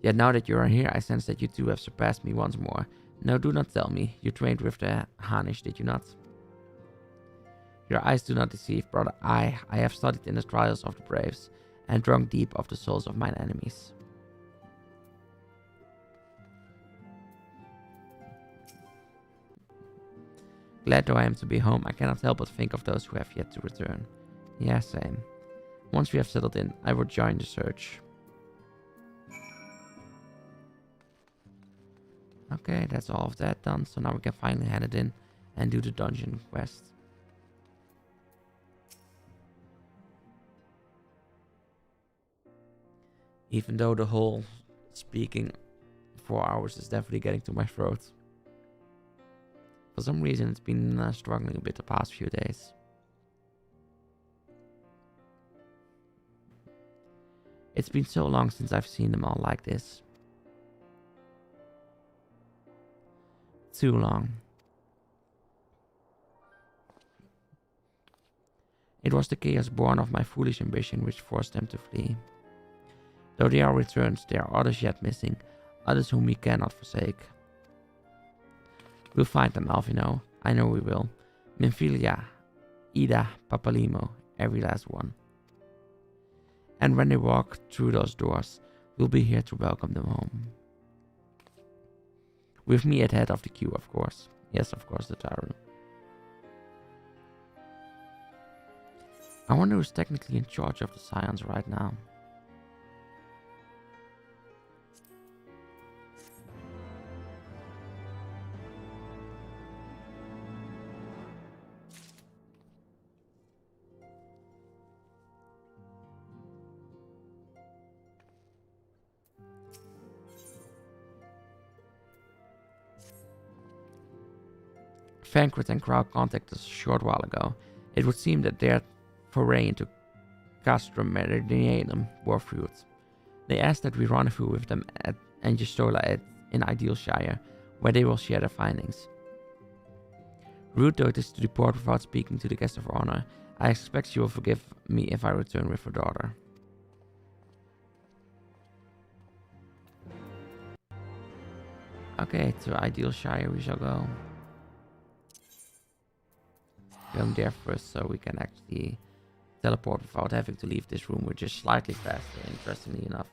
Yet now that you are here, I sense that you two have surpassed me once more. No, do not tell me. You trained with the Hanish, did you not? Your eyes do not deceive, brother. I have studied in the trials of the braves, and drunk deep of the souls of mine enemies. Glad though I am to be home, I cannot help but think of those who have yet to return. Yeah, same. Once we have settled in, I will join the search. Okay, that's all of that done, so now we can finally head it in and do the dungeon quest. Even though the whole speaking 4 hours is definitely getting to my throat. For some reason it's been struggling a bit the past few days. It's been so long since I've seen them all like this. Too long. It was the chaos born of my foolish ambition which forced them to flee. Though they are returned, there are others yet missing, others whom we cannot forsake. We'll find them, Alvino. I know we will. Minfilia, Ida, Papalimo, every last one. And when they walk through those doors, we'll be here to welcome them home. With me at head of the queue, of course. Yes, of course, the Taru. I wonder who's technically in charge of the Scions right now. Fancred and Crow contacted us a short while ago. It would seem that their foray into Castrum Meridianum bore fruit. They asked that we rendezvous with them at Angistola in Idealshire, where they will share their findings. Rude though it is to depart without speaking to the guest of honor, I expect she will forgive me if I return with her daughter. Okay, to Idealshire we shall go. Going there first so we can actually teleport without having to leave this room, which is slightly faster, interestingly enough.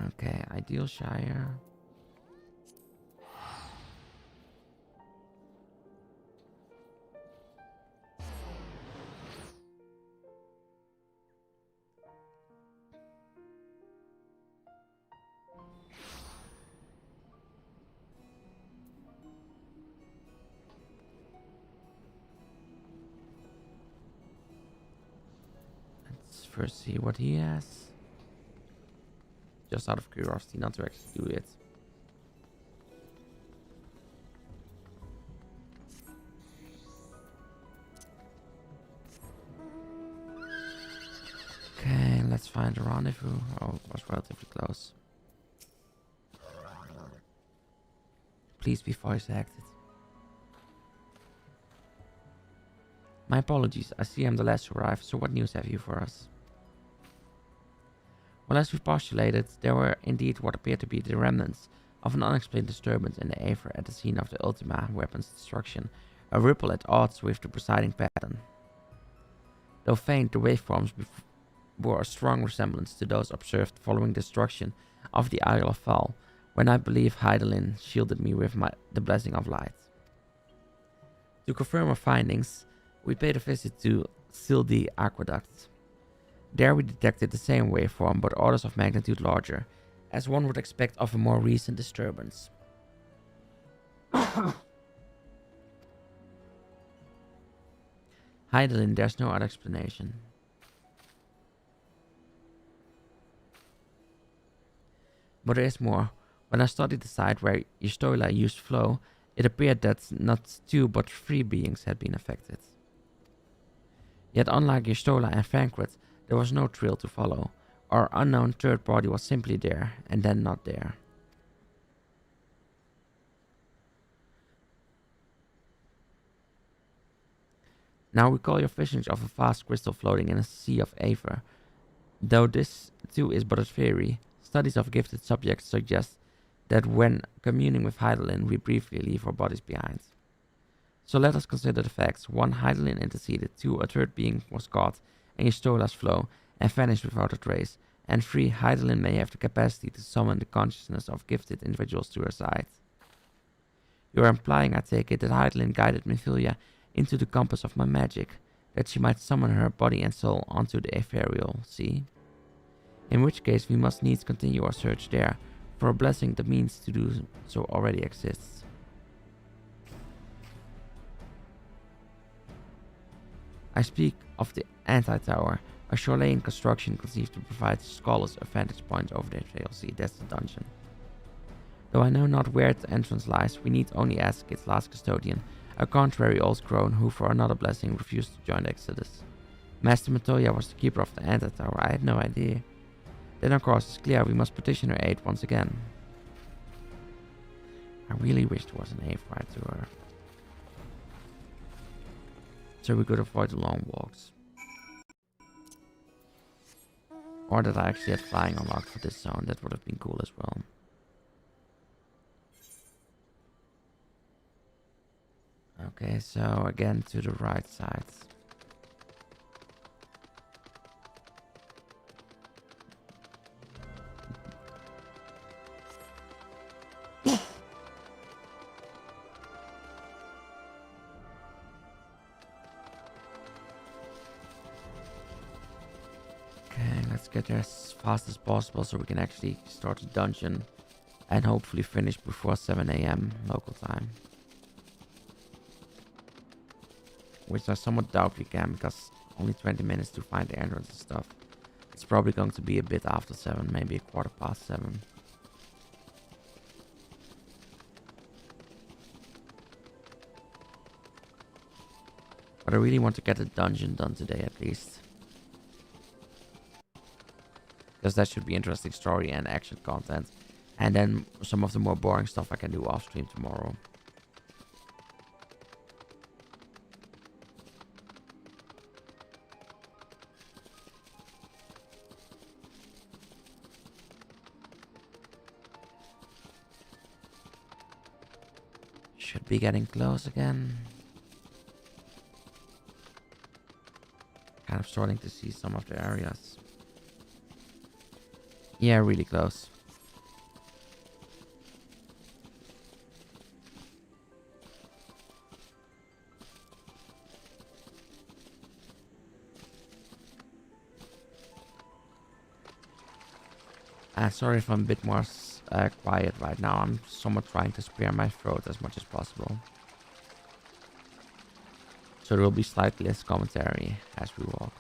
Okay, Idealshire. Let's first see what he has. Just out of curiosity, not to actually do it. Okay, let's Let's find a rendezvous. Oh, it was relatively close. Please be voice acted. My apologies, I see I'm the last to arrive, so what news have you for us? Well, as we postulated, there were indeed what appeared to be the remnants of an unexplained disturbance in the Aether at the scene of the Ultima weapon's destruction, a ripple at odds with the presiding pattern. Though faint, the waveforms bore a strong resemblance to those observed following destruction of the Isle of Val, when I believe Heidelin shielded me with the blessing of light. To confirm our findings, we paid a visit to Sildi Aqueduct. There we detected the same waveform, but orders of magnitude larger, as one would expect of a more recent disturbance. Heidelin, there's no other explanation. But there is more. When I studied the site where Yustola used flow, it appeared that not 2 but 3 beings had been affected. Yet unlike Yustola and Vankrit, there was no trail to follow. Our unknown third body was simply there, and then not there. Now recall your visions of a vast crystal floating in a sea of aether. Though this too is but a theory, studies of gifted subjects suggest that when communing with Heidelin, we briefly leave our bodies behind. So let us consider the facts. 1. Heidelin interceded. 2. A third being was caught in Yustola's flow and vanished without a trace. And 3. Heidelin may have the capacity to summon the consciousness of gifted individuals to her side. You are implying, I take it, that Heidelin guided Minfilia into the compass of my magic, that she might summon her body and soul onto the ethereal sea. In which case we must needs continue our search there, for a blessing that means to do so already exists. I speak of the Anti-Tower, a shoreline construction conceived to provide scholars a vantage point over the ethereal sea. That's the dungeon. Though I know not where its entrance lies, we need only ask its last custodian, a contrary old crone who for another blessing refused to join the Exodus. Master Matoya was the keeper of the Anti-Tower. I had no idea. Then of course it's clear we must petition her aid once again. I really wish there was an aid right to her, so we could avoid the long walks. Or that I actually had flying unlocked for this zone. That would have been cool as well. Okay, so again to the right side. Let's get there as fast as possible so we can actually start the dungeon and hopefully finish before 7 AM local time. Which I somewhat doubt we can, because only 20 minutes to find the entrance and stuff. It's probably going to be a bit after 7, maybe a 7:15. But I really want to get the dungeon done today at least. Because that should be interesting story and action content. And then some of the more boring stuff I can do off stream tomorrow. Should be getting close again. Kind of starting to see some of the areas. Yeah, really close. Sorry if I'm a bit more quiet right now. I'm somewhat trying to spare my throat as much as possible. So there will be slightly less commentary as we walk.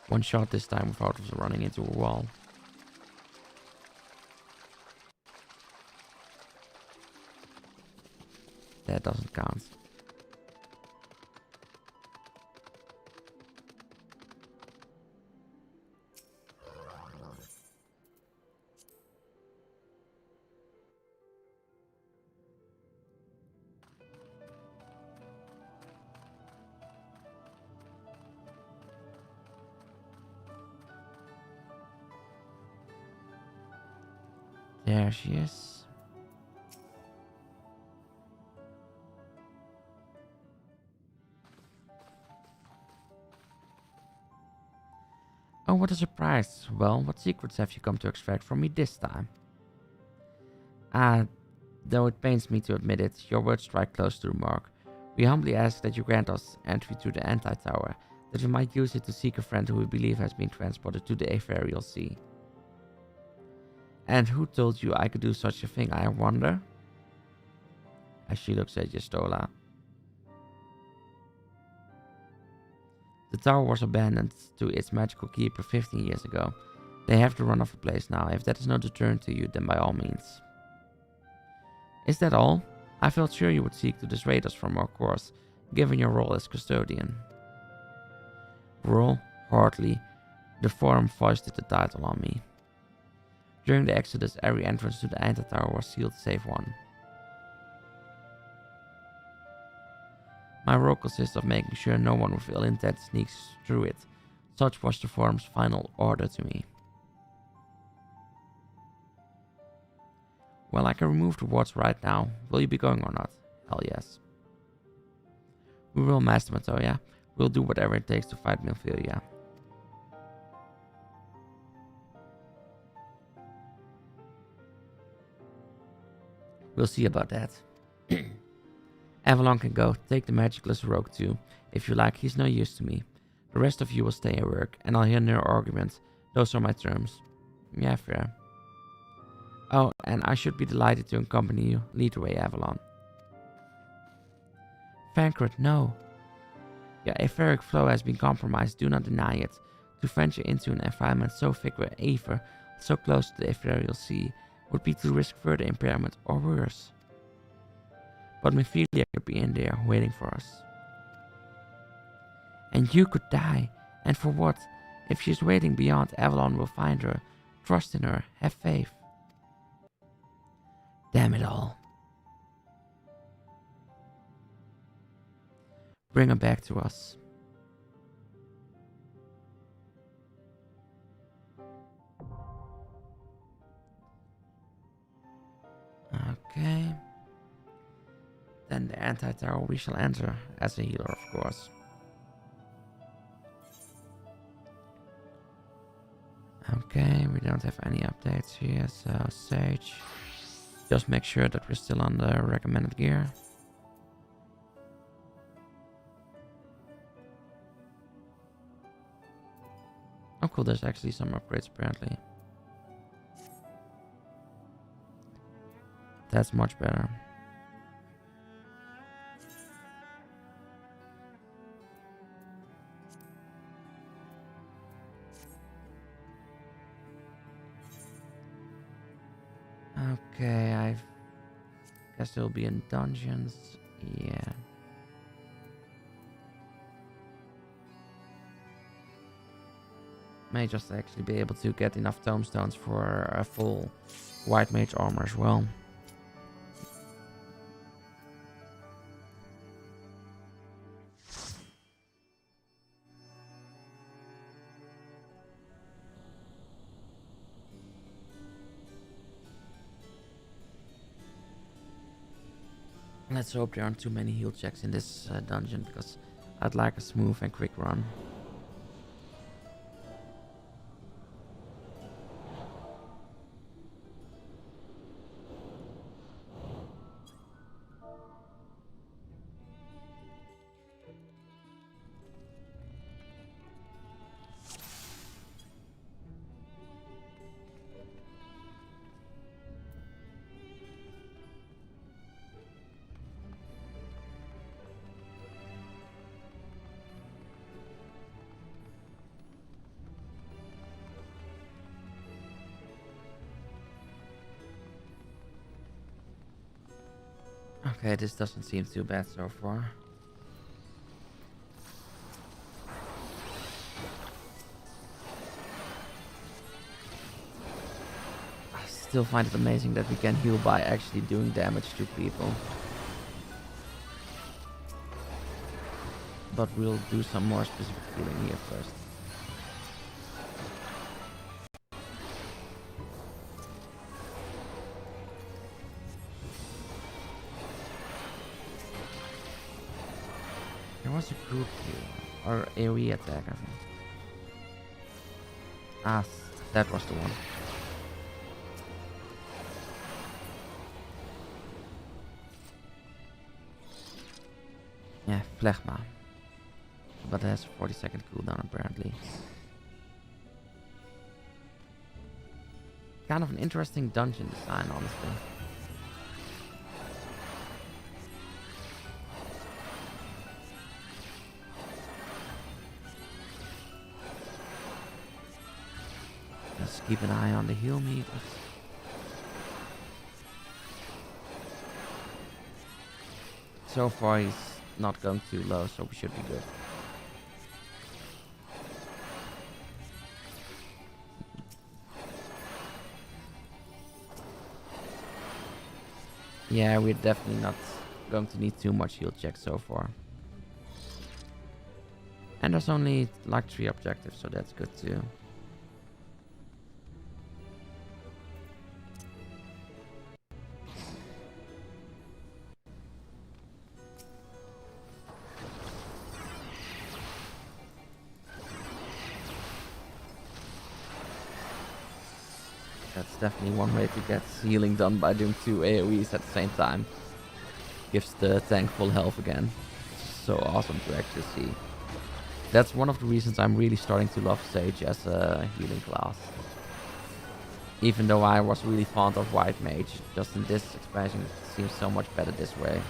One shot this time without running into a wall. That doesn't count. There she is. Oh, what a surprise. Well, what secrets have you come to extract from me this time? Though it pains me to admit it, your words strike close to the mark. We humbly ask that you grant us entry to the Anti-Tower, that we might use it to seek a friend who we believe has been transported to the Ethereal Sea. And who told you I could do such a thing, I wonder? As she looks at Yestola. The tower was abandoned to its magical keeper 15 years ago. They have to run off the place now. If that is no deterrent to you, then by all means. Is that all? I felt sure you would seek to dissuade us from our course, given your role as custodian. Role? Hardly. The forum foisted the title on me. During the Exodus, every entrance to the Anti-Tower was sealed save one. My role consists of making sure no one with ill intent sneaks through it. Such was the forum's final order to me. Well, I can remove the wards right now. Will you be going or not? Hell yes. We will, Master Matoya. We'll do whatever it takes to fight Milphilia. We'll see about that. Avalon can go. Take the magicless rogue too. If you like, he's no use to me. The rest of you will stay at work, and I'll hear no arguments. Those are my terms. Yeah, fair. Oh, and I should be delighted to accompany you. Lead the way, Avalon. Fancred, no. Your etheric flow has been compromised, do not deny it. To venture into an environment so thick with aether, so close to the ethereal sea, would be to risk further impairment, or worse. But Mephilia could be in there, waiting for us. And you could die. And for what? If she's waiting beyond, Avalon will find her. Trust in her. Have faith. Damn it all. Bring her back to us. Okay. Then the Anti-Tower we shall enter as a healer, of course. Okay, we don't have any updates here, so Sage. Just make sure that we're still on the recommended gear. Oh cool, there's actually some upgrades apparently. That's much better. Okay, I guess they'll be in dungeons. Yeah. May just actually be able to get enough tomestones for a full white mage armor as well. Let's hope there aren't too many heal checks in this dungeon, because I'd like a smooth and quick run. Okay, this doesn't seem too bad so far. I still find it amazing that we can heal by actually doing damage to people. But we'll do some more specific healing here first. There was a group here, or AoE attack, I think. Ah, that was the one. Yeah, Phlegma. But it has a 40-second cooldown apparently. Kind of an interesting dungeon design, honestly. Just keep an eye on the heal meters. So far he's not going too low, so we should be good. Yeah, we're definitely not going to need too much heal checks so far. And there's only like 3 objectives, so that's good too. That's definitely one way to get healing done, by doing 2 AoEs at the same time. Gives the tank full health again. So awesome to actually see. That's one of the reasons I'm really starting to love Sage as a healing class. Even though I was really fond of White Mage, just in this expansion it seems so much better this way.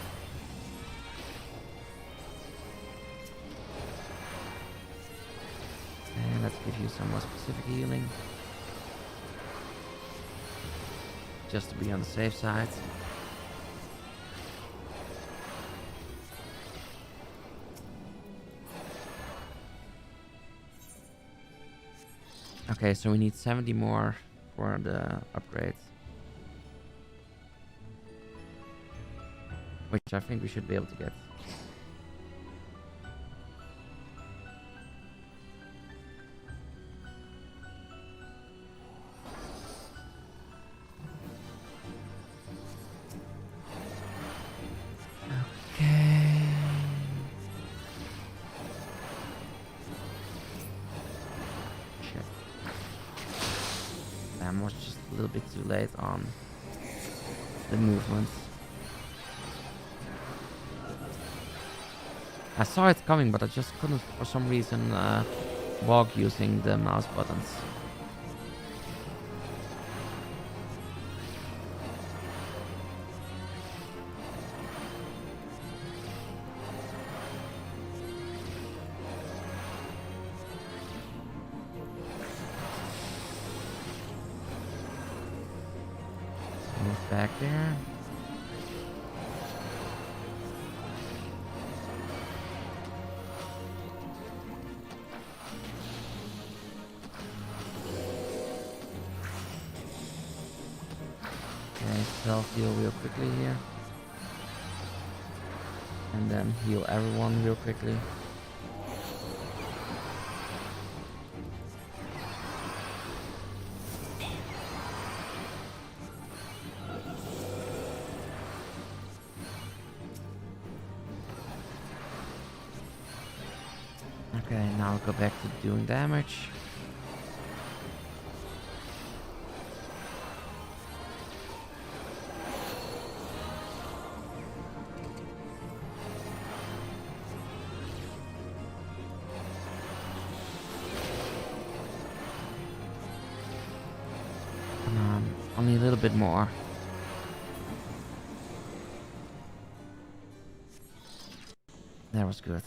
And let's give you some more specific healing. Just to be on the safe side. Okay, so we need 70 more for the upgrade. Which I think we should be able to get. I was just a little bit too late on the movements. I saw it coming, but I just couldn't, for some reason, walk using the mouse buttons. Back there. Okay, self-heal real quickly here. And then heal everyone real quickly. Okay, now I'll go back to doing damage. Come on, only a little bit more. That was good.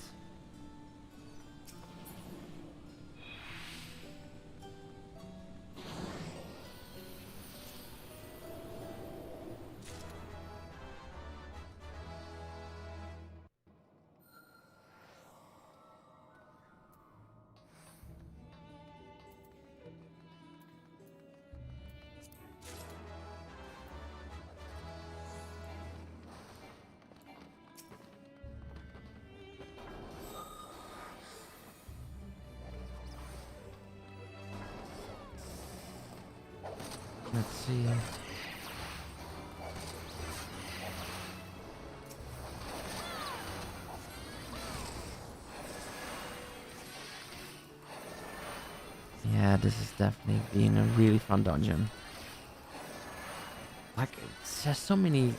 Let's see. Yeah, this is definitely being a really fun dungeon. Like, it has so many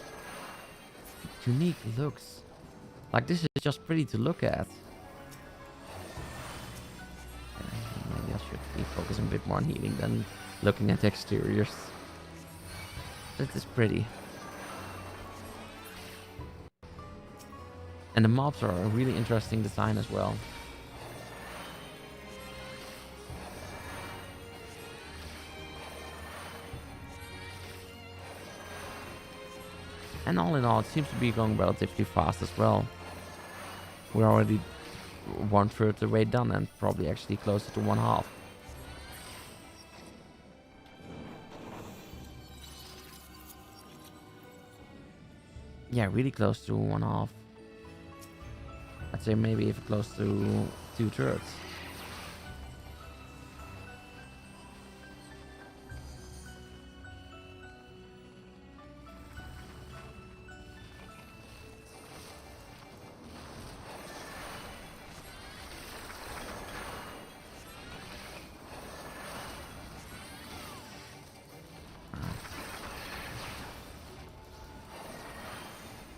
unique looks. Like, this is just pretty to look at. Maybe I should be focusing a bit more on healing than looking at exteriors. It is pretty. And the mobs are a really interesting design as well. And all in all, it seems to be going relatively fast as well. We're already 1/3 the way done and probably actually closer to 1/2. Yeah, really close to 1/2. I'd say maybe even close to 2/3.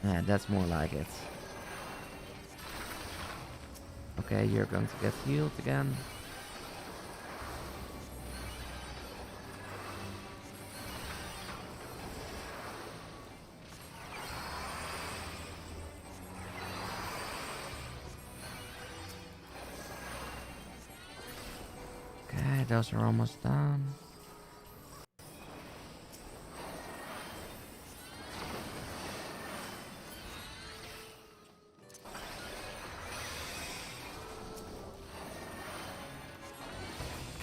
Yeah, that's more like it. Okay, you're going to get healed again. Okay, those are almost done.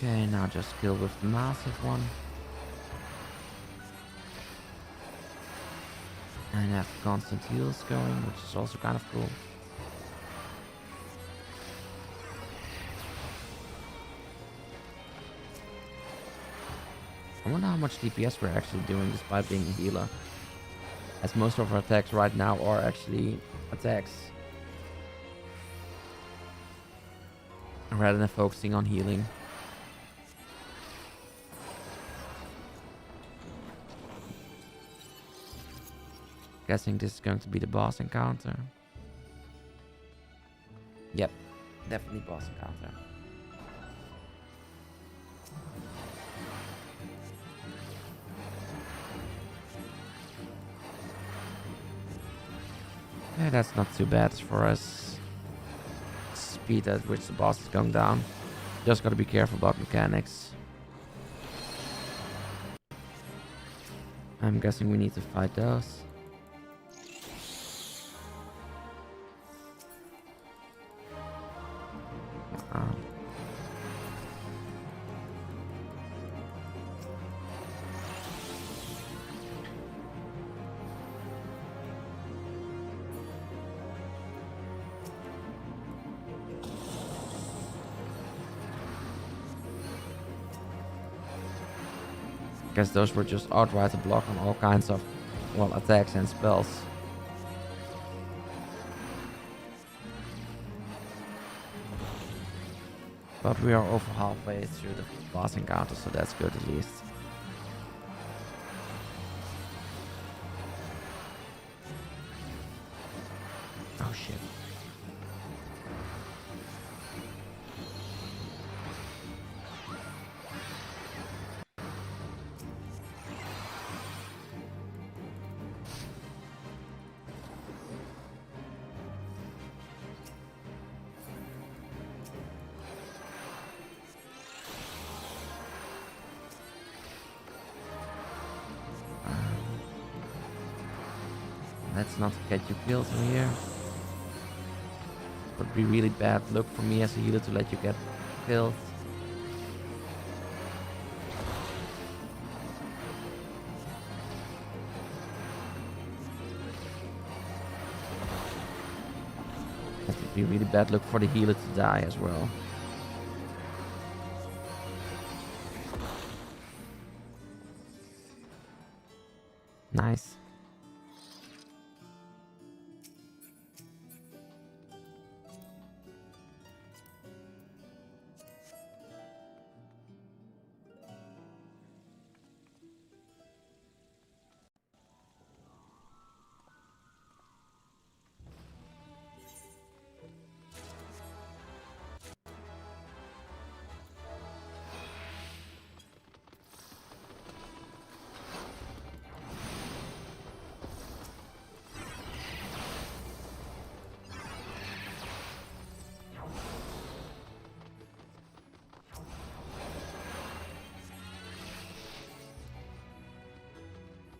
Okay, now just kill with the massive one. And have constant heals going, which is also kind of cool. I wonder how much DPS we're actually doing despite being a healer. As most of our attacks right now are actually attacks. Rather than focusing on healing. Guessing this is going to be the boss encounter. Yep, definitely boss encounter. Okay, that's not too bad for us. Speed at which the boss is going down. Just gotta be careful about mechanics. I'm guessing we need to fight those. Guess those were just outright a block on all kinds of, well, attacks and spells. But we are over halfway through the boss encounter, so that's good at least. Oh shit. Let's not get you killed from here. Would be really bad luck for me as a healer to let you get killed. That would be really bad luck for the healer to die as well. Nice.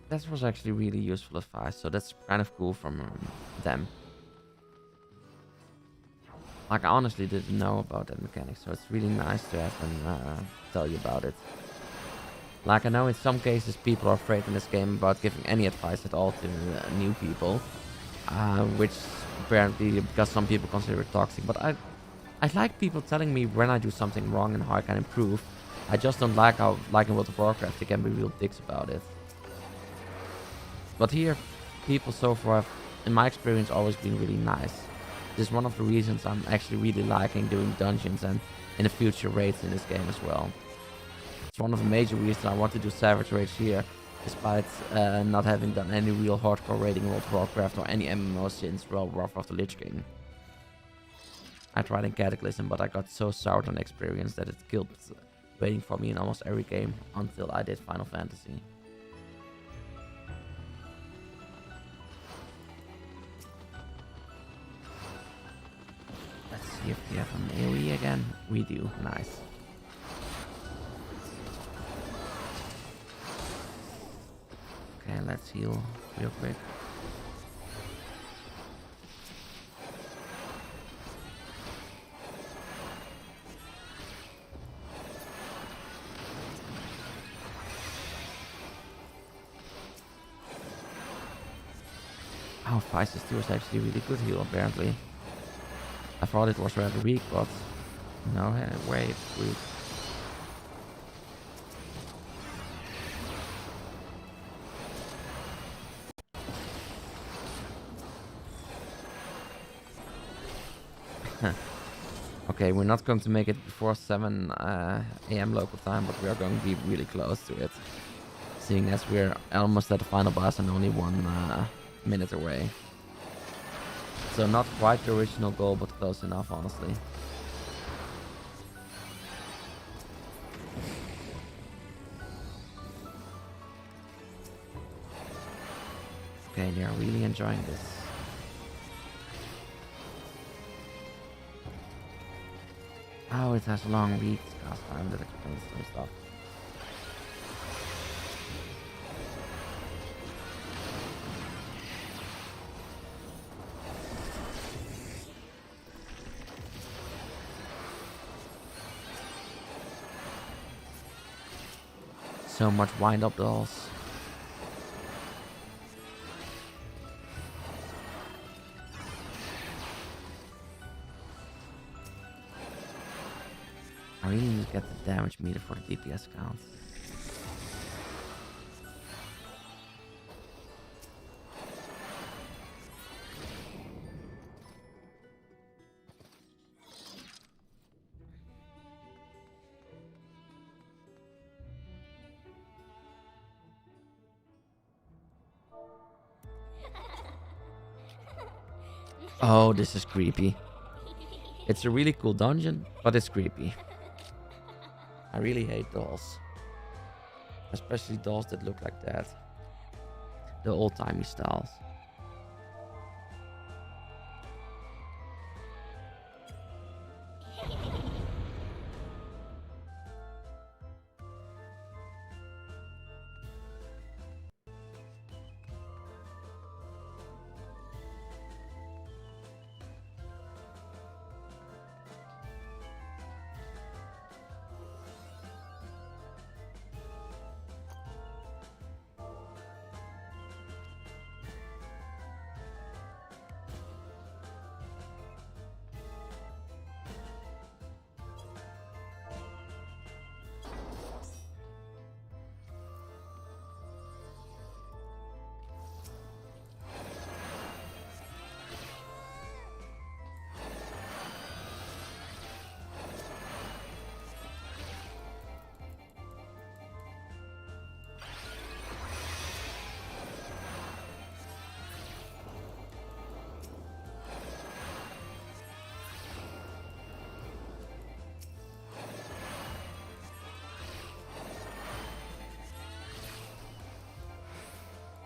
That was actually really useful advice, so that's kind of cool from them. Like, I honestly didn't know about that mechanic, so it's really nice to have them tell you about it. Like, I know in some cases people are afraid in this game about giving any advice at all to new people, which apparently because some people consider it toxic, but I like people telling me when I do something wrong and how I can improve. I just don't like how, like in World of Warcraft, they can be real dicks about it. But here, people so far have, in my experience, always been really nice. This is one of the reasons I'm actually really liking doing dungeons and in the future raids in this game as well. It's one of the major reasons I want to do Savage Raids here, despite not having done any real hardcore raiding in World of Warcraft or any MMO since Wrath of the Lich King. I tried in Cataclysm, but I got so soured on experience that it killed waiting for me in almost every game until I did Final Fantasy. Let's see if we have a melee again. We do. Nice. Okay, let's heal real quick. Oh, Physis 2 is actually a really good heal, apparently. I thought it was rather weak, but no way it's weak. Okay, we're not going to make it before 7 AM local time, but we are going to be really close to it. Seeing as we're almost at the final boss and only 1 minute away. So not quite the original goal, but close enough, honestly. Okay, they are really enjoying this. Oh, it has long reach cast time, that explains some stuff. So much wind up dolls. I really need to get the damage meter for the DPS count. Oh, this is creepy. It's a really cool dungeon, but it's creepy. I really hate dolls. Especially dolls that look like that. The old-timey styles.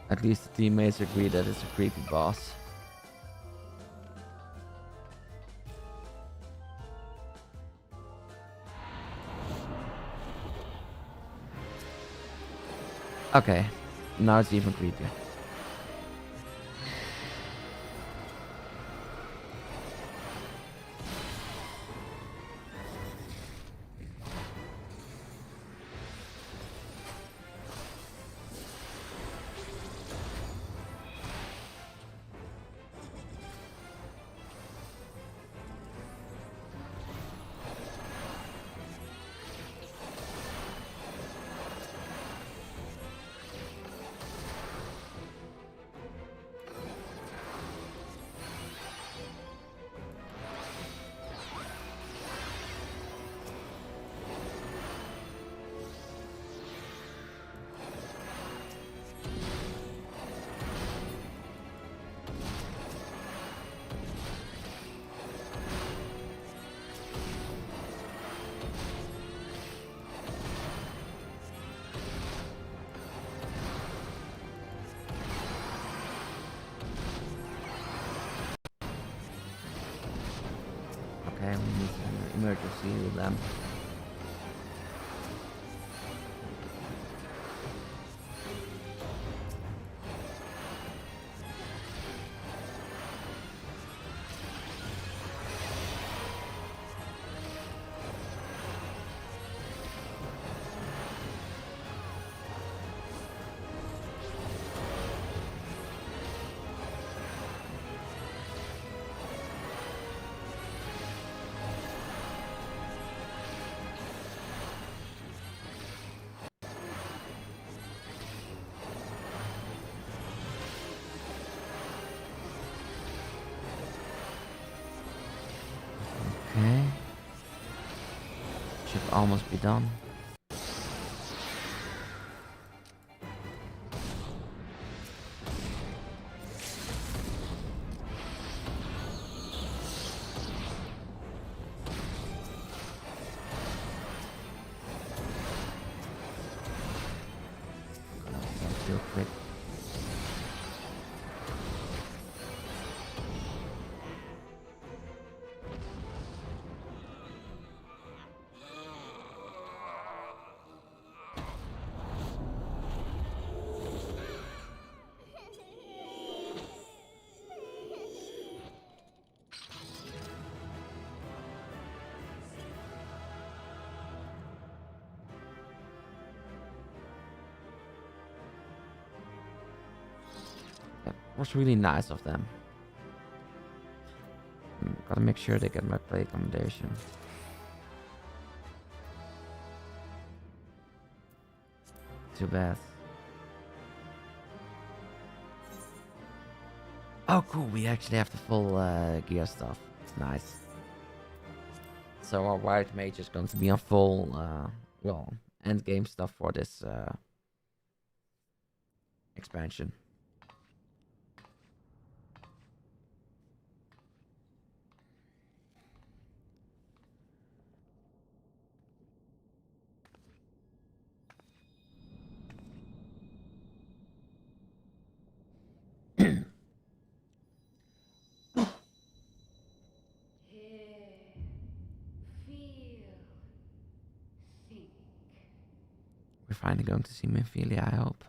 At least the teammates agree that it's a creepy boss. Okay, now it's even creepier. Okay, we need an emergency with them. Okay. Should almost be done. Real quick. That was really nice of them. Gotta make sure they get my play accommodation. Too bad. Oh, cool. We actually have the full gear stuff. It's nice. So our white mage is going to be on full, well, end game stuff for this expansion. We're finally going to see Minfilia, I hope.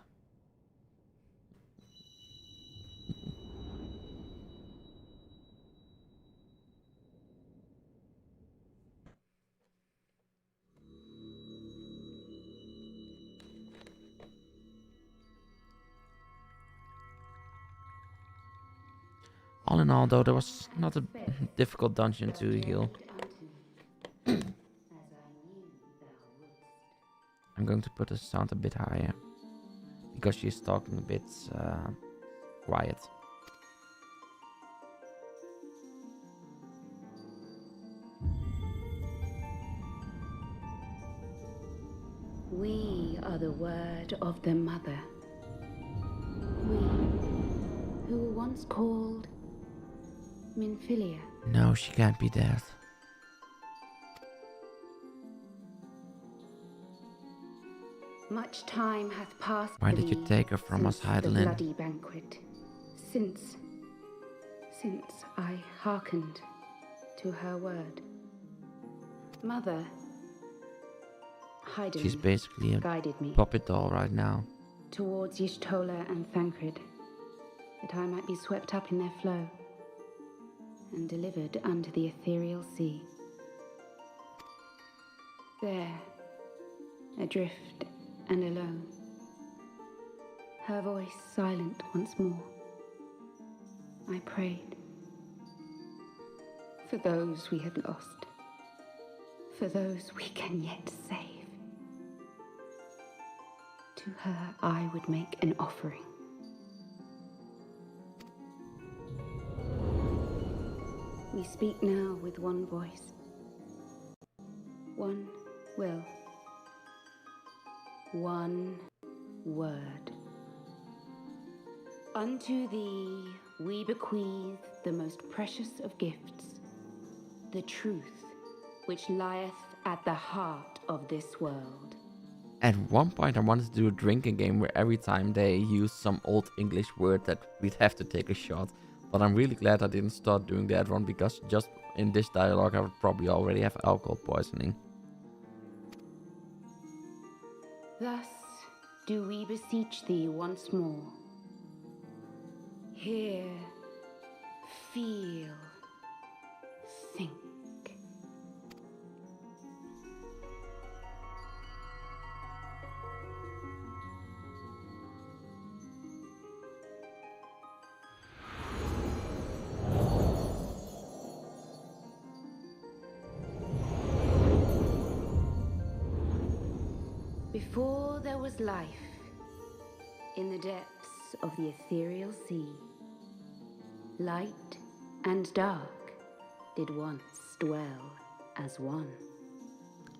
All in all, though, there was not a difficult dungeon to heal. I'm going to put the sound a bit higher, because she's talking a bit quiet. We are the word of the mother. We, who were once called Minfilia. No, she can't be dead. Much time hath passed. Why did you take her from us, the Heidelin? bloody banquet. Since I hearkened to her word. Mother, Heidelin, She's basically a guided me puppet doll right now. towards Y'shtola and Thancred, that I might be swept up in their flow and delivered unto the ethereal sea. There, adrift and alone, her voice silent once more, I prayed for those we had lost, for those we can yet save. To her I would make an offering. We speak now with one voice, one will, one word. Unto thee we bequeath the most precious of gifts, the truth which lieth at the heart of this world. At one point I wanted to do a drinking game where every time they use some old English word that we'd have to take a shot. But I'm really glad I didn't start doing that one, because just in this dialogue I would probably already have alcohol poisoning. Thus do we beseech thee once more. Hear, feel, think. Before there was life, in the depths of the ethereal sea, light and dark did once dwell as one.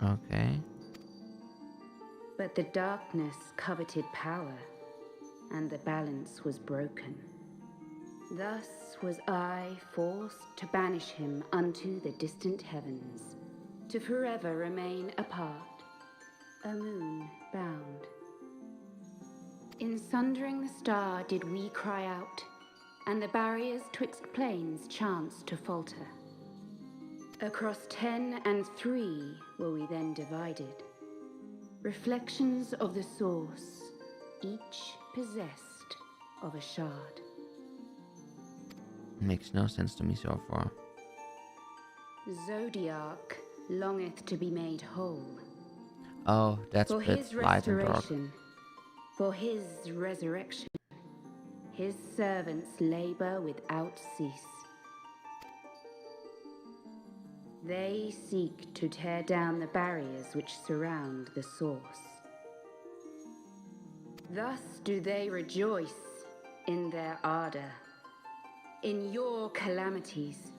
Okay. But the darkness coveted power, and the balance was broken. Thus was I forced to banish him unto the distant heavens, to forever remain apart, a moon bound. In sundering the star did we cry out, and the barriers twixt planes chanced to falter. Across 10 and 3 were we then divided, reflections of the source, each possessed of a shard. Makes no sense to me so far. Zodiac longeth to be made whole. Oh, that's for bit his light and dark. restoration, for his resurrection, his servants labor without cease. They seek to tear down the barriers which surround the source. Thus do they rejoice in their ardor, in your calamities,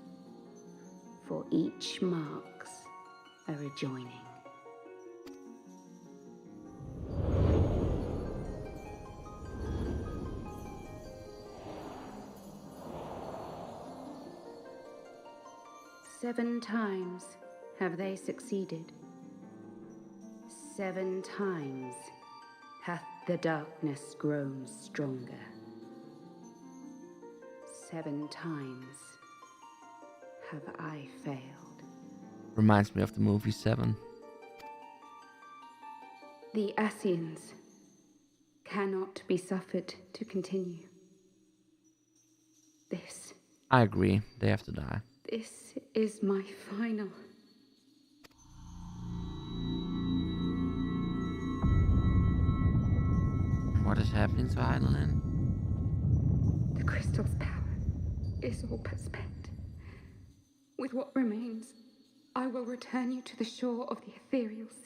for each marks a rejoining. Seven times have they succeeded. 7 times hath the darkness grown stronger. 7 times have I failed. Reminds me of the movie 7. The Ascians cannot be suffered to continue. This I agree, they have to die. is my final. What is happening to Heidelin? The crystal's power is all but spent. With what remains, I will return you to the shore of the ethereal sea.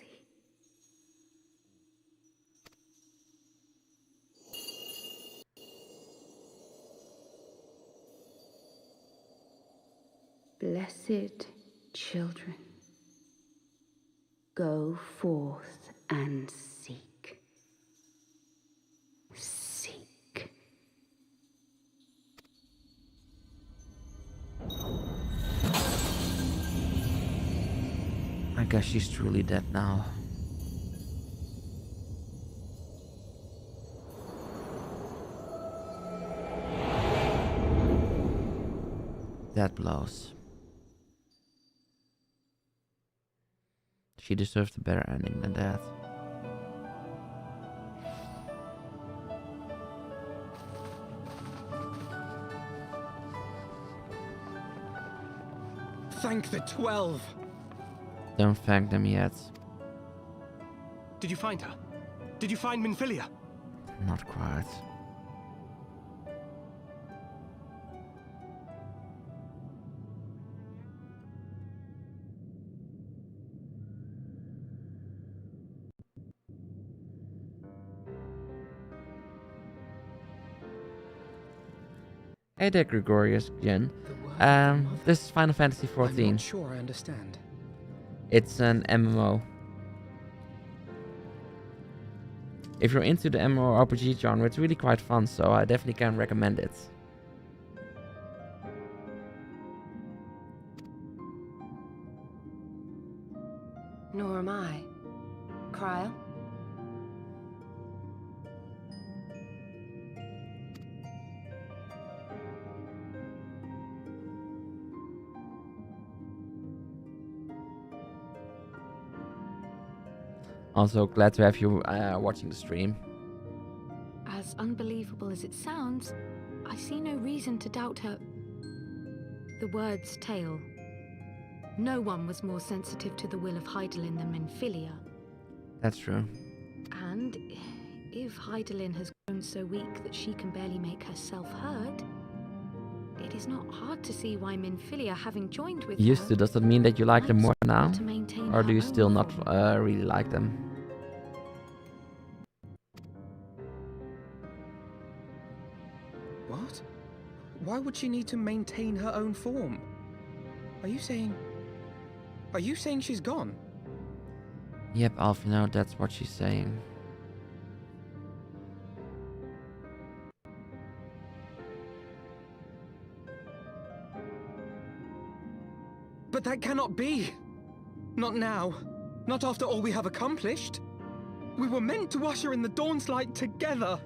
Blessed children, go forth and seek. Seek. I guess she's truly dead now. That blows. She deserved a better ending than that. Thank the 12! Don't thank them yet. Did you find her? Did you find Minfilia? Not quite. Hey there, Gregorius Jen. This is Final Fantasy XIV. I'm not sure I understand. It's an MMO. If you're into the MMORPG genre, it's really quite fun, so I definitely can recommend it. Nor am I. Cryle? Also, glad to have you watching the stream. As unbelievable as it sounds, I see no reason to doubt her. The word's tale. No one was more sensitive to the will of Hydaelyn than Minfilia. That's true. And if Hydaelyn has grown so weak that she can barely make herself heard, it is not hard to see why Minfilia, having joined with Used to, does that mean that you like them more now? to maintain Or her do you own still not form. really like them? What? Why would she need to maintain her own form? Are you saying she's gone? Yep, Alfino, that's what she's saying. But that cannot be! Not now. Not after all we have accomplished. We were meant to usher in the Dawn's light together.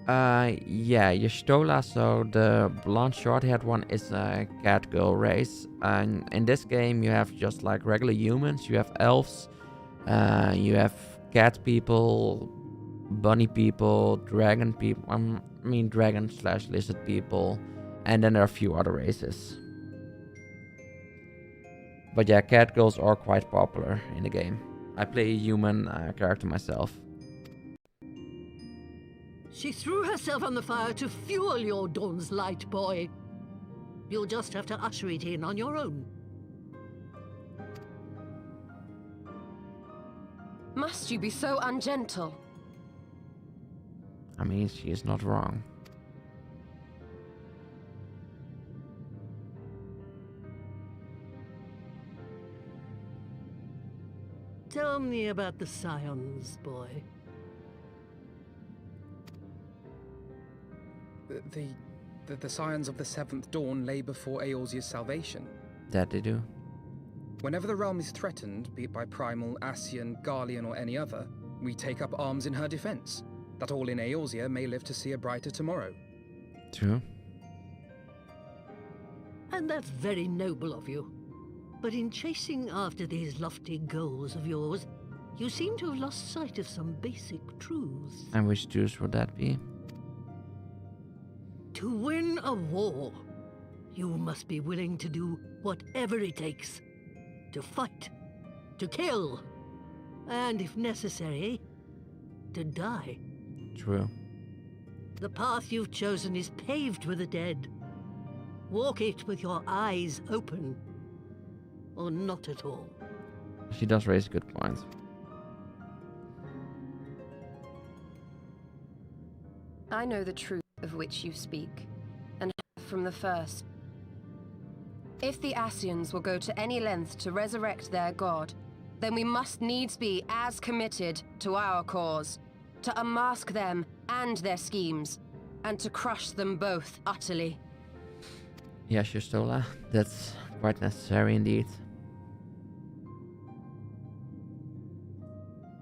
Yeah, Y'shtola, so the blonde short-haired one is a cat girl race. And in this game you have just like regular humans, you have elves, you have cat people, bunny people, dragon people, dragon/lizard people, and then there are a few other races. But yeah, cat girls are quite popular in the game. I play a human character myself. She threw herself on the fire to fuel your Dawn's light, boy. You'll just have to usher it in on your own. Must you be so ungentle? I mean, she is not wrong. Tell me about the Scions, boy. The Scions of the Seventh Dawn lay before Eorzea's salvation. That they do. Whenever the realm is threatened, be it by Primal, Ascian, Garlean, or any other, we take up arms in her defense, that all in Eorzea may live to see a brighter tomorrow. True. And that's very noble of you. But in chasing after these lofty goals of yours, you seem to have lost sight of some basic truths. And which truths would that be? To win a war, you must be willing to do whatever it takes. To fight, to kill, and if necessary, to die. True. The path you've chosen is paved with the dead. Walk it with your eyes open, or not at all. She does raise a good point. I know the truth of which you speak, and have from the first. If the Ascians will go to any length to resurrect their god, then we must needs be as committed to our cause, to unmask them and their schemes, and to crush them both utterly. Yes, Y'shtola, that's quite necessary indeed.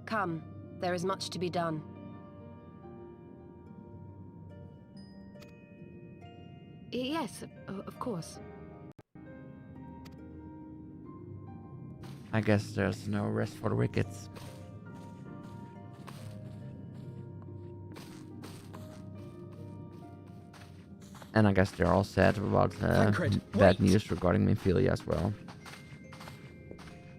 Come, there is much to be done. Yes, of course. I guess there's no rest for the wicked. And I guess they're all sad about bad news regarding Minfilia as well.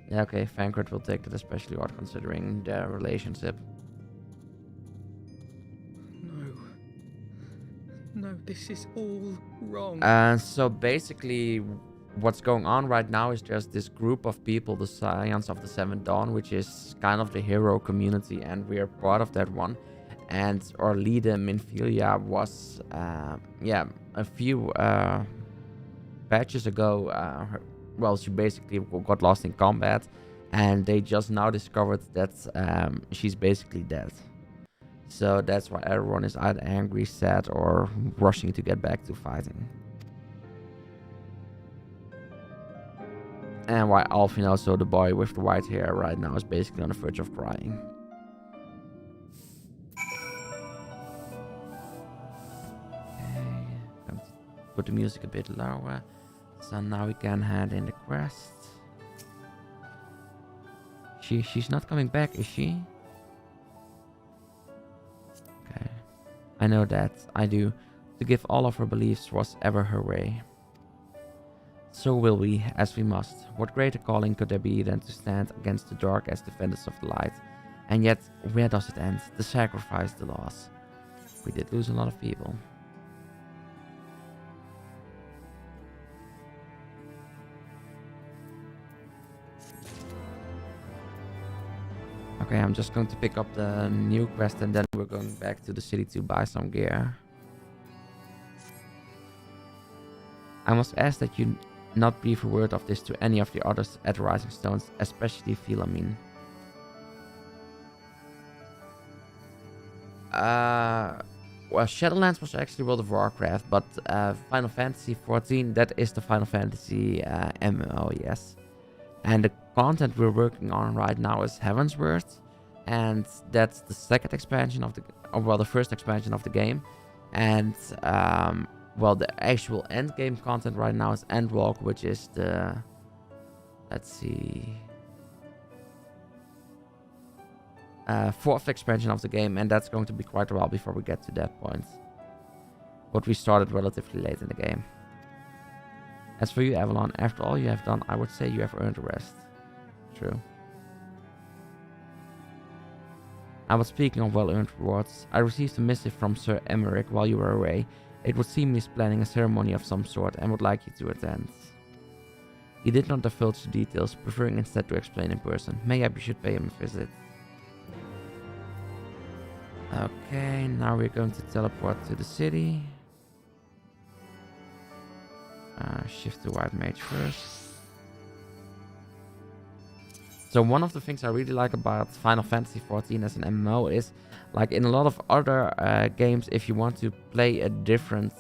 Yeah, okay, Thancred will take it especially hard considering their relationship. No, this is all wrong. So basically, what's going on right now is there's this group of people, the Scions of the Seventh Dawn, which is kind of the hero community, and we are part of that one. And our leader, Minfilia, was, a few patches ago, she basically got lost in combat, and they just now discovered that she's basically dead. So that's why everyone is either angry, sad, or rushing to get back to fighting. And why Alfin, also the boy with the white hair right now, is basically on the verge of crying. Okay, going to put the music a bit lower. So now we can hand in the quest. She's not coming back, is she? Okay. I know that. I do. To give all of her beliefs was ever her way. So will we, as we must. What greater calling could there be than to stand against the dark as defenders of the light? And yet, where does it end? The sacrifice, the loss. We did lose a lot of people. Okay, I'm just going to pick up the new quest and then we're going back to the city to buy some gear. I must ask that you not breathe a word of this to any of the others at Rising Stones, especially Philamine. Well, Shadowlands was actually World of Warcraft, but Final Fantasy XIV, that is the Final Fantasy MMO, yes. And the content we're working on right now is Heavensward, and that's the second expansion of the first expansion of the game. And the actual end game content right now is Endwalk, which is the, let's see, fourth expansion of the game, and that's going to be quite a while before we get to that point. But we started relatively late in the game. As for you, Avalon, after all you have done, I would say you have earned a rest. True. But speaking of well-earned rewards, I received a missive from Sir Emmerich while you were away. It would seem he's planning a ceremony of some sort and would like you to attend. He did not divulge the details, preferring instead to explain in person. Maybe you should pay him a visit. Okay, now we're going to teleport to the city. Shift to White Mage first. So one of the things I really like about Final Fantasy XIV as an MMO is, like in a lot of other games, if you want to play a different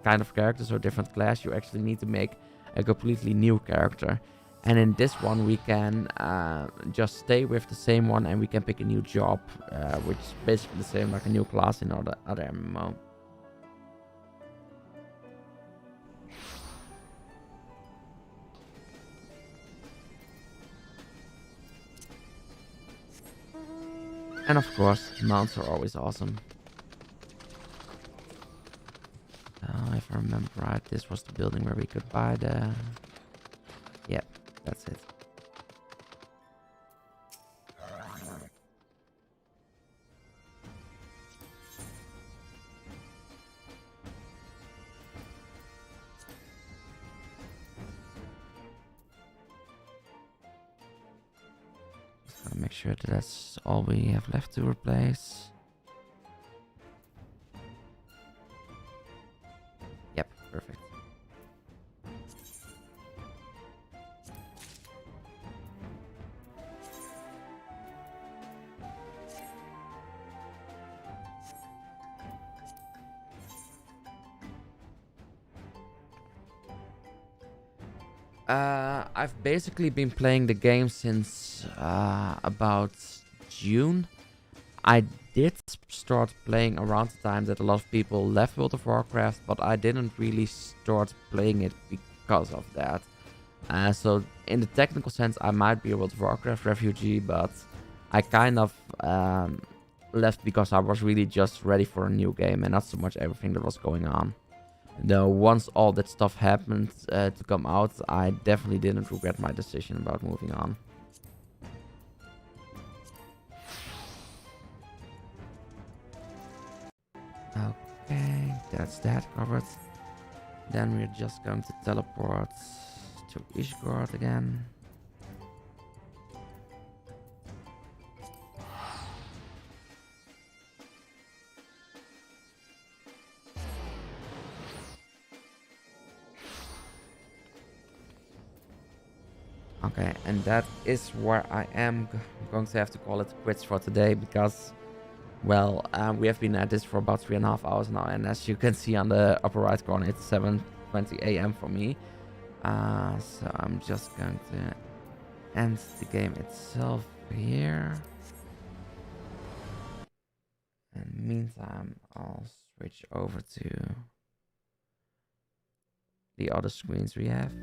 kind of characters or different class, you actually need to make a completely new character. And in this one, we can just stay with the same one and we can pick a new job, which is basically the same like a new class in other MMO. And of course, mounts are always awesome. If I remember right, this was the building where we could buy the... Yep, that's it. Make sure that that's all we have left to replace. Yep, perfect. I've basically been playing the game since about June. I did start playing around the time that a lot of people left World of Warcraft, but I didn't really start playing it because of that. So in the technical sense, I might be a World of Warcraft refugee, but I kind of left because I was really just ready for a new game and not so much everything that was going on. Though once all that stuff happened to come out, I definitely didn't regret my decision about moving on. Okay, that's that covered. Then we're just going to teleport to Ishgard again. Okay, and that is where I am going to have to call it quits for today because, well, we have been at this for about 3.5 hours now, and as you can see on the upper right corner, it's 7:20 a.m. for me. So I'm just going to end the game itself here. In the meantime, I'll switch over to the other screens we have.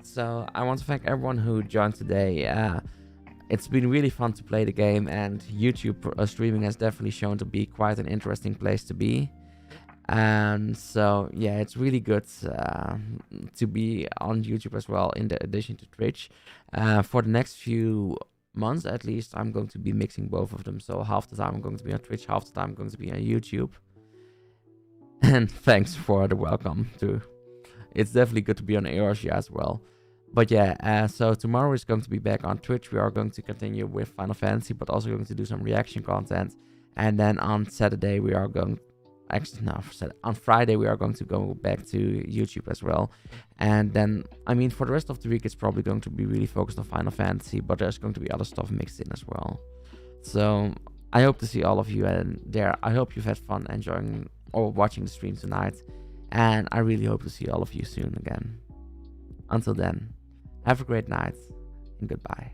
So I want to thank everyone who joined today. It's been really fun to play the game, and YouTube streaming has definitely shown to be quite an interesting place to be. And so yeah, it's really good to be on YouTube as well, in addition to Twitch. For the next few months at least, I'm going to be mixing both of them. So half the time I'm going to be on Twitch, half the time I'm going to be on YouTube. And thanks for the welcome too. It's definitely good to be on Eorzea as well. But yeah, so tomorrow is going to be back on Twitch. We are going to continue with Final Fantasy, but also going to do some reaction content. And then on Saturday we are going... Actually, no, on Friday we are going to go back to YouTube as well. And then, I mean, for the rest of the week it's probably going to be really focused on Final Fantasy, but there's going to be other stuff mixed in as well. So I hope to see all of you in there. I hope you've had fun enjoying or watching the stream tonight. And I really hope to see all of you soon again. Until then, have a great night and goodbye.